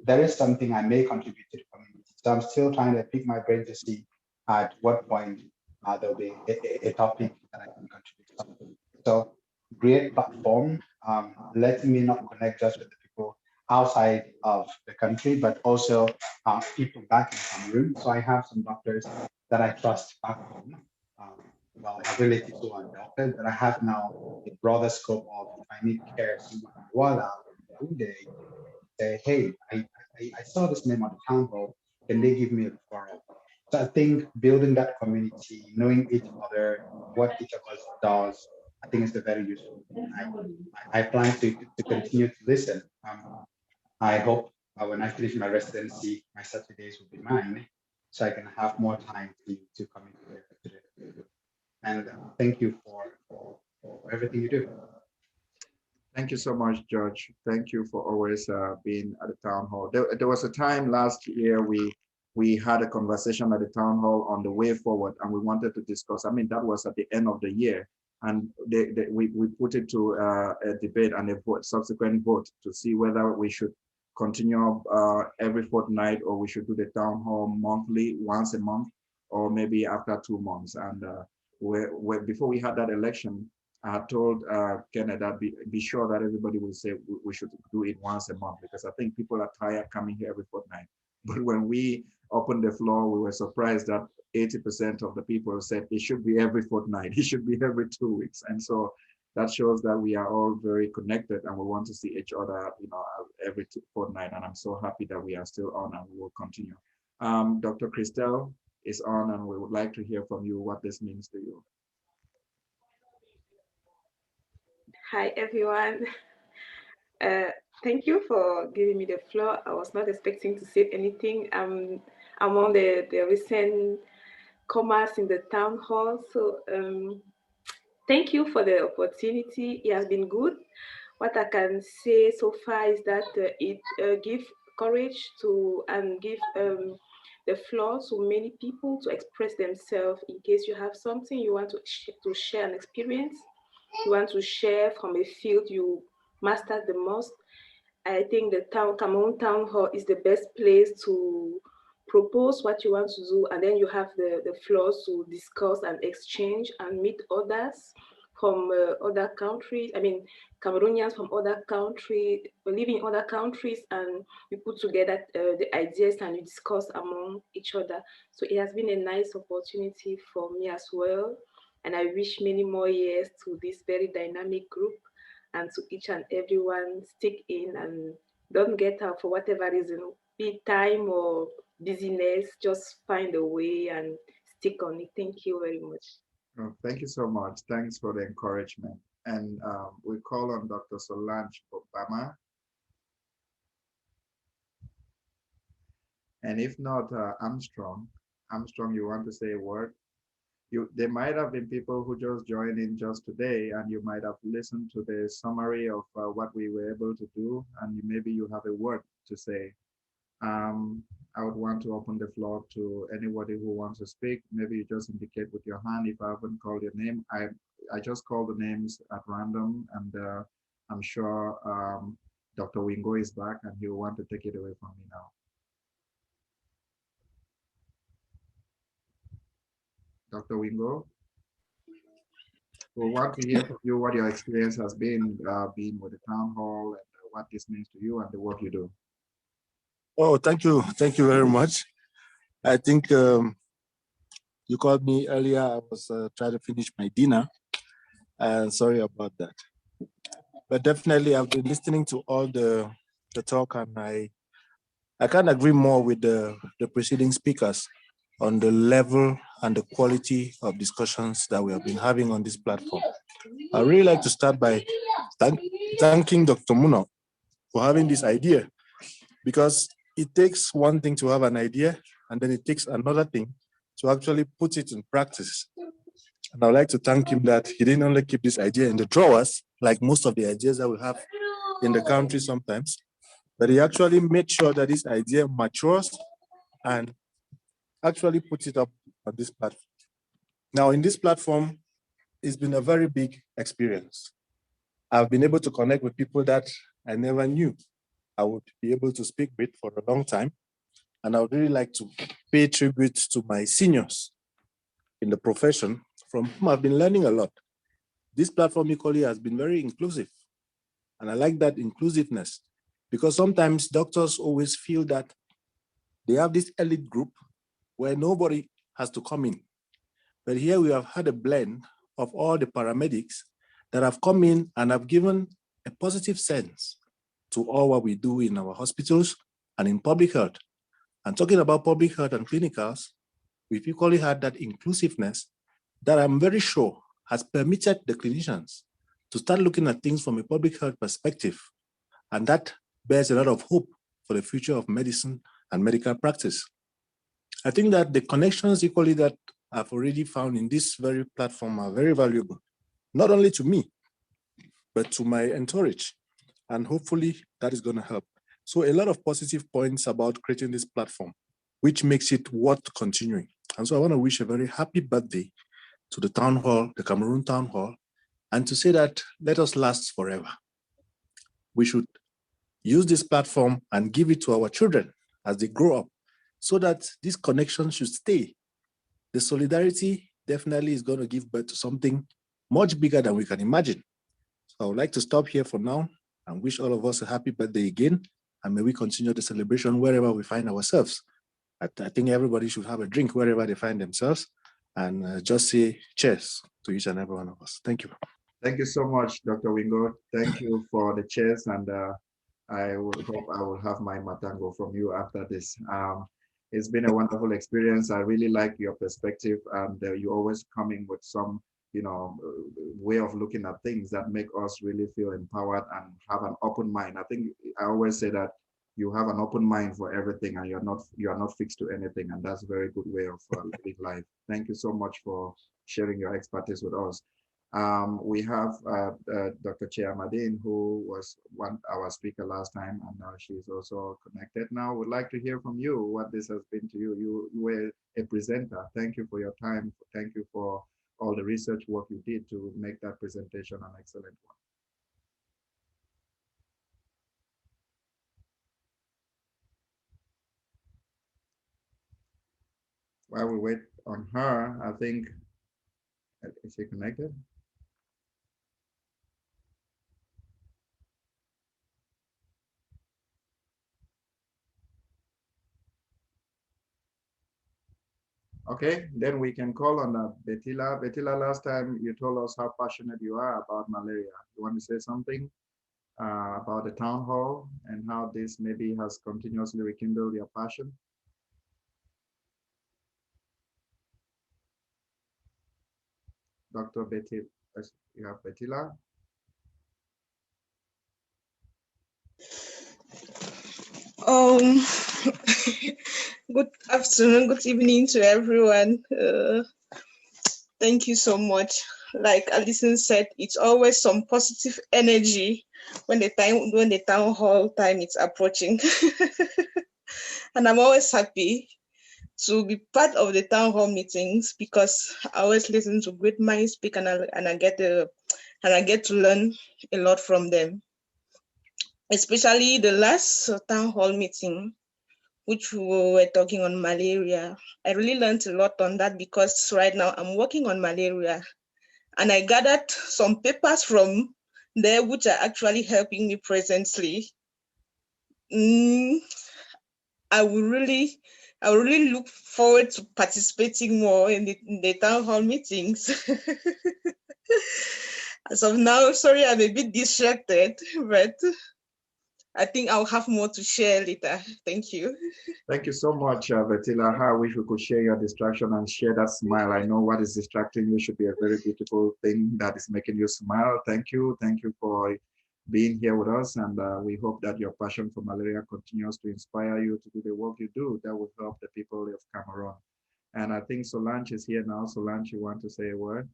there is something I may contribute to the community. So I'm still trying to pick my brain to see at what point there'll be a topic that I can contribute to something. So great platform, letting me not connect just with the people outside of the country, but also people back in Cameroon. So I have some doctors that I trust back home. Well, I have relatives who are doctors, but I have now a broader scope of if I need care somewhere in Douala or Yaoundé, say, hey, I saw this name on the town hall. Can they give me a referral? So I think building that community, knowing each other, what each of us does, I think is a very useful thing. I plan to continue to listen. I hope when I finish my residency, my Saturdays will be mine, so I can have more time to come into the and thank you for everything you do. Thank you so much, George. Thank you for always being at the town hall. There was a time last year we had a conversation at the town hall on the way forward, and we wanted to discuss. I mean, that was at the end of the year, and we put it to a debate and a vote, subsequent vote, to see whether we should continue every fortnight or we should do the town hall monthly, once a month, or maybe after 2 months. And before we had that election, I told Kenneth that be sure that everybody will say we should do it once a month, because I think people are tired coming here every fortnight. But when we opened the floor, we were surprised that 80% of the people said it should be every fortnight, it should be every 2 weeks. And so that shows that we are all very connected and we want to see each other, every fortnight. And I'm so happy that we are still on and we will continue. Dr. Christelle is on, and we would like to hear from you what this means to you. Hi, everyone. Thank you for giving me the floor. I was not expecting to say anything. I'm among the recent comers in the town hall. So thank you for the opportunity. It has been good. What I can say so far is that it gives courage to and give the floor to many people to express themselves in case you have something you want to share an experience. You want to share from a field you mastered the most. I think the Cameroon Town Hall is the best place to propose what you want to do, and then you have the floor to discuss and exchange and meet others from other countries. I mean, Cameroonians from other countries, living in other countries, and we put together the ideas and we discuss among each other. So it has been a nice opportunity for me as well. And I wish many more years to this very dynamic group, and to each and everyone, stick in and don't get out for whatever reason, be it time or busyness, just find a way and stick on it. Thank you very much. Oh, thank you so much. Thanks for the encouragement. And we call on Dr. Solange Obama. And if not, Armstrong, you want to say a word? There might have been people who just joined in just today, and you might have listened to the summary of what we were able to do, and maybe you have a word to say. I would want to open the floor to anybody who wants to speak. Maybe you just indicate with your hand. If I haven't called your name, I just call the names at random, and I'm sure Dr. Wingo is back, and he'll want to take it away from me now. Dr. Wingo, we want to hear from you what your experience has been being with the town hall, and what this means to you and the work you do. Oh, thank you very much. I think you called me earlier. I was trying to finish my dinner, and sorry about that. But definitely, I've been listening to all the talk, and I can't agree more with the preceding speakers on the level and the quality of discussions that we have been having on this platform. I'd really like to start by thanking Dr. Muno for having this idea, because it takes one thing to have an idea, and then it takes another thing to actually put it in practice. And I'd like to thank him that he didn't only keep this idea in the drawers, like most of the ideas that we have in the country sometimes, but he actually made sure that this idea matures and actually puts it up on this platform. Now, in this platform, it's been a very big experience. I've been able to connect with people that I never knew I would be able to speak with for a long time. And I would really like to pay tribute to my seniors in the profession, from whom I've been learning a lot. This platform equally has been very inclusive. And I like that inclusiveness. Because sometimes doctors always feel that they have this elite group where nobody has to come in. But here we have had a blend of all the paramedics that have come in and have given a positive sense to all what we do in our hospitals and in public health. And talking about public health and clinicals, we've equally had that inclusiveness that I'm very sure has permitted the clinicians to start looking at things from a public health perspective. And that bears a lot of hope for the future of medicine and medical practice. I think that the connections equally that I've already found in this very platform are very valuable, not only to me, but to my entourage. And hopefully that is going to help. So a lot of positive points about creating this platform, which makes it worth continuing. And so I want to wish a very happy birthday to the town hall, the Cameroon town hall, and to say that let us last forever. We should use this platform and give it to our children as they grow up so that this connection should stay. The solidarity definitely is going to give birth to something much bigger than we can imagine. So I would like to stop here for now and wish all of us a happy birthday again. And may we continue the celebration wherever we find ourselves. I think everybody should have a drink wherever they find themselves and just say cheers to each and every one of us. Thank you. Thank you so much, Dr. Wingo. Thank you for the cheers, and I would hope I will have my matango from you after this. It's been a wonderful experience. I really like your perspective, and you always coming with some, way of looking at things that make us really feel empowered and have an open mind. I think I always say that you have an open mind for everything, and you are not fixed to anything, and that's a very good way of living life. Thank you so much for sharing your expertise with us. We have Dr. Chia Madin, who was our speaker last time, and now she's also connected now. We'd like to hear from you what this has been to you. You were a presenter. Thank you for your time. Thank you for all the research work you did to make that presentation an excellent one. While we wait on her, I think, is she connected? Okay, then we can call on Betila. Betila, last time you told us how passionate you are about malaria. You want to say something about the town hall and how this maybe has continuously rekindled your passion? Dr. Betty, you have Betila. Good afternoon, good evening to everyone. Thank you so much. Like Alison said, it's always some positive energy when the town hall time is approaching. And I'm always happy to be part of the town hall meetings because I always listen to great minds speak, and I get to learn a lot from them. Especially the last town hall meeting, which we were talking on malaria. I really learned a lot on that because right now I'm working on malaria, and I gathered some papers from there which are actually helping me presently. I will really look forward to participating more in the town hall meetings. As of now, sorry, I'm a bit distracted, but I think I'll have more to share later. Thank you. Thank you so much, Betila. I wish we could share your distraction and share that smile. I know what is distracting you should be a very beautiful thing that is making you smile. Thank you. Thank you for being here with us. And we hope that your passion for malaria continues to inspire you to do the work you do that will help the people of Cameroon. And I think Solange is here now. Solange, you want to say a word?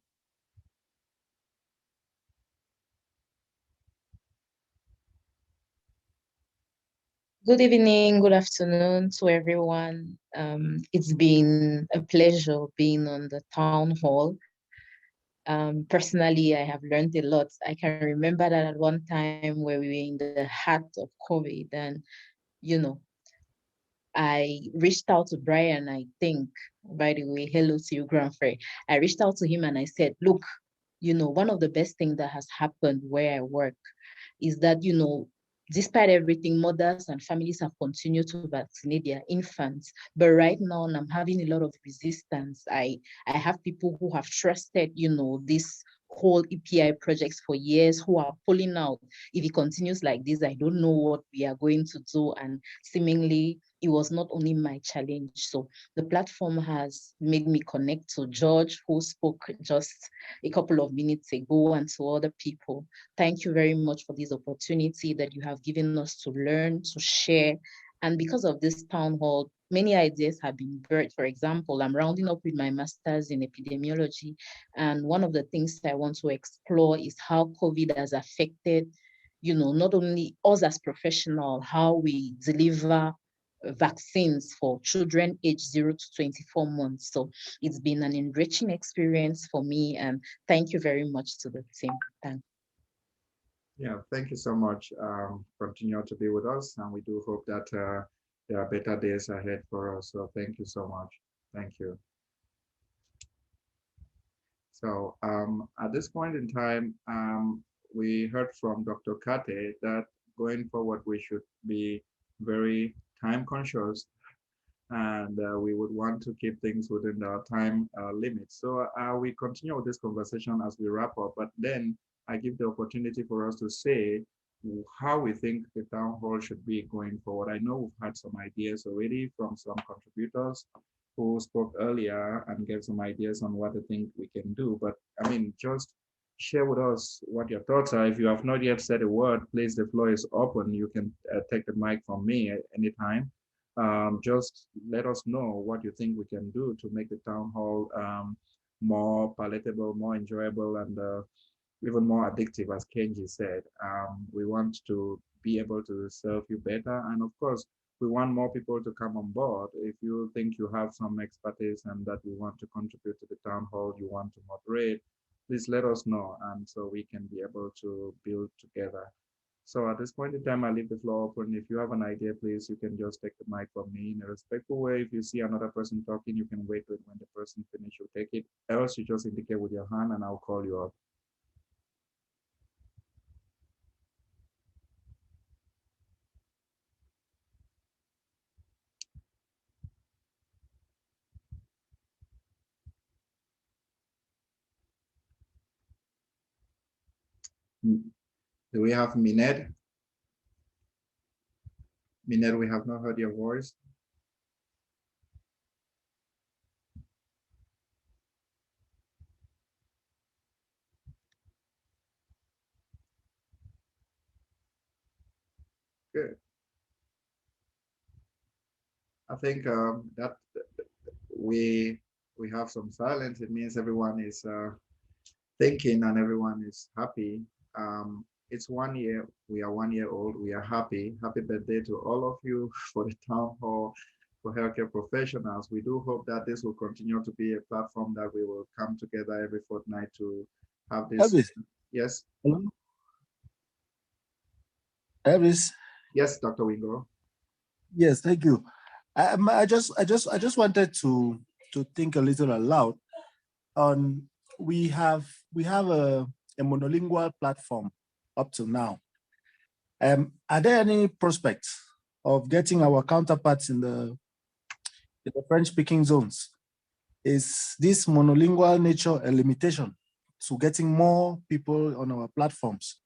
Good evening, good afternoon to everyone. It's been a pleasure being on the town hall. Personally, I have learned a lot. I can remember that at one time where we were in the heart of COVID, and I reached out to Brian, I think, by the way, hello to you, Grandfrey. I reached out to him and I said, look, one of the best things that has happened where I work is that, Despite everything, mothers and families have continued to vaccinate their infants. But right now, I'm having a lot of resistance. I have people who have trusted, this whole EPI projects for years who are pulling out. If it continues like this, I don't know what we are going to do. And seemingly, it was not only my challenge. So the platform has made me connect to George, who spoke just a couple of minutes ago, and to other people. Thank you very much for this opportunity that you have given us to learn, to share. And because of this town hall, many ideas have been birthed. For example, I'm rounding up with my master's in epidemiology. And one of the things I want to explore is how COVID has affected, not only us as professionals, how we deliver vaccines for children aged 0 to 24 months. So it's been an enriching experience for me. And thank you very much to the team. Thanks. Yeah, thank you so much. Continue to be with us, and we do hope that there are better days ahead for us. So thank you so much. Thank you. So at this point in time, we heard from Dr. Kate that going forward, we should be very time conscious, and we would want to keep things within our time limits. So we continue with this conversation as we wrap up, but then I give the opportunity for us to say how we think the town hall should be going forward. I know we've had some ideas already from some contributors who spoke earlier and gave some ideas on what they think we can do. But I mean, just share with us what your thoughts are. If you have not yet said a word, please, the floor is open. You can take the mic from me at any time. Just let us know what you think we can do to make the town hall more palatable, more enjoyable, and even more addictive, as Kenji said. We want to be able to serve you better. And of course, we want more people to come on board. If you think you have some expertise and that you want to contribute to the town hall, you want to moderate, please let us know. And so we can be able to build together. So at this point in time, I leave the floor open. If you have an idea, please, you can just take the mic from me in a respectful way. If you see another person talking, you can wait when the person finishes, you take it. Else, you just indicate with your hand and I'll call you up. Do we have Minette? Minette, we have not heard your voice. Good. I think that we have some silence. It means everyone is thinking and everyone is happy. It's 1 year. We are 1 year old. We are happy. Happy birthday to all of you for the town hall for healthcare professionals. We do hope that this will continue to be a platform that we will come together every fortnight to have this. Elvis. Yes. Hello. Elvis. Yes, Dr. Wingo. Yes, thank you. I just wanted to think a little aloud on we have a monolingual platform up to now. Are there any prospects of getting our counterparts in the French-speaking zones? Is this monolingual nature a limitation to getting more people on our platforms?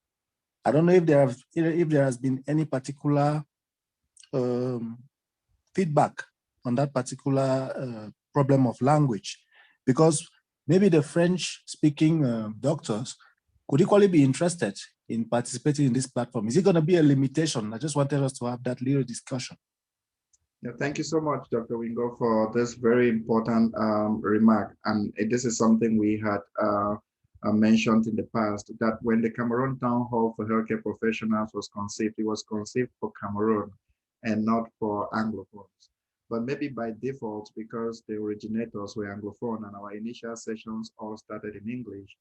I don't know if there has been any particular feedback on that particular problem of language, because maybe the French-speaking doctors could equally be interested in participating in this platform. Is it going to be a limitation? I just wanted us to have that little discussion. Yeah, thank you so much, Dr. Wingo, for this very important remark. And this is something we had mentioned in the past, that when the Cameroon Town Hall for Healthcare Professionals was conceived, it was conceived for Cameroon and not for Anglophones. But maybe by default, because the originators were Anglophone and our initial sessions all started in English,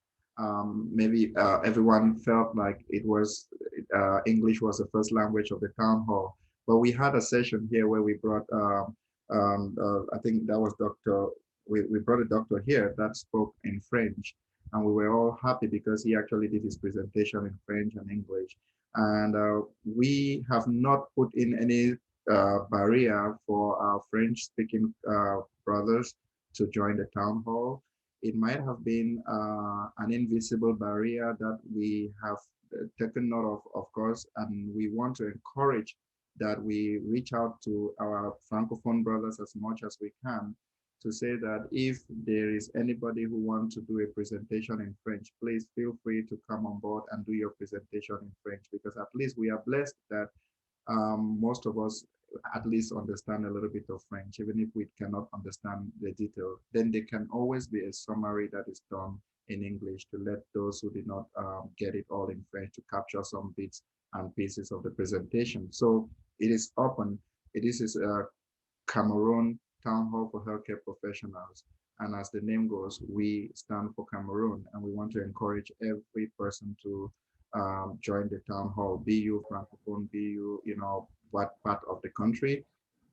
maybe everyone felt like it was English was the first language of the town hall. But we had a session here where we brought, I think that was we brought a doctor here that spoke in French, and we were all happy because he actually did his presentation in French and English. And we have not put in any barrier for our French-speaking brothers to join the town hall. It might have been an invisible barrier that we have taken note of course, and we want to encourage that we reach out to our Francophone brothers as much as we can to say that if there is anybody who wants to do a presentation in French, please feel free to come on board and do your presentation in French, because at least we are blessed that most of us at least understand a little bit of French, even if we cannot understand the detail. Then there can always be a summary that is done in English to let those who did not get it all in French to capture some bits and pieces of the presentation. So it is open. It is a Cameroon Town Hall for Healthcare Professionals. And as the name goes, we stand for Cameroon, and we want to encourage every person to join the town hall, be you Francophone, be you, what part of the country.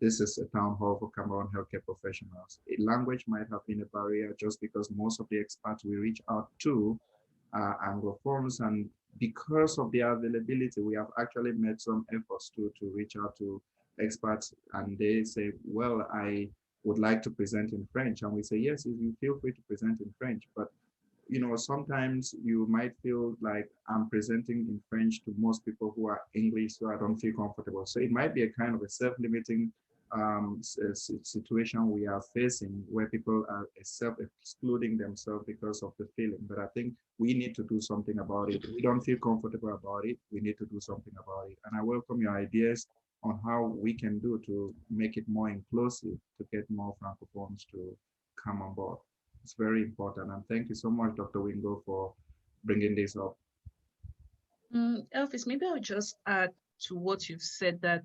This is a town hall for Cameroon healthcare professionals. A language might have been a barrier just because most of the experts we reach out to are Anglophones, and because of their availability, we have actually made some efforts to reach out to experts, and they say, well, I would like to present in French. And we say, yes, you feel free to present in French, but sometimes you might feel like I'm presenting in French to most people who are English, so I don't feel comfortable. So it might be a kind of a self-limiting situation we are facing, where people are self-excluding themselves because of the feeling. But I think we need to do something about it. We don't feel comfortable about it. We need to do something about it. And I welcome your ideas on how we can do to make it more inclusive, to get more Francophones to come on board. It's very important. And thank you so much, Dr. Wingo, for bringing this up. Elvis, maybe I'll just add to what you've said, that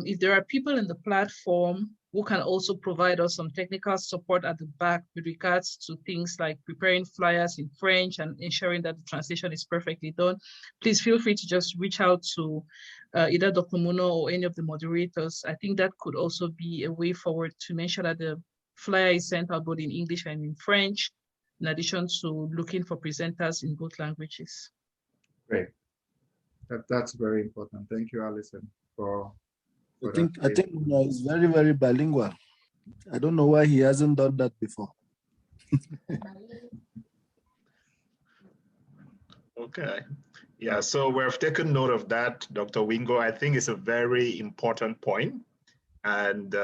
if there are people in the platform who can also provide us some technical support at the back with regards to things like preparing flyers in French and ensuring that the translation is perfectly done, please feel free to just reach out to either Dr. Muno or any of the moderators. I think that could also be a way forward to make sure that the flyer is sent out both in English and in French, in addition to looking for presenters in both languages. Great. That's very important. Thank you, Alison, for I think he's very, very bilingual. I don't know why he hasn't done that before. Okay. Yeah, so we've taken note of that, Dr. Wingo. I think it's a very important point. And,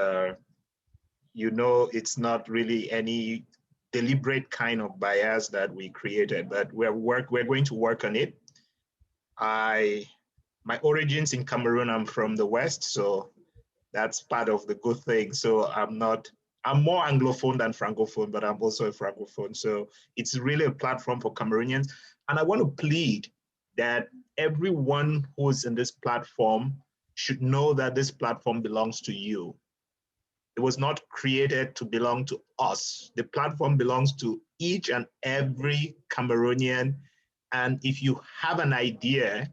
it's not really any deliberate kind of bias that we created, but we're going to work on it. My origins in Cameroon, I'm from the West, so that's part of the good thing. So I'm more Anglophone than Francophone, but I'm also a Francophone. So it's really a platform for Cameroonians. And I want to plead that everyone who's in this platform should know that this platform belongs to you. It was not created to belong to us. The platform belongs to each and every Cameroonian. And if you have an idea,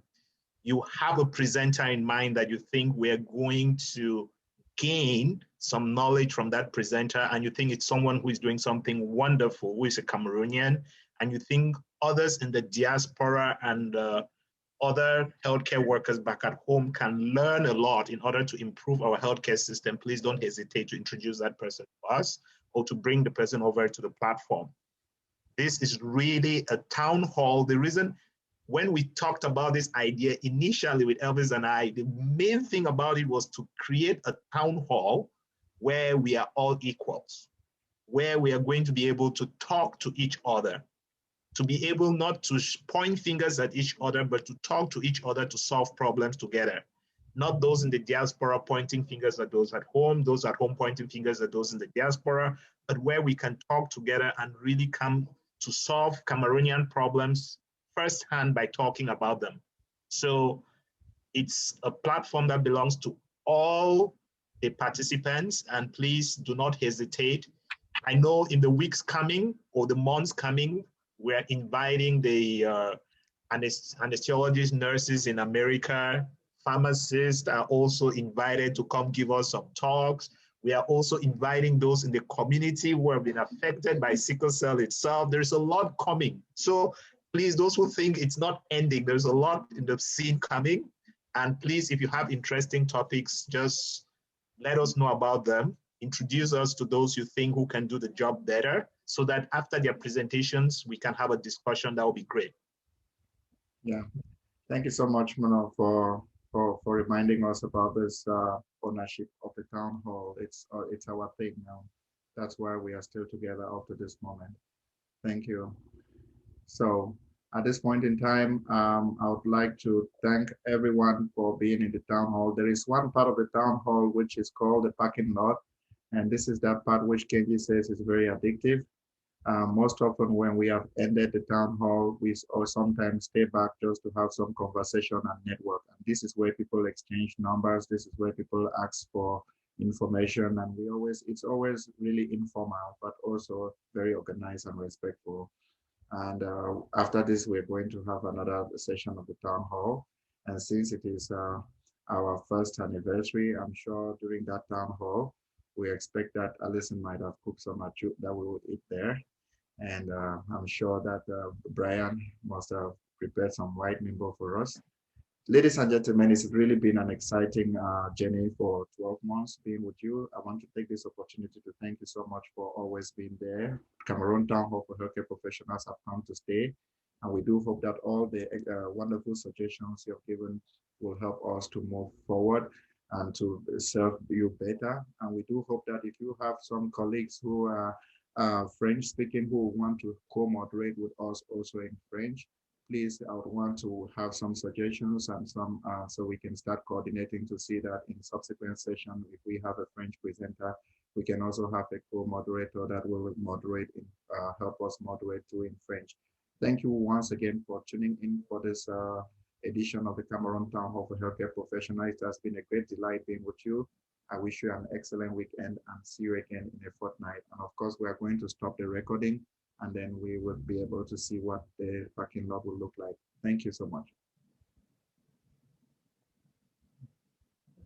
you have a presenter in mind that you think we're going to gain some knowledge from that presenter, and you think it's someone who is doing something wonderful, who is a Cameroonian, and you think others in the diaspora and other healthcare workers back at home can learn a lot in order to improve our healthcare system, please don't hesitate to introduce that person to us or to bring the person over to the platform. This is really a town hall. The reason when we talked about this idea initially with Elvis and I, the main thing about it was to create a town hall where we are all equals, where we are going to be able to talk to each other, to be able not to point fingers at each other, but to talk to each other to solve problems together. Not those in the diaspora pointing fingers at those at home pointing fingers at those in the diaspora, but where we can talk together and really come to solve Cameroonian problems firsthand by talking about them. So it's a platform that belongs to all the participants, and please do not hesitate. I know in the weeks coming or the months coming, we're inviting the anesthesiologists, nurses in America, pharmacists are also invited to come give us some talks. We are also inviting those in the community who have been affected by sickle cell itself. There's a lot coming. So please, those who think it's not ending, there's a lot in the scene coming. And please, if you have interesting topics, just let us know about them. Introduce us to those you think who can do the job better, so that after their presentations, we can have a discussion. That would be great. Yeah, thank you so much, Mano, for reminding us about this ownership of the town hall. It's our thing now. That's why we are still together up to this moment. Thank you. So at this point in time, I would like to thank everyone for being in the town hall. There is one part of the town hall which is called the parking lot. And this is that part which Kenji says is very addictive. Most often when we have ended the town hall, we or sometimes stay back just to have some conversation and network. And this is where people exchange numbers. This is where people ask for information. And it's always really informal, but also very organized and respectful. And after this, we're going to have another session of the town hall. And since it is our first anniversary, I'm sure during that town hall, we expect that Alison might have cooked some achu that we will eat there. And I'm sure that Brian must have prepared some white mimbo for us. Ladies and gentlemen, it's really been an exciting journey for 12 months being with you. I want to take this opportunity to thank you so much for always being there. Cameroon Town Hall for Healthcare Professionals have come to stay. And we do hope that all the wonderful suggestions you have given will help us to move forward and to serve you better. And we do hope that if you have some colleagues who are French speaking who want to co-moderate with us also in French, please, I would want to have some suggestions and some, so we can start coordinating to see that in subsequent session, if we have a French presenter, we can also have a co-moderator that will moderate, help us moderate too in French. Thank you once again for tuning in for this edition of the Cameroon Town Hall for Healthcare Professionals. It has been a great delight being with you. I wish you an excellent weekend and see you again in a fortnight. And of course, we are going to stop the recording and then we will be able to see what the parking lot will look like. Thank you so much.